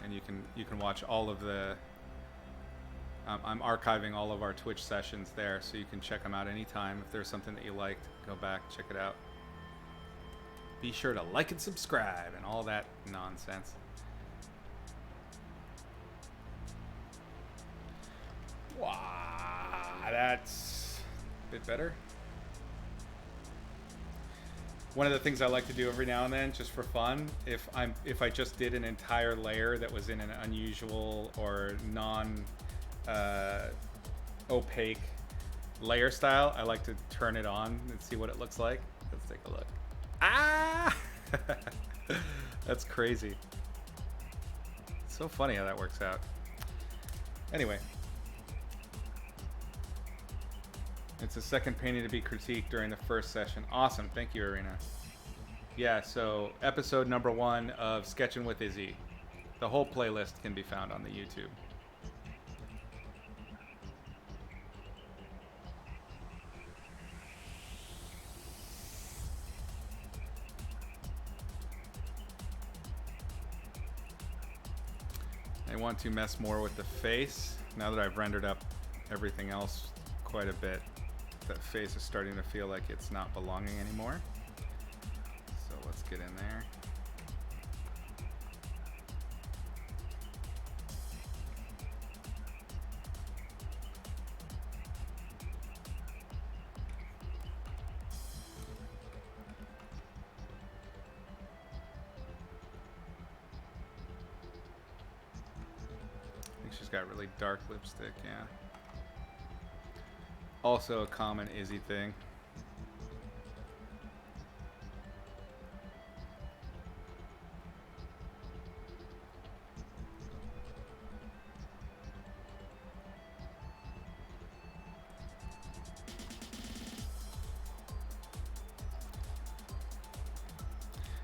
and you can watch all of the. I'm archiving all of our Twitch sessions there, so you can check them out anytime. If there's something that you liked, go back, check it out. Be sure to like and subscribe and all that nonsense. Wow, that's a bit better. One of the things I like to do every now and then, just for fun, if I just did an entire layer that was in an unusual or non-opaque layer style, I like to turn it on and see what it looks like. Let's take a look. Ah! That's crazy. It's so funny how that works out. Anyway. It's the second painting to be critiqued during the first session. Awesome. Thank you, Irina. Yeah, so episode number 1 of Sketchin with Izzy. The whole playlist can be found on the YouTube. I want to mess more with the face. Now that I've rendered up everything else quite a bit, that face is starting to feel like it's not belonging anymore. So let's get in there. I think she's got really dark lipstick, yeah. Also a common Izzy thing.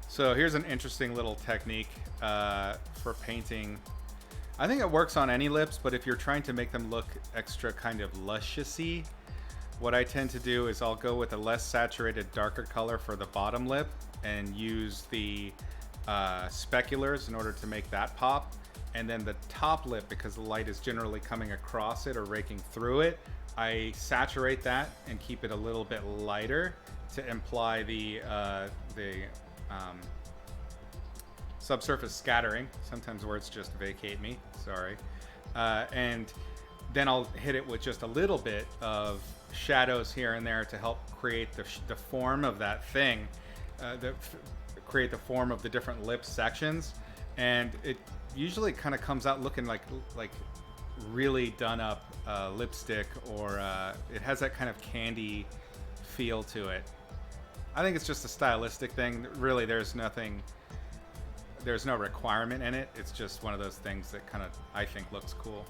So here's an interesting little technique for painting. I think it works on any lips, but if you're trying to make them look extra kind of luscious-y, what I tend to do is I'll go with a less saturated, darker color for the bottom lip and use the speculars in order to make that pop. And then the top lip, because the light is generally coming across it or raking through it, I saturate that and keep it a little bit lighter to imply the subsurface scattering. Sometimes words just vacate me, sorry. And then I'll hit it with just a little bit of shadows here and there to help create the form of that thing, create the form of the different lip sections. And it usually kind of comes out looking like really done up lipstick, or it has that kind of candy feel to it. I think it's just a stylistic thing. Really, there's no requirement in it. It's just one of those things that kind of, I think, looks cool.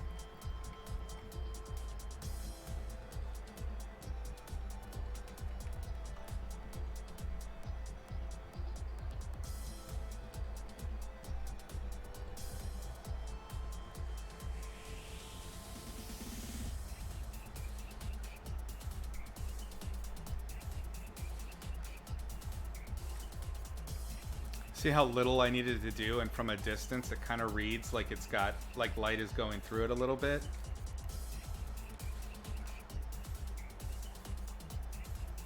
See how little I needed to do, and from a distance it kind of reads like it's got, like light is going through it a little bit.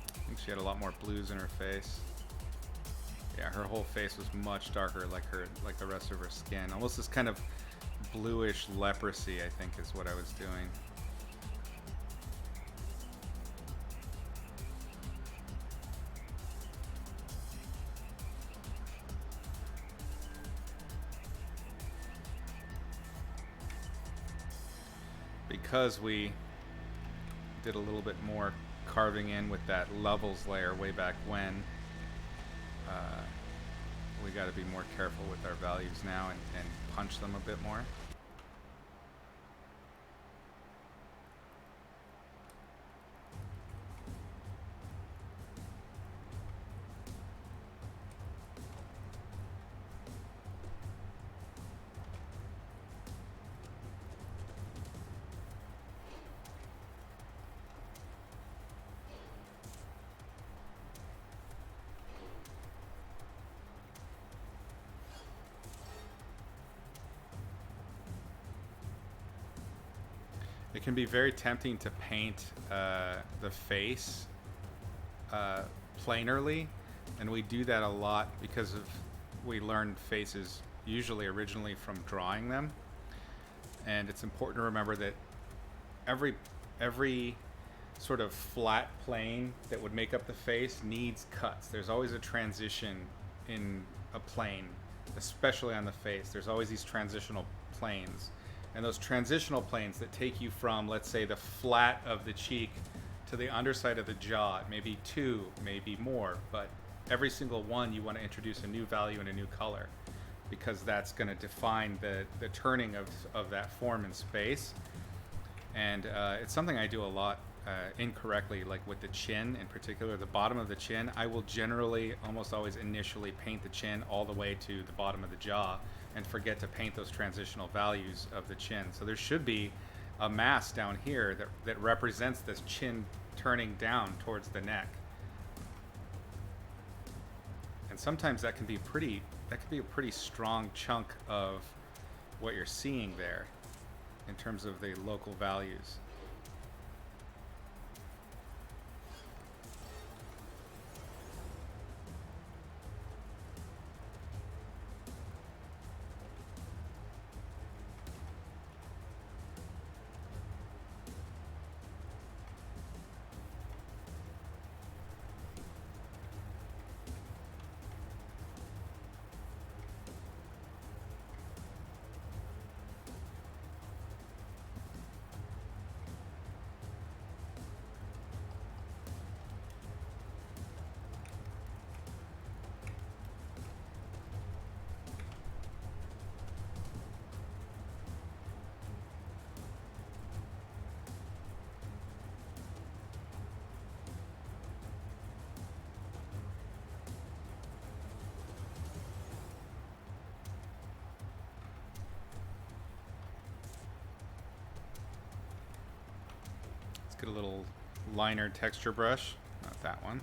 I think she had a lot more blues in her face. Yeah, her whole face was much darker, like the rest of her skin. Almost this kind of bluish leprosy, I think, is what I was doing. Because we did a little bit more carving in with that levels layer way back when, we got to be more careful with our values now and punch them a bit more. It can be very tempting to paint the face planarly, and we do that a lot because we learned faces usually originally from drawing them. And it's important to remember that every sort of flat plane that would make up the face needs cuts. There's always a transition in a plane, especially on the face. There's always these transitional planes. And those transitional planes that take you from, let's say, the flat of the cheek to the underside of the jaw, maybe two, maybe more, but every single one you want to introduce a new value and a new color, because that's going to define the turning of that form in space. And it's something I do a lot incorrectly, like with the chin in particular, the bottom of the chin. I will generally almost always initially paint the chin all the way to the bottom of the jaw and forget to paint those transitional values of the chin. So there should be a mass down here that represents this chin turning down towards the neck. And sometimes that can be a pretty strong chunk of what you're seeing there in terms of the local values. Get a little liner texture brush, not that one.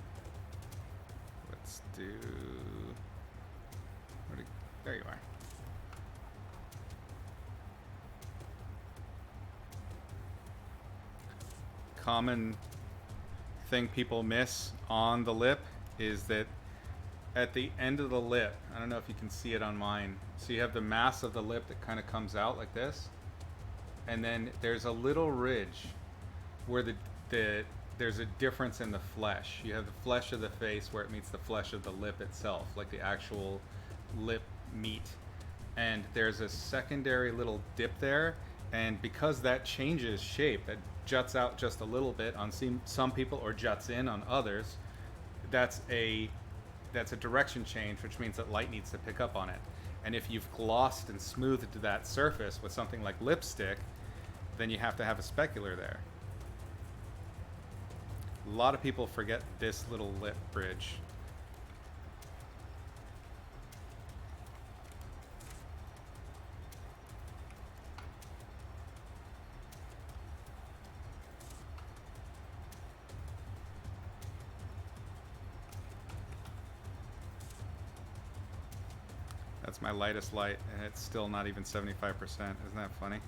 Let's do, there you are. Common thing people miss on the lip is that at the end of the lip, I don't know if you can see it on mine, so you have the mass of the lip that kind of comes out like this, and then there's a little ridge where there's a difference in the flesh. You have the flesh of the face where it meets the flesh of the lip itself, like the actual lip meat. And there's a secondary little dip there, and because that changes shape, that juts out just a little bit on some people or juts in on others, that's a direction change, which means that light needs to pick up on it. And if you've glossed and smoothed that surface with something like lipstick, then you have to have a specular there. A lot of people forget this little lip bridge. That's my lightest light, and it's still not even 75%. Isn't that funny?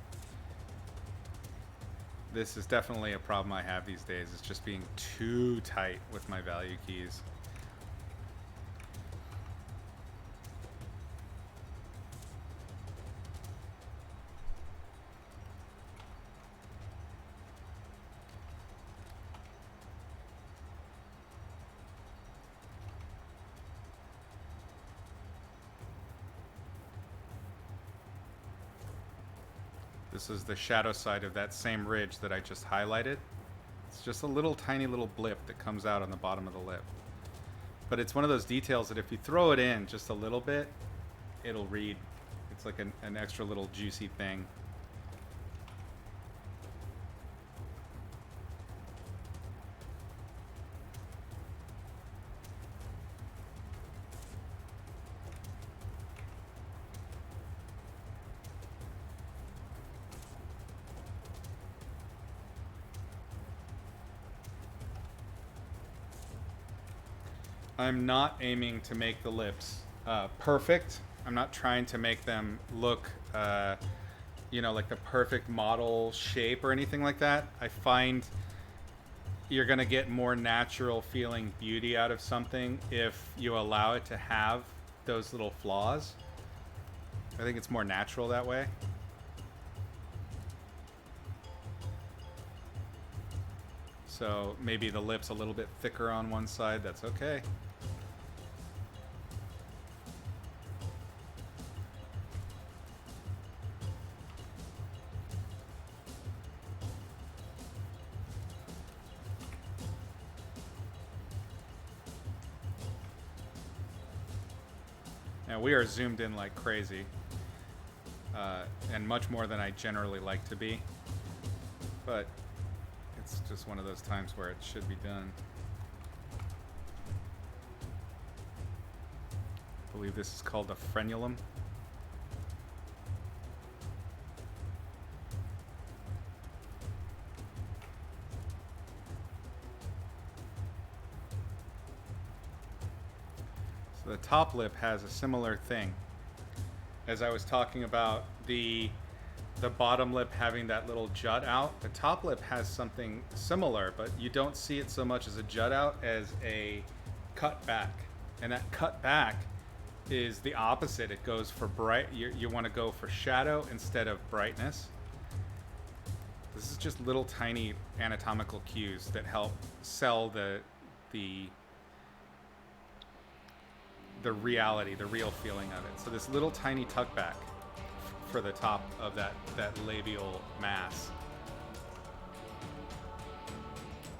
This is definitely a problem I have these days. It's just being too tight with my value keys. This is the shadow side of that same ridge that I just highlighted. It's just a little tiny little blip that comes out on the bottom of the lip. But it's one of those details that if you throw it in just a little bit, it'll read. It's like an extra little juicy thing. I'm not aiming to make the lips perfect. I'm not trying to make them look, you know, like the perfect model shape or anything like that. I find you're going to get more natural feeling beauty out of something if you allow it to have those little flaws. I think it's more natural that way. So maybe the lip's a little bit thicker on one side. That's okay. Now we are zoomed in like crazy, and much more than I generally like to be, but it's just one of those times where it should be done. I believe this is called a frenulum. So the top lip has a similar thing. As I was talking about the bottom lip having that little jut out, the top lip has something similar, but you don't see it so much as a jut out as a cut back. And that cut back is the opposite. It goes for bright. You want to go for shadow instead of brightness. This is just little tiny anatomical cues that help sell the reality, the real feeling of it. So this little tiny tuck back for the top of that labial mass.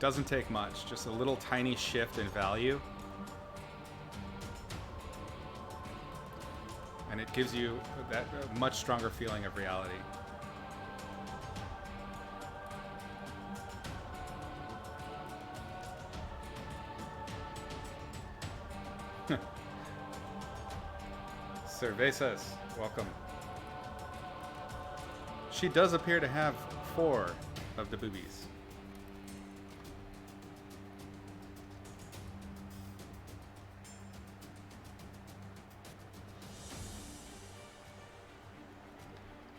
Doesn't take much, just a little tiny shift in value. And it gives you that much stronger feeling of reality. Cervezas, welcome. She does appear to have 4 of the boobies.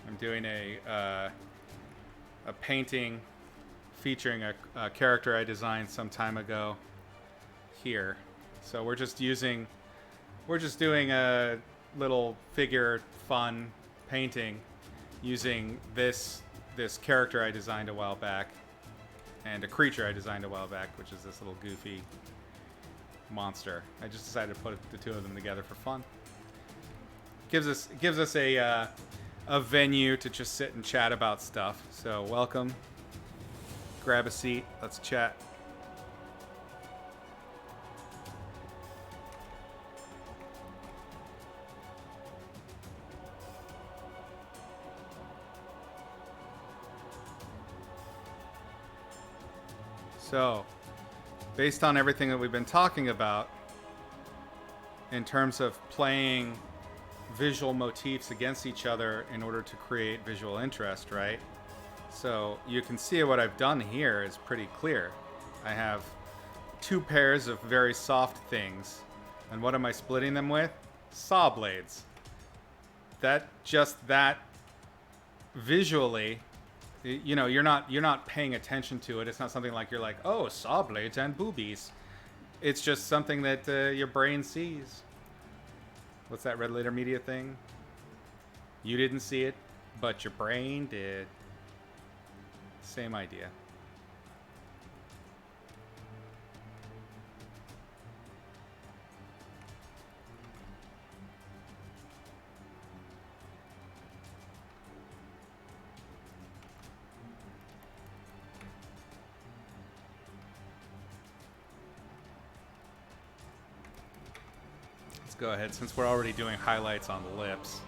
I'm doing a painting featuring a character I designed some time ago here. So we're just doing a little figure fun painting using this character I designed a while back and a creature I designed a while back, which is this little goofy monster. I just decided to put the two of them together for fun. Gives us a venue to just sit and chat about stuff. So welcome. Grab a seat. Let's chat. So, based on everything that we've been talking about, in terms of playing visual motifs against each other in order to create visual interest, right? So you can see what I've done here is pretty clear. I have 2 pairs of very soft things. And what am I splitting them with? Saw blades. that visually, you know, you're not paying attention to it. It's not something like you're like, oh, saw blades and boobies. It's just something that your brain sees. What's that Red Letter Media thing? You didn't see it, but your brain did. Same idea. Let's go ahead, since we're already doing highlights on the lips.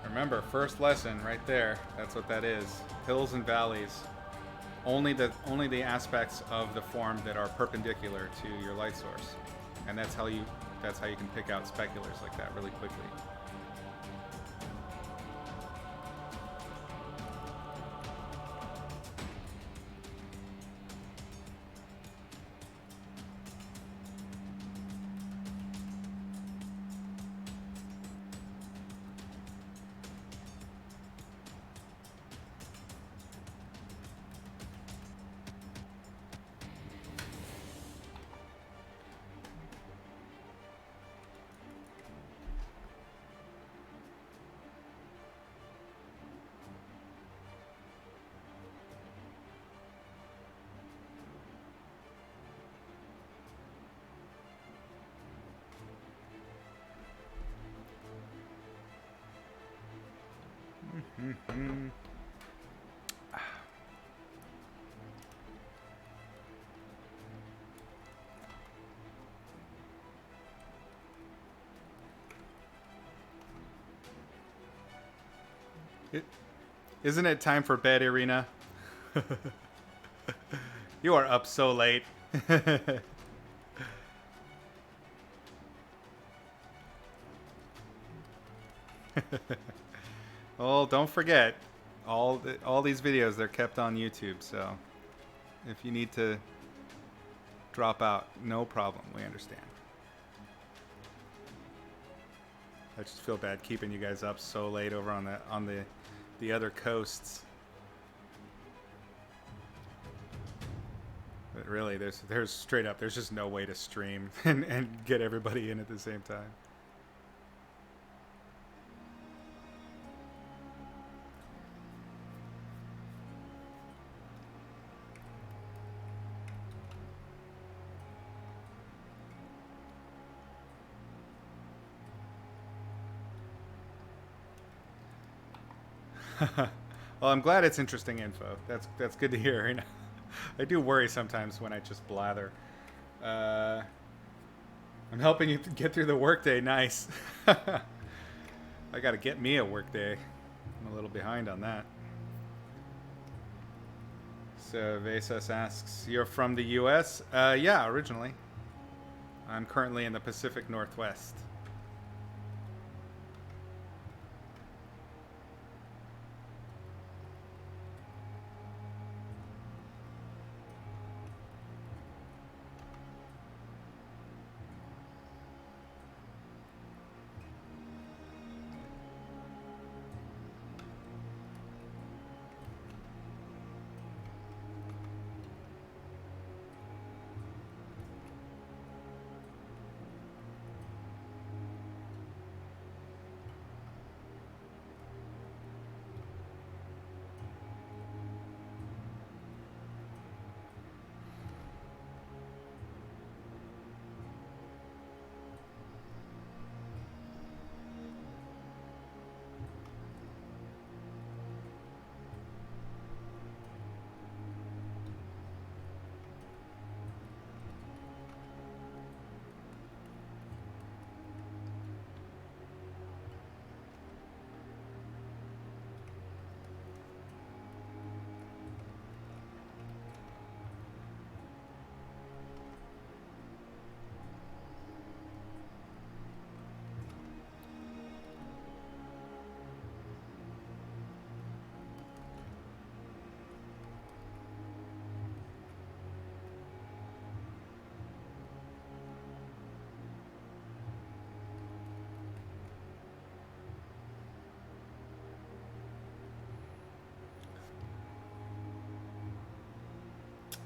Remember, first lesson right there. That's what that is. Hills and valleys. Only the aspects of the form that are perpendicular to your light source, and that's how you can pick out speculars like that really quickly. Isn't it time for bed, Irina? You are up so late. Well, don't forget, all these videos, they're kept on YouTube, so if you need to drop out, no problem. We understand. I just feel bad keeping you guys up so late over on the other coasts. But really, there's straight up, there's just no way to stream and get everybody in at the same time. Well, I'm glad it's interesting info. That's good to hear. You know? I do worry sometimes when I just blather. I'm helping you get through the workday. Nice. I got to get me a workday. I'm a little behind on that. So Vasas asks, "You're from the U.S.?" Yeah, originally. I'm currently in the Pacific Northwest.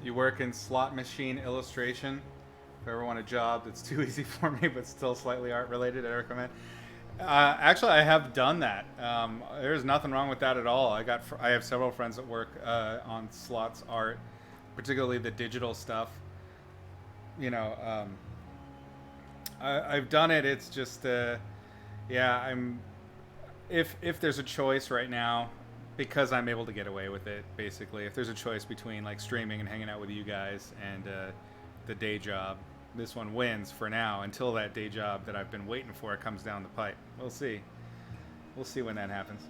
You work in slot machine illustration. If I ever want a job that's too easy for me but still slightly art related, I recommend. Actually, I have done that. There's nothing wrong with that at all. I have several friends that work on slots art, particularly the digital stuff. You know, I've done it. It's just, yeah. If there's a choice right now, because I'm able to get away with it. Basically, if there's a choice between like streaming and hanging out with you guys and the day job, this one wins for now until that day job that I've been waiting for comes down the pipe. We'll see. We'll see when that happens.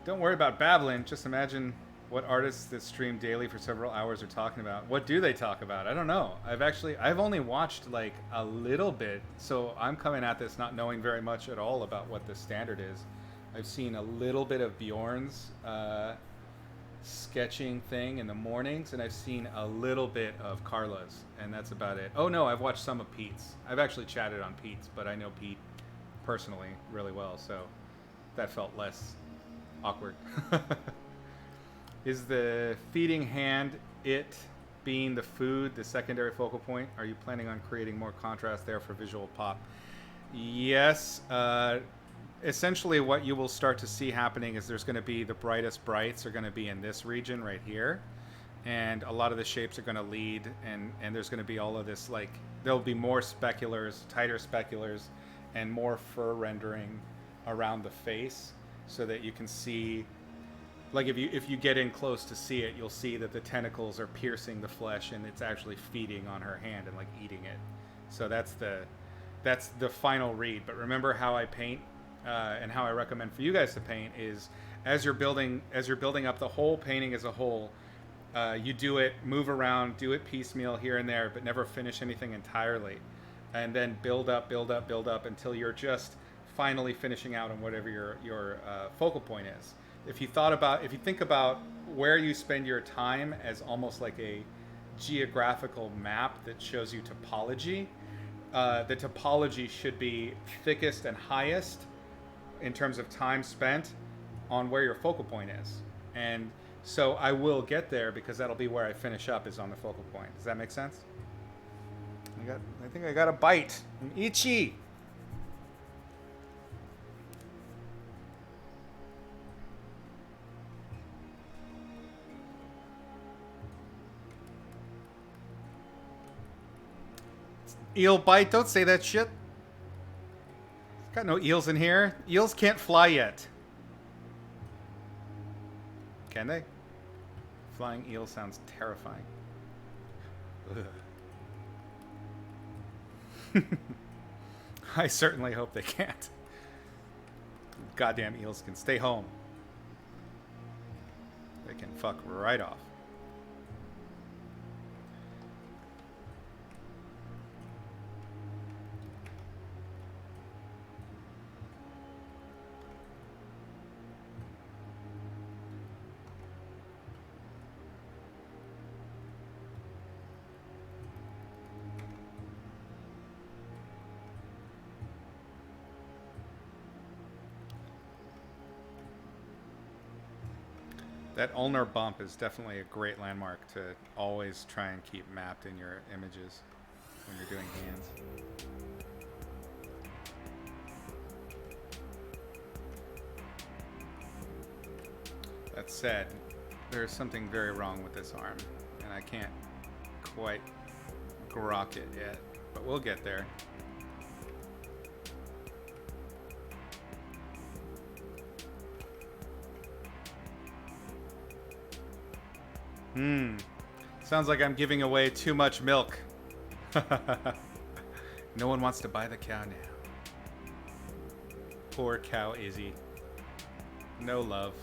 Don't worry about babbling. Just imagine what artists that stream daily for several hours are talking about. What do they talk about? I don't know. I've only watched like a little bit, so I'm coming at this not knowing very much at all about what the standard is. I've seen a little bit of Bjorn's sketching thing in the mornings, and I've seen a little bit of Carla's, and that's about it. Oh no, I've watched some of Pete's. I've actually chatted on Pete's, but I know Pete personally really well, so that felt less awkward. Is the feeding hand it being the food the secondary focal point? Are you planning on creating more contrast there for visual pop? Yes. Essentially what you will start to see happening is there's going to be the brightest brights are going to be in this region right here, and a lot of the shapes are going to lead, and there's going to be all of this, like there'll be more speculars, tighter speculars, and more fur rendering around the face, so that you can see, like if you get in close to see it, you'll see that the tentacles are piercing the flesh and it's actually feeding on her hand and like eating it. So that's the final read. But remember how I paint. And how I recommend for you guys to paint is as you're building up the whole painting as a whole, you do it, move around, do it piecemeal here and there, but never finish anything entirely, and then build up until you're just finally finishing out on whatever your focal point is. If you think about where you spend your time as almost like a geographical map that shows you topology, the topology should be thickest and highest in terms of time spent on where your focal point is. And so I will get there because that'll be where I finish up, is on the focal point. Does that make sense? I think I got a bite. I'm itchy. Eel bite, don't say that shit. Got no eels in here. Eels can't fly yet. Can they? Flying eel sounds terrifying. I certainly hope they can't. Goddamn eels can stay home. They can fuck right off. That ulnar bump is definitely a great landmark to always try and keep mapped in your images when you're doing hands. That said, there's something very wrong with this arm, and I can't quite grok it yet, but we'll get there. Sounds like I'm giving away too much milk. No one wants to buy the cow now. Poor cow Izzy. No love.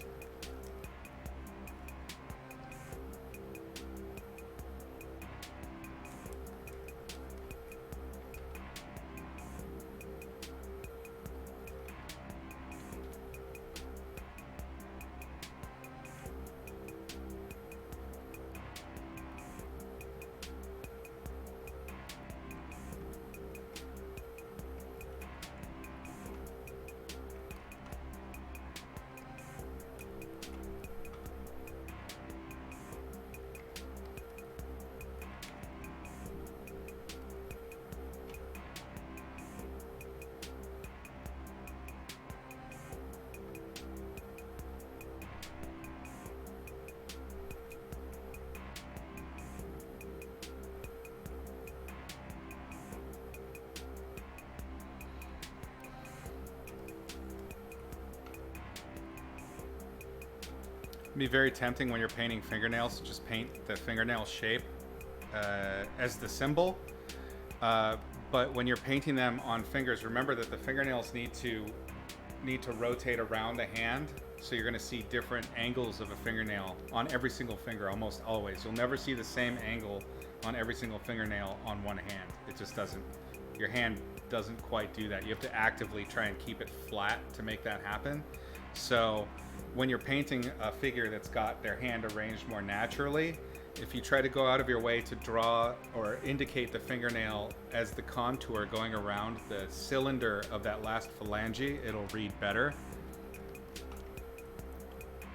be very tempting when you're painting fingernails to just paint the fingernail shape as the symbol. But when you're painting them on fingers, remember that the fingernails need to rotate around the hand. So you're going to see different angles of a fingernail on every single finger, almost always. You'll never see the same angle on every single fingernail on one hand. It just doesn't. Your hand doesn't quite do that. You have to actively try and keep it flat to make that happen. So when you're painting a figure that's got their hand arranged more naturally, if you try to go out of your way to draw or indicate the fingernail as the contour going around the cylinder of that last phalange, it'll read better.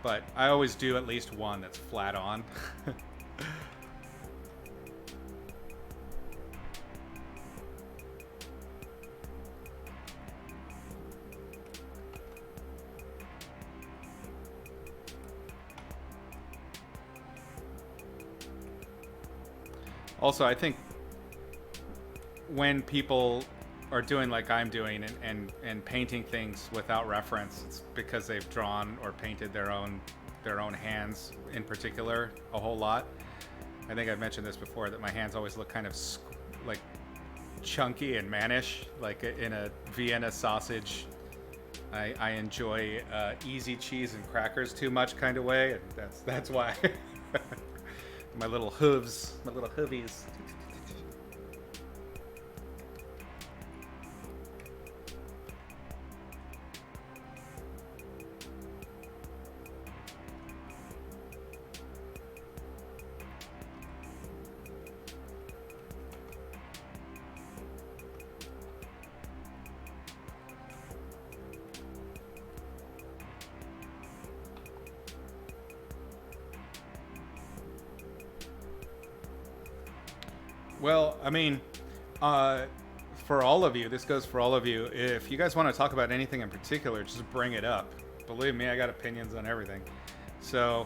But I always do at least one that's flat on. Also, I think when people are doing like I'm doing and painting things without reference, it's because they've drawn or painted their own hands in particular a whole lot. I think I've mentioned this before, that my hands always look kind of like chunky and mannish, like in a Vienna sausage. I enjoy easy cheese and crackers too much kind of way, and that's why. My little hooves, my little hoovies. Well, I mean, for all of you, this goes for all of you. If you guys want to talk about anything in particular, just bring it up. Believe me, I got opinions on everything. So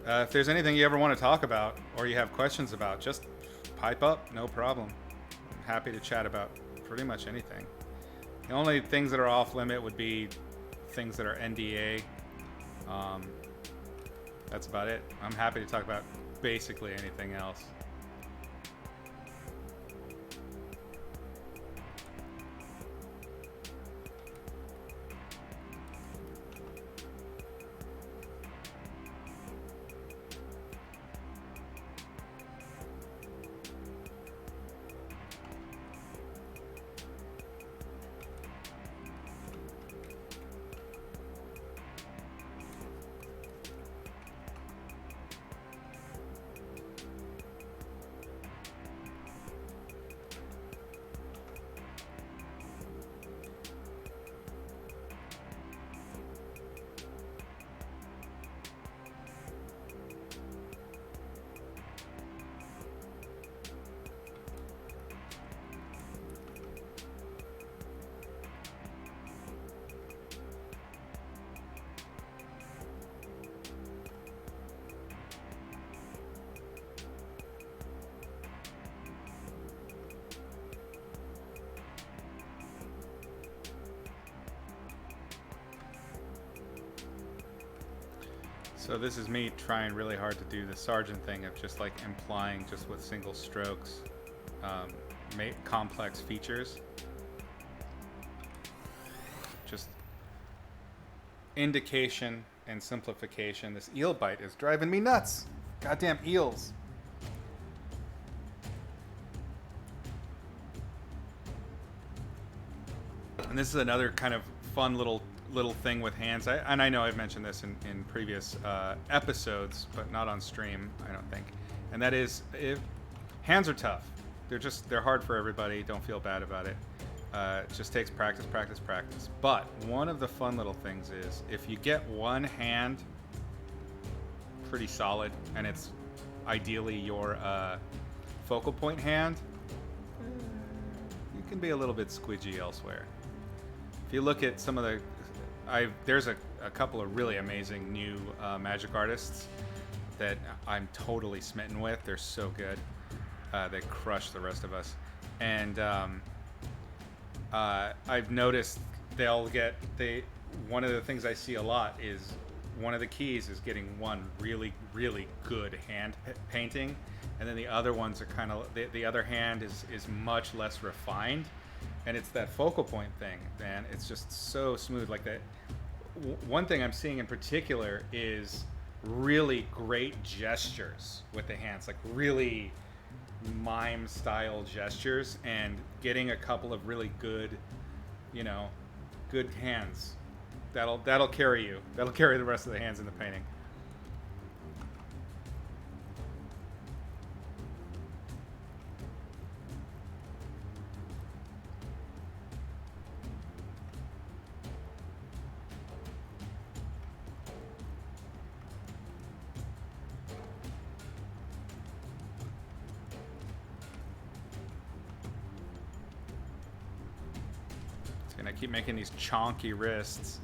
if there's anything you ever want to talk about or you have questions about, just pipe up, no problem. I'm happy to chat about pretty much anything. The only things that are off limit would be things that are NDA. That's about it. I'm happy to talk about basically anything else. So this is me trying really hard to do the sergeant thing of just like implying just with single strokes, make complex features. Just indication and simplification. This eel bite is driving me nuts. Goddamn eels. And this is another kind of fun little thing with hands. I know I've mentioned this in previous episodes, but not on stream, I don't think. And that is, hands are tough. They're hard for everybody. Don't feel bad about it. It just takes practice. But one of the fun little things is if you get one hand pretty solid, and it's ideally your focal point hand, you can be a little bit squidgy elsewhere. If you look at some of the, there's a couple of really amazing new magic artists that I'm totally smitten with. They're so good. They crush the rest of us. And I've noticed one of the things I see a lot is one of the keys is getting one really, really good hand painting, and then the other ones are kind of, the other hand is much less refined, and it's that focal point thing, man. It's just so smooth. Like that. One thing I'm seeing in particular is really great gestures with the hands, like really mime style gestures, and getting a couple of really good, you know, good hands. That'll carry you. That'll carry the rest of the hands in the painting. And I keep making these chonky wrists.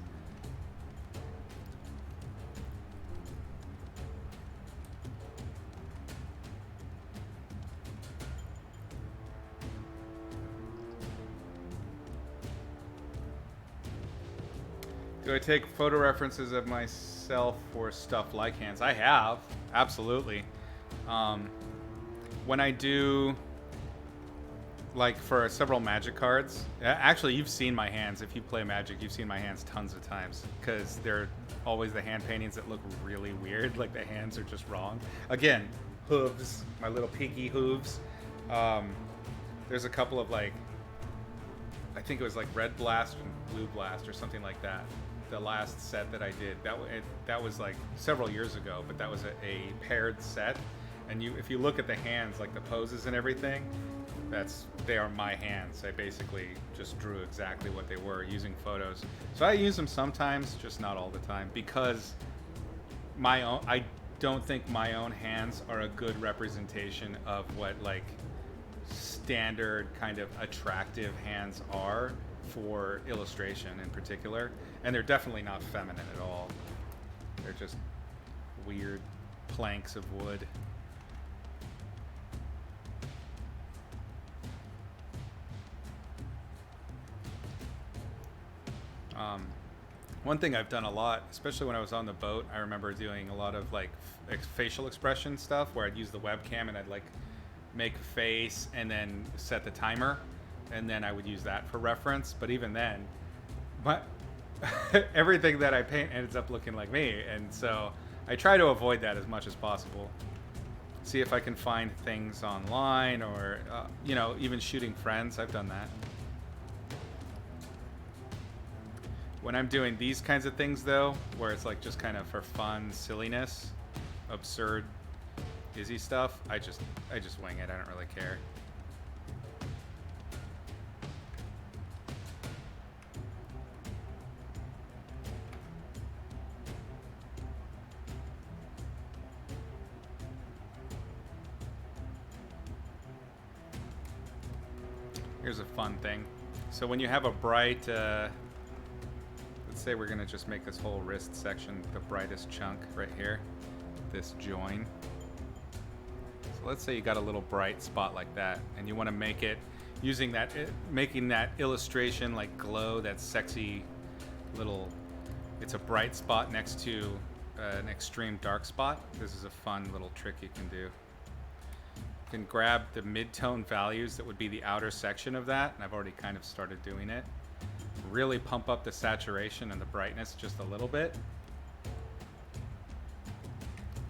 Do I take photo references of myself for stuff like hands? I have, absolutely. When I do, like for several Magic cards, actually you've seen my hands. If you play Magic, you've seen my hands tons of times, because they're always the hand paintings that look really weird, like the hands are just wrong. Again, hooves, my little piggy hooves. There's a couple of, like, I think it was like Red Blast and Blue Blast or something like that. The last set that I did, that was like several years ago, but that was a paired set. And if you look at the hands, like the poses and everything, they are my hands. I basically just drew exactly what they were using photos. So I use them sometimes, just not all the time, because I don't think my own hands are a good representation of what like standard kind of attractive hands are for illustration in particular. And they're definitely not feminine at all. They're just weird planks of wood. One thing I've done a lot, especially when I was on the boat, I remember doing a lot of like facial expression stuff where I'd use the webcam and I'd like make a face and then set the timer, and then I would use that for reference. But even then, everything that I paint ends up looking like me, and so I try to avoid that as much as possible. See if I can find things online, or even shooting friends. I've done that. When I'm doing these kinds of things, though, where it's like just kind of for fun, silliness, absurd, Izzy stuff, I just wing it. I don't really care. Here's a fun thing. So when you have a bright, let's say we're gonna just make this whole wrist section the brightest chunk right here, this join. So let's say you got a little bright spot like that, and you want to make it using that, making that illustration like glow, that sexy little. It's a bright spot next to an extreme dark spot. This is a fun little trick you can do. You can grab the mid-tone values that would be the outer section of that, and I've already kind of started doing it. Really pump up the saturation and the brightness just a little bit,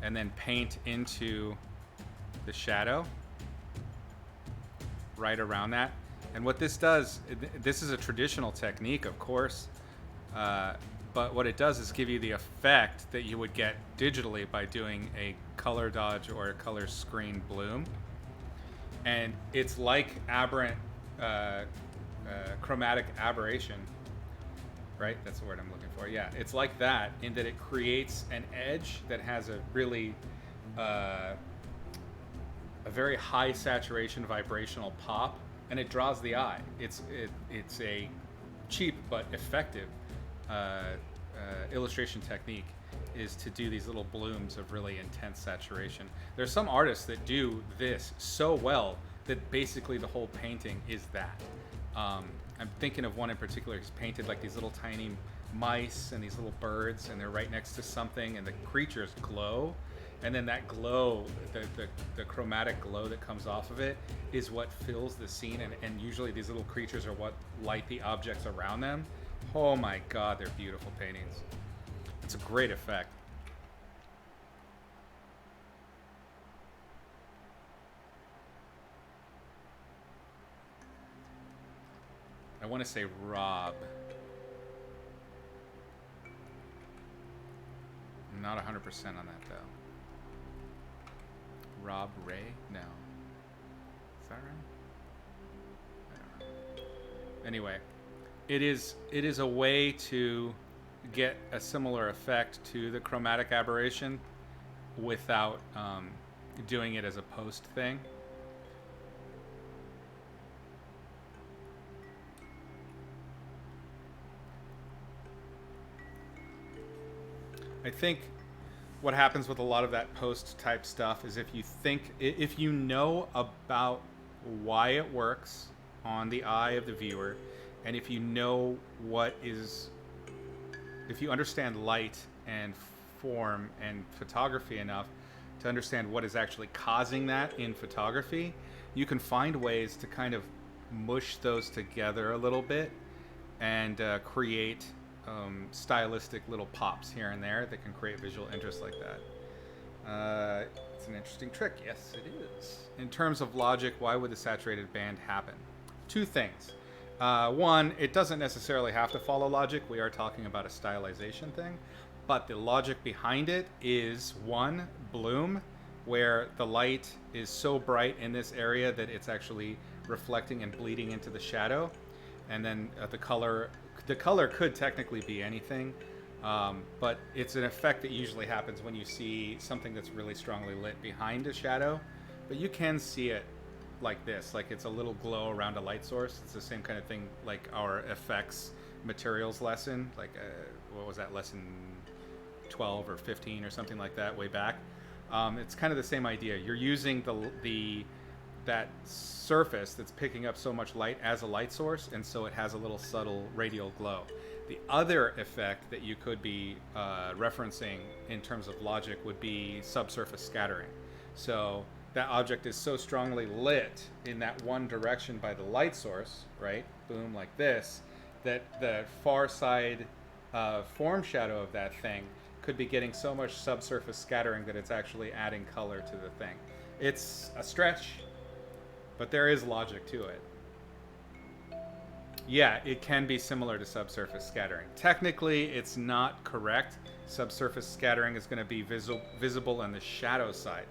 and then paint into the shadow right around that. And what this does, this is a traditional technique, of course, but what it does is give you the effect that you would get digitally by doing a color dodge or a color screen bloom. And it's like aberrant, chromatic aberration, right? That's the word I'm looking for. Yeah, it's like that in that it creates an edge that has a really, a very high saturation vibrational pop, and it draws the eye. It's a cheap but effective illustration technique, is to do these little blooms of really intense saturation. There's some artists that do this so well that basically the whole painting is that. I'm thinking of one in particular who's painted like these little tiny mice and these little birds, and they're right next to something, and the creatures glow, and then that glow, the chromatic glow that comes off of it is what fills the scene, and usually these little creatures are what light the objects around them. Oh my god, they're beautiful paintings. It's a great effect. I want to say Rob. I'm not 100% on that though. Rob Ray? No. Is that right? I don't know. Anyway, it is a way to get a similar effect to the chromatic aberration without doing it as a post thing. I think what happens with a lot of that post type stuff is if you know about why it works on the eye of the viewer, and if you know if you understand light and form and photography enough to understand what is actually causing that in photography, you can find ways to kind of mush those together a little bit and create stylistic little pops here and there that can create visual interest like that. It's an interesting trick. Yes, it is. In terms of logic, why would the saturated band happen? Two things. One, it doesn't necessarily have to follow logic. We are talking about a stylization thing. But the logic behind it is, one, bloom, where the light is so bright in this area that it's actually reflecting and bleeding into the shadow. And then the color could technically be anything, but it's an effect that usually happens when you see something that's really strongly lit behind a shadow. But you can see it like this, like it's a little glow around a light source. It's the same kind of thing like our effects materials lesson, like what was that, lesson 12 or 15 or something like that way back. It's kind of the same idea. You're using that surface that's picking up so much light as a light source, and so it has a little subtle radial glow. The other effect that you could be referencing in terms of logic would be subsurface scattering. So that object is so strongly lit in that one direction by the light source, right? Boom, like this, that the far side form shadow of that thing could be getting so much subsurface scattering that it's actually adding color to the thing. It's a stretch, but there is logic to it. Yeah, it can be similar to subsurface scattering. Technically, it's not correct. Subsurface scattering is going to be visible on the shadow side.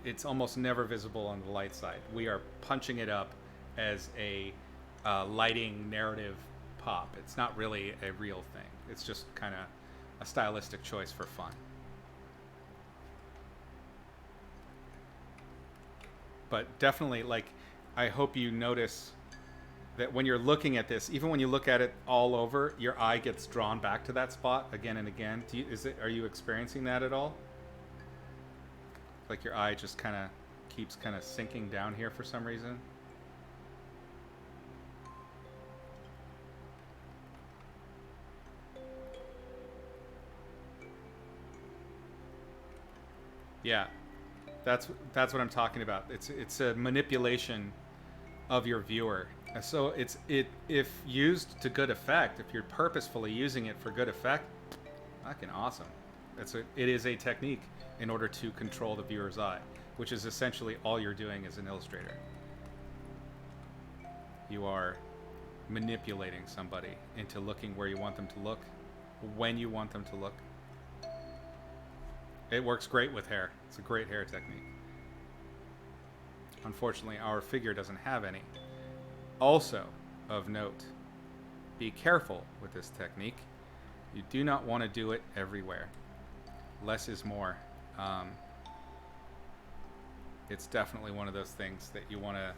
It's almost never visible on the light side. We are punching it up as a lighting narrative pop. It's not really a real thing. It's just kind of a stylistic choice for fun. But definitely, like, I hope you notice that when you're looking at this, even when you look at it all over, your eye gets drawn back to that spot again and again. Are you experiencing that at all? Like your eye just kind of keeps kind of sinking down here for some reason? Yeah. That's what I'm talking about. It's a manipulation of your viewer. So if used to good effect, if you're purposefully using it for good effect, fucking awesome. It is a technique in order to control the viewer's eye, which is essentially all you're doing as an illustrator. You are manipulating somebody into looking where you want them to look, when you want them to look. It works great with hair. It's a great hair technique. Unfortunately, our figure doesn't have any. Also, of note, be careful with this technique. You do not want to do it everywhere. Less is more. It's definitely one of those things that you want to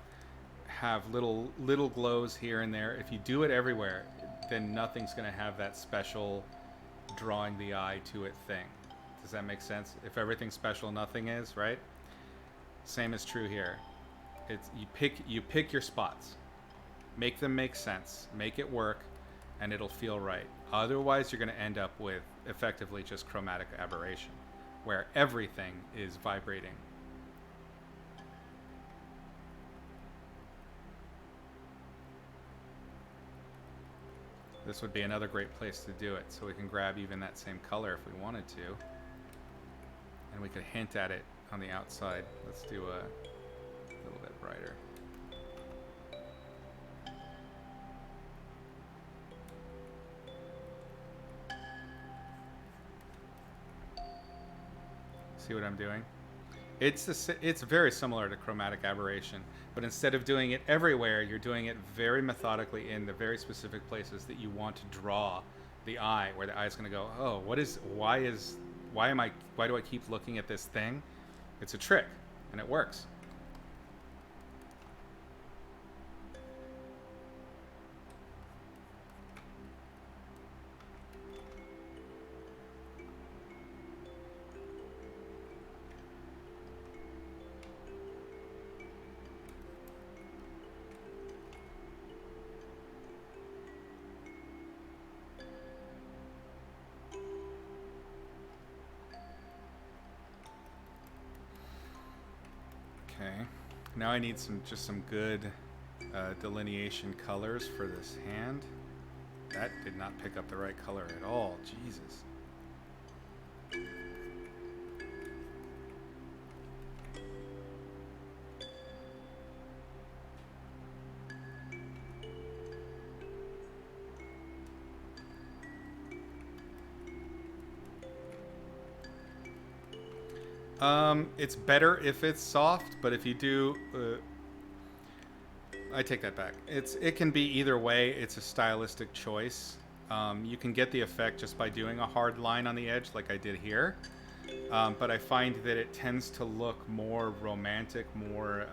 have little glows here and there. If you do it everywhere, then nothing's going to have that special drawing the eye to it thing. Does that make sense? If everything's special, nothing is, right? Same is true here. You pick your spots. Make them make sense. Make it work. and it'll feel right. Otherwise, you're going to end up with effectively just chromatic aberration, where everything is vibrating. This would be another great place to do it, so we can grab even that same color if we wanted to. And we could hint at it on the outside. Let's do a little bit brighter. See what I'm doing? It's very similar to chromatic aberration, but instead of doing it everywhere, you're doing it very methodically in the very specific places that you want to draw the eye, where the eye is going to go, oh, why do I keep looking at this thing? It's a trick, and it works. Okay, now I need just some good delineation colors for this hand. That did not pick up the right color at all. Jesus. It's better if it's soft, but if you do, I take that back. It can be either way. It's a stylistic choice. You can get the effect just by doing a hard line on the edge like I did here. But I find that it tends to look more romantic, more...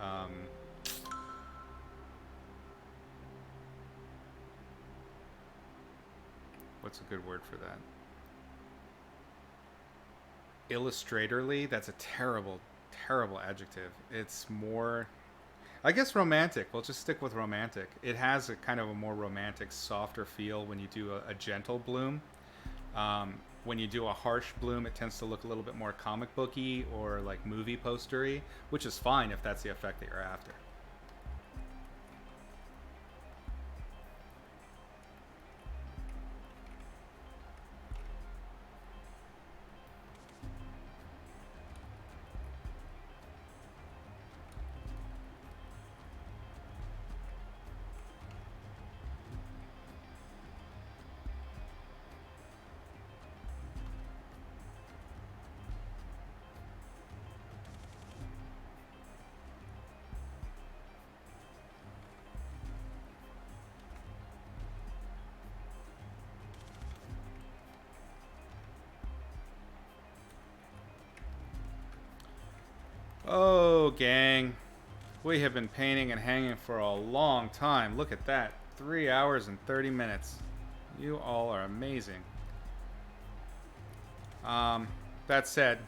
what's a good word for that? Illustratorly. That's a terrible, terrible adjective. It's more... I guess romantic. We'll just stick with romantic. It has a kind of a more romantic, softer feel when you do a gentle bloom. When you do a harsh bloom, it tends to look a little bit more comic booky or like movie postery, which is fine if that's the effect that you're after. Oh, gang. We have been painting and hanging for a long time. Look at that. 3 hours and 30 minutes. You all are amazing. That said,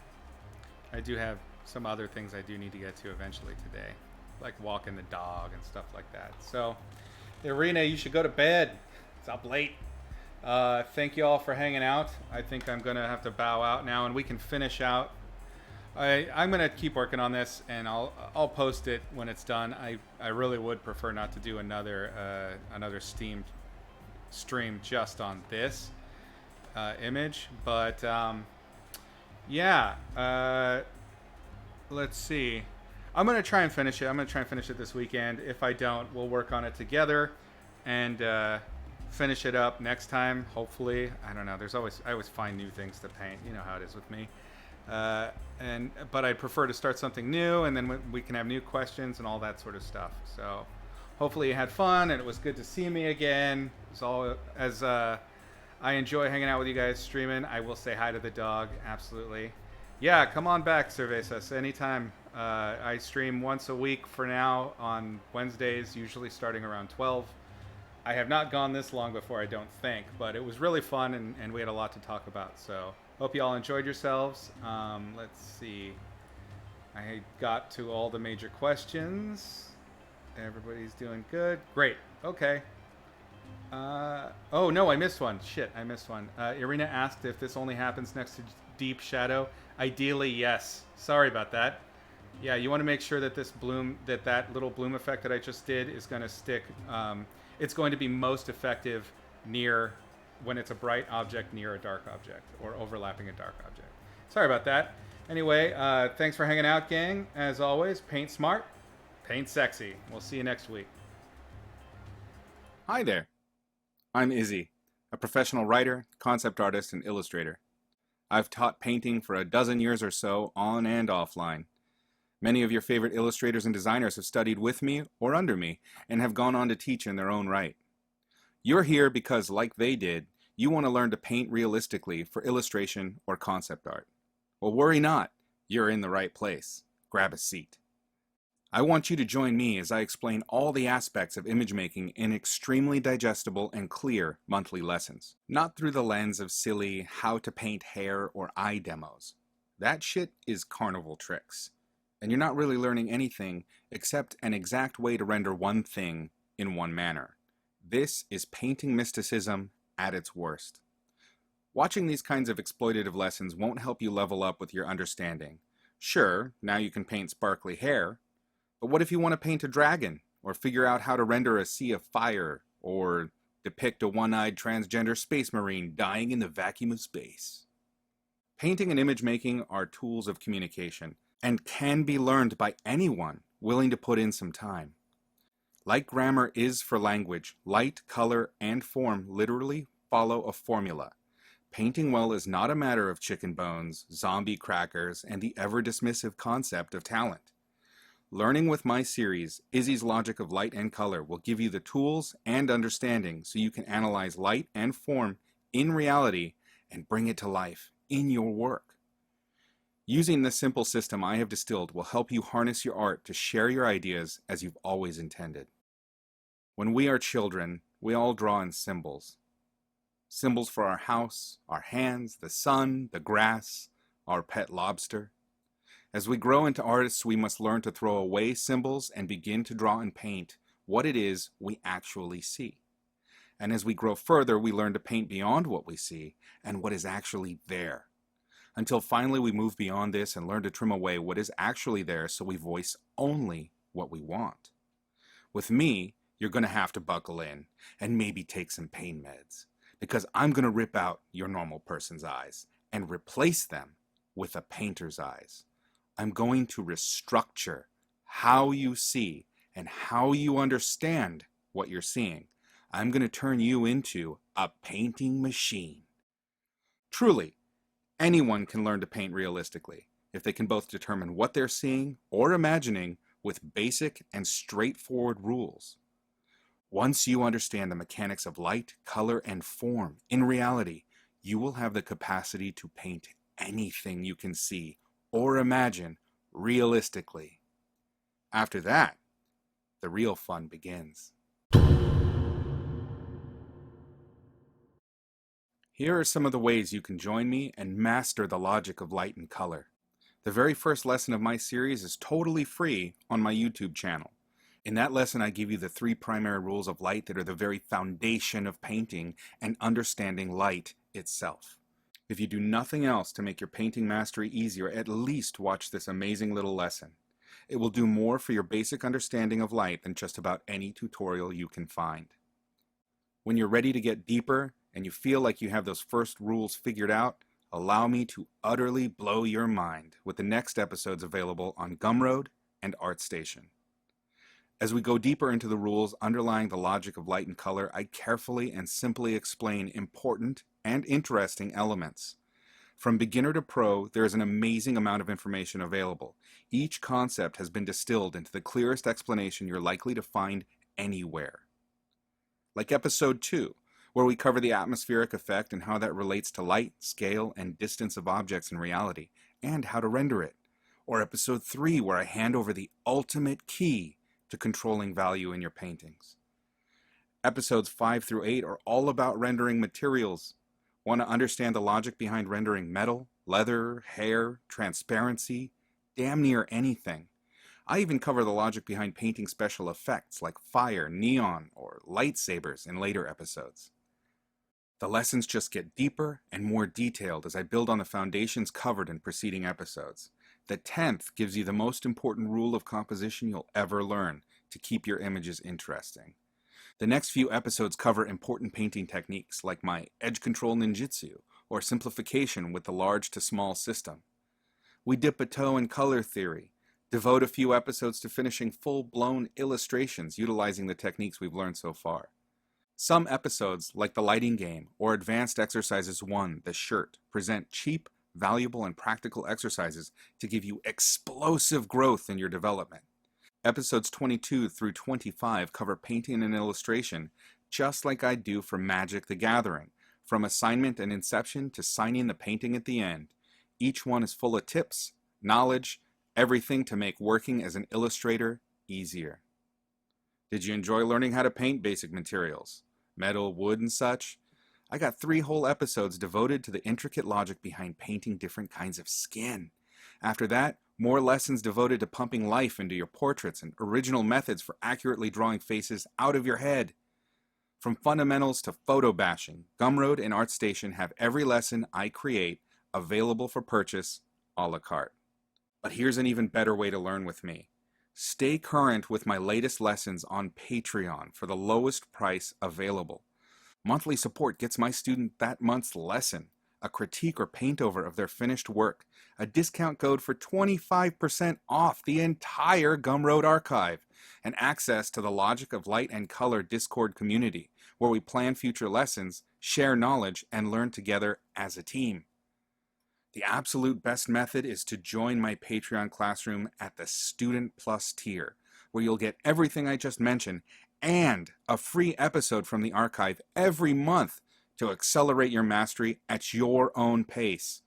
I do have some other things I do need to get to eventually today, like walking the dog and stuff like that. So, Irina, you should go to bed. It's up late. Thank you all for hanging out. I think I'm going to have to bow out now, and we can finish out. I'm going to keep working on this, and I'll post it when it's done. I really would prefer not to do another stream just on this image, but yeah. Let's see. I'm going to try and finish it. I'm going to try and finish it this weekend. If I don't, we'll work on it together and finish it up next time, hopefully. I don't know. I always find new things to paint. You know how it is with me. But I prefer to start something new, and then we can have new questions and all that sort of stuff. So hopefully you had fun, and it was good to see me again. It's all as I enjoy hanging out with you guys streaming. I will say hi to the dog, absolutely. Yeah, come on back, Cervezas, anytime. I stream once a week for now on Wednesdays, usually starting around 12. I have not gone this long before, I don't think, but it was really fun, and we had a lot to talk about. So hope you all enjoyed yourselves. Let's see. I got to all the major questions. Everybody's doing good. Great. Okay. Oh no, I missed one. Shit, I missed one. Irina asked if this only happens next to deep shadow. Ideally, yes. Sorry about that. Yeah, you want to make sure that this bloom, that little bloom effect that I just did is going to stick. It's going to be most effective near when it's a bright object near a dark object or overlapping a dark object. Sorry about that. Anyway, thanks for hanging out, gang. As always, paint smart, paint sexy. We'll see you next week. Hi there. I'm Izzy, a professional writer, concept artist, and illustrator. I've taught painting for a dozen years or so, on and offline. Many of your favorite illustrators and designers have studied with me or under me and have gone on to teach in their own right. You're here because, like they did, you want to learn to paint realistically for illustration or concept art. Well, worry not. You're in the right place. Grab a seat. I want you to join me as I explain all the aspects of image making in extremely digestible and clear monthly lessons. Not through the lens of silly how to paint hair or eye demos. That shit is carnival tricks. And you're not really learning anything except an exact way to render one thing in one manner. This is painting mysticism at its worst. Watching these kinds of exploitative lessons won't help you level up with your understanding. Sure, now you can paint sparkly hair, but what if you want to paint a dragon, or figure out how to render a sea of fire, or depict a one-eyed transgender space marine dying in the vacuum of space? Painting and image making are tools of communication, and can be learned by anyone willing to put in some time. Like grammar is for language, light, color, and form literally follow a formula. Painting well is not a matter of chicken bones, zombie crackers, and the ever-dismissive concept of talent. Learning with my series, Izzy's Logic of Light and Color, will give you the tools and understanding so you can analyze light and form in reality and bring it to life in your work. Using this simple system I have distilled will help you harness your art to share your ideas as you've always intended. When we are children, we all draw in symbols. Symbols for our house, our hands, the sun, the grass, our pet lobster. As we grow into artists, we must learn to throw away symbols and begin to draw and paint what it is we actually see. And as we grow further, we learn to paint beyond what we see and what is actually there. Until finally we move beyond this and learn to trim away what is actually there so we voice only what we want. With me, you're going to have to buckle in and maybe take some pain meds, because I'm going to rip out your normal person's eyes and replace them with a painter's eyes. I'm going to restructure how you see and how you understand what you're seeing. I'm going to turn you into a painting machine. Truly, anyone can learn to paint realistically if they can both determine what they're seeing or imagining with basic and straightforward rules. Once you understand the mechanics of light, color, and form in reality, you will have the capacity to paint anything you can see or imagine realistically. After that, the real fun begins. Here are some of the ways you can join me and master the logic of light and color. The very first lesson of my series is totally free on my YouTube channel. In that lesson, I give you the 3 primary rules of light that are the very foundation of painting and understanding light itself. If you do nothing else to make your painting mastery easier, at least watch this amazing little lesson. It will do more for your basic understanding of light than just about any tutorial you can find. When you're ready to get deeper and you feel like you have those first rules figured out, allow me to utterly blow your mind with the next episodes available on Gumroad and ArtStation. As we go deeper into the rules underlying the logic of light and color, I carefully and simply explain important and interesting elements. From beginner to pro, there is an amazing amount of information available. Each concept has been distilled into the clearest explanation you're likely to find anywhere. Like episode 2, where we cover the atmospheric effect and how that relates to light, scale, and distance of objects in reality, and how to render it. Or episode 3, where I hand over the ultimate key to controlling value in your paintings. Episodes 5 through 8 are all about rendering materials. Want to understand the logic behind rendering metal, leather, hair, transparency, damn near anything? I even cover the logic behind painting special effects like fire, neon, or lightsabers in later episodes. The lessons just get deeper and more detailed as I build on the foundations covered in preceding episodes. The 10th gives you the most important rule of composition you'll ever learn to keep your images interesting. The next few episodes cover important painting techniques like my edge control ninjutsu or simplification with the large to small system. We dip a toe in color theory, devote a few episodes to finishing full-blown illustrations utilizing the techniques we've learned so far. Some episodes, like the lighting game or Advanced Exercises 1, the shirt, present cheap, valuable, and practical exercises to give you explosive growth in your development. Episodes 22 through 25 cover painting and illustration just like I do for Magic the Gathering, from assignment and inception to signing the painting at the end. Each one is full of tips, knowledge, everything to make working as an illustrator easier. Did you enjoy learning how to paint basic materials? Metal, wood, and such? I got 3 whole episodes devoted to the intricate logic behind painting different kinds of skin. After that, more lessons devoted to pumping life into your portraits and original methods for accurately drawing faces out of your head. From fundamentals to photo bashing, Gumroad and ArtStation have every lesson I create available for purchase a la carte. But here's an even better way to learn with me. Stay current with my latest lessons on Patreon for the lowest price available. Monthly support gets my student that month's lesson, a critique or paint over of their finished work, a discount code for 25% off the entire Gumroad archive, and access to the Logic of Light and Color Discord community, where we plan future lessons, share knowledge, and learn together as a team. The absolute best method is to join my Patreon classroom at the Student Plus tier, where you'll get everything I just mentioned and a free episode from the archive every month to accelerate your mastery at your own pace.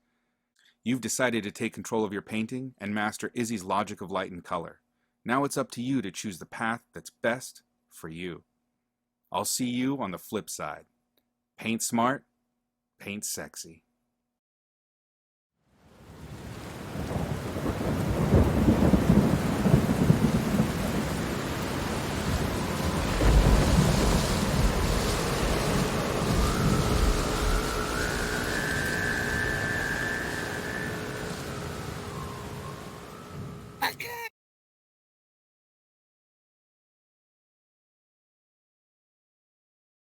You've decided to take control of your painting and master Izzy's logic of light and color. Now it's up to you to choose the path that's best for you. I'll see you on the flip side. Paint smart, paint sexy.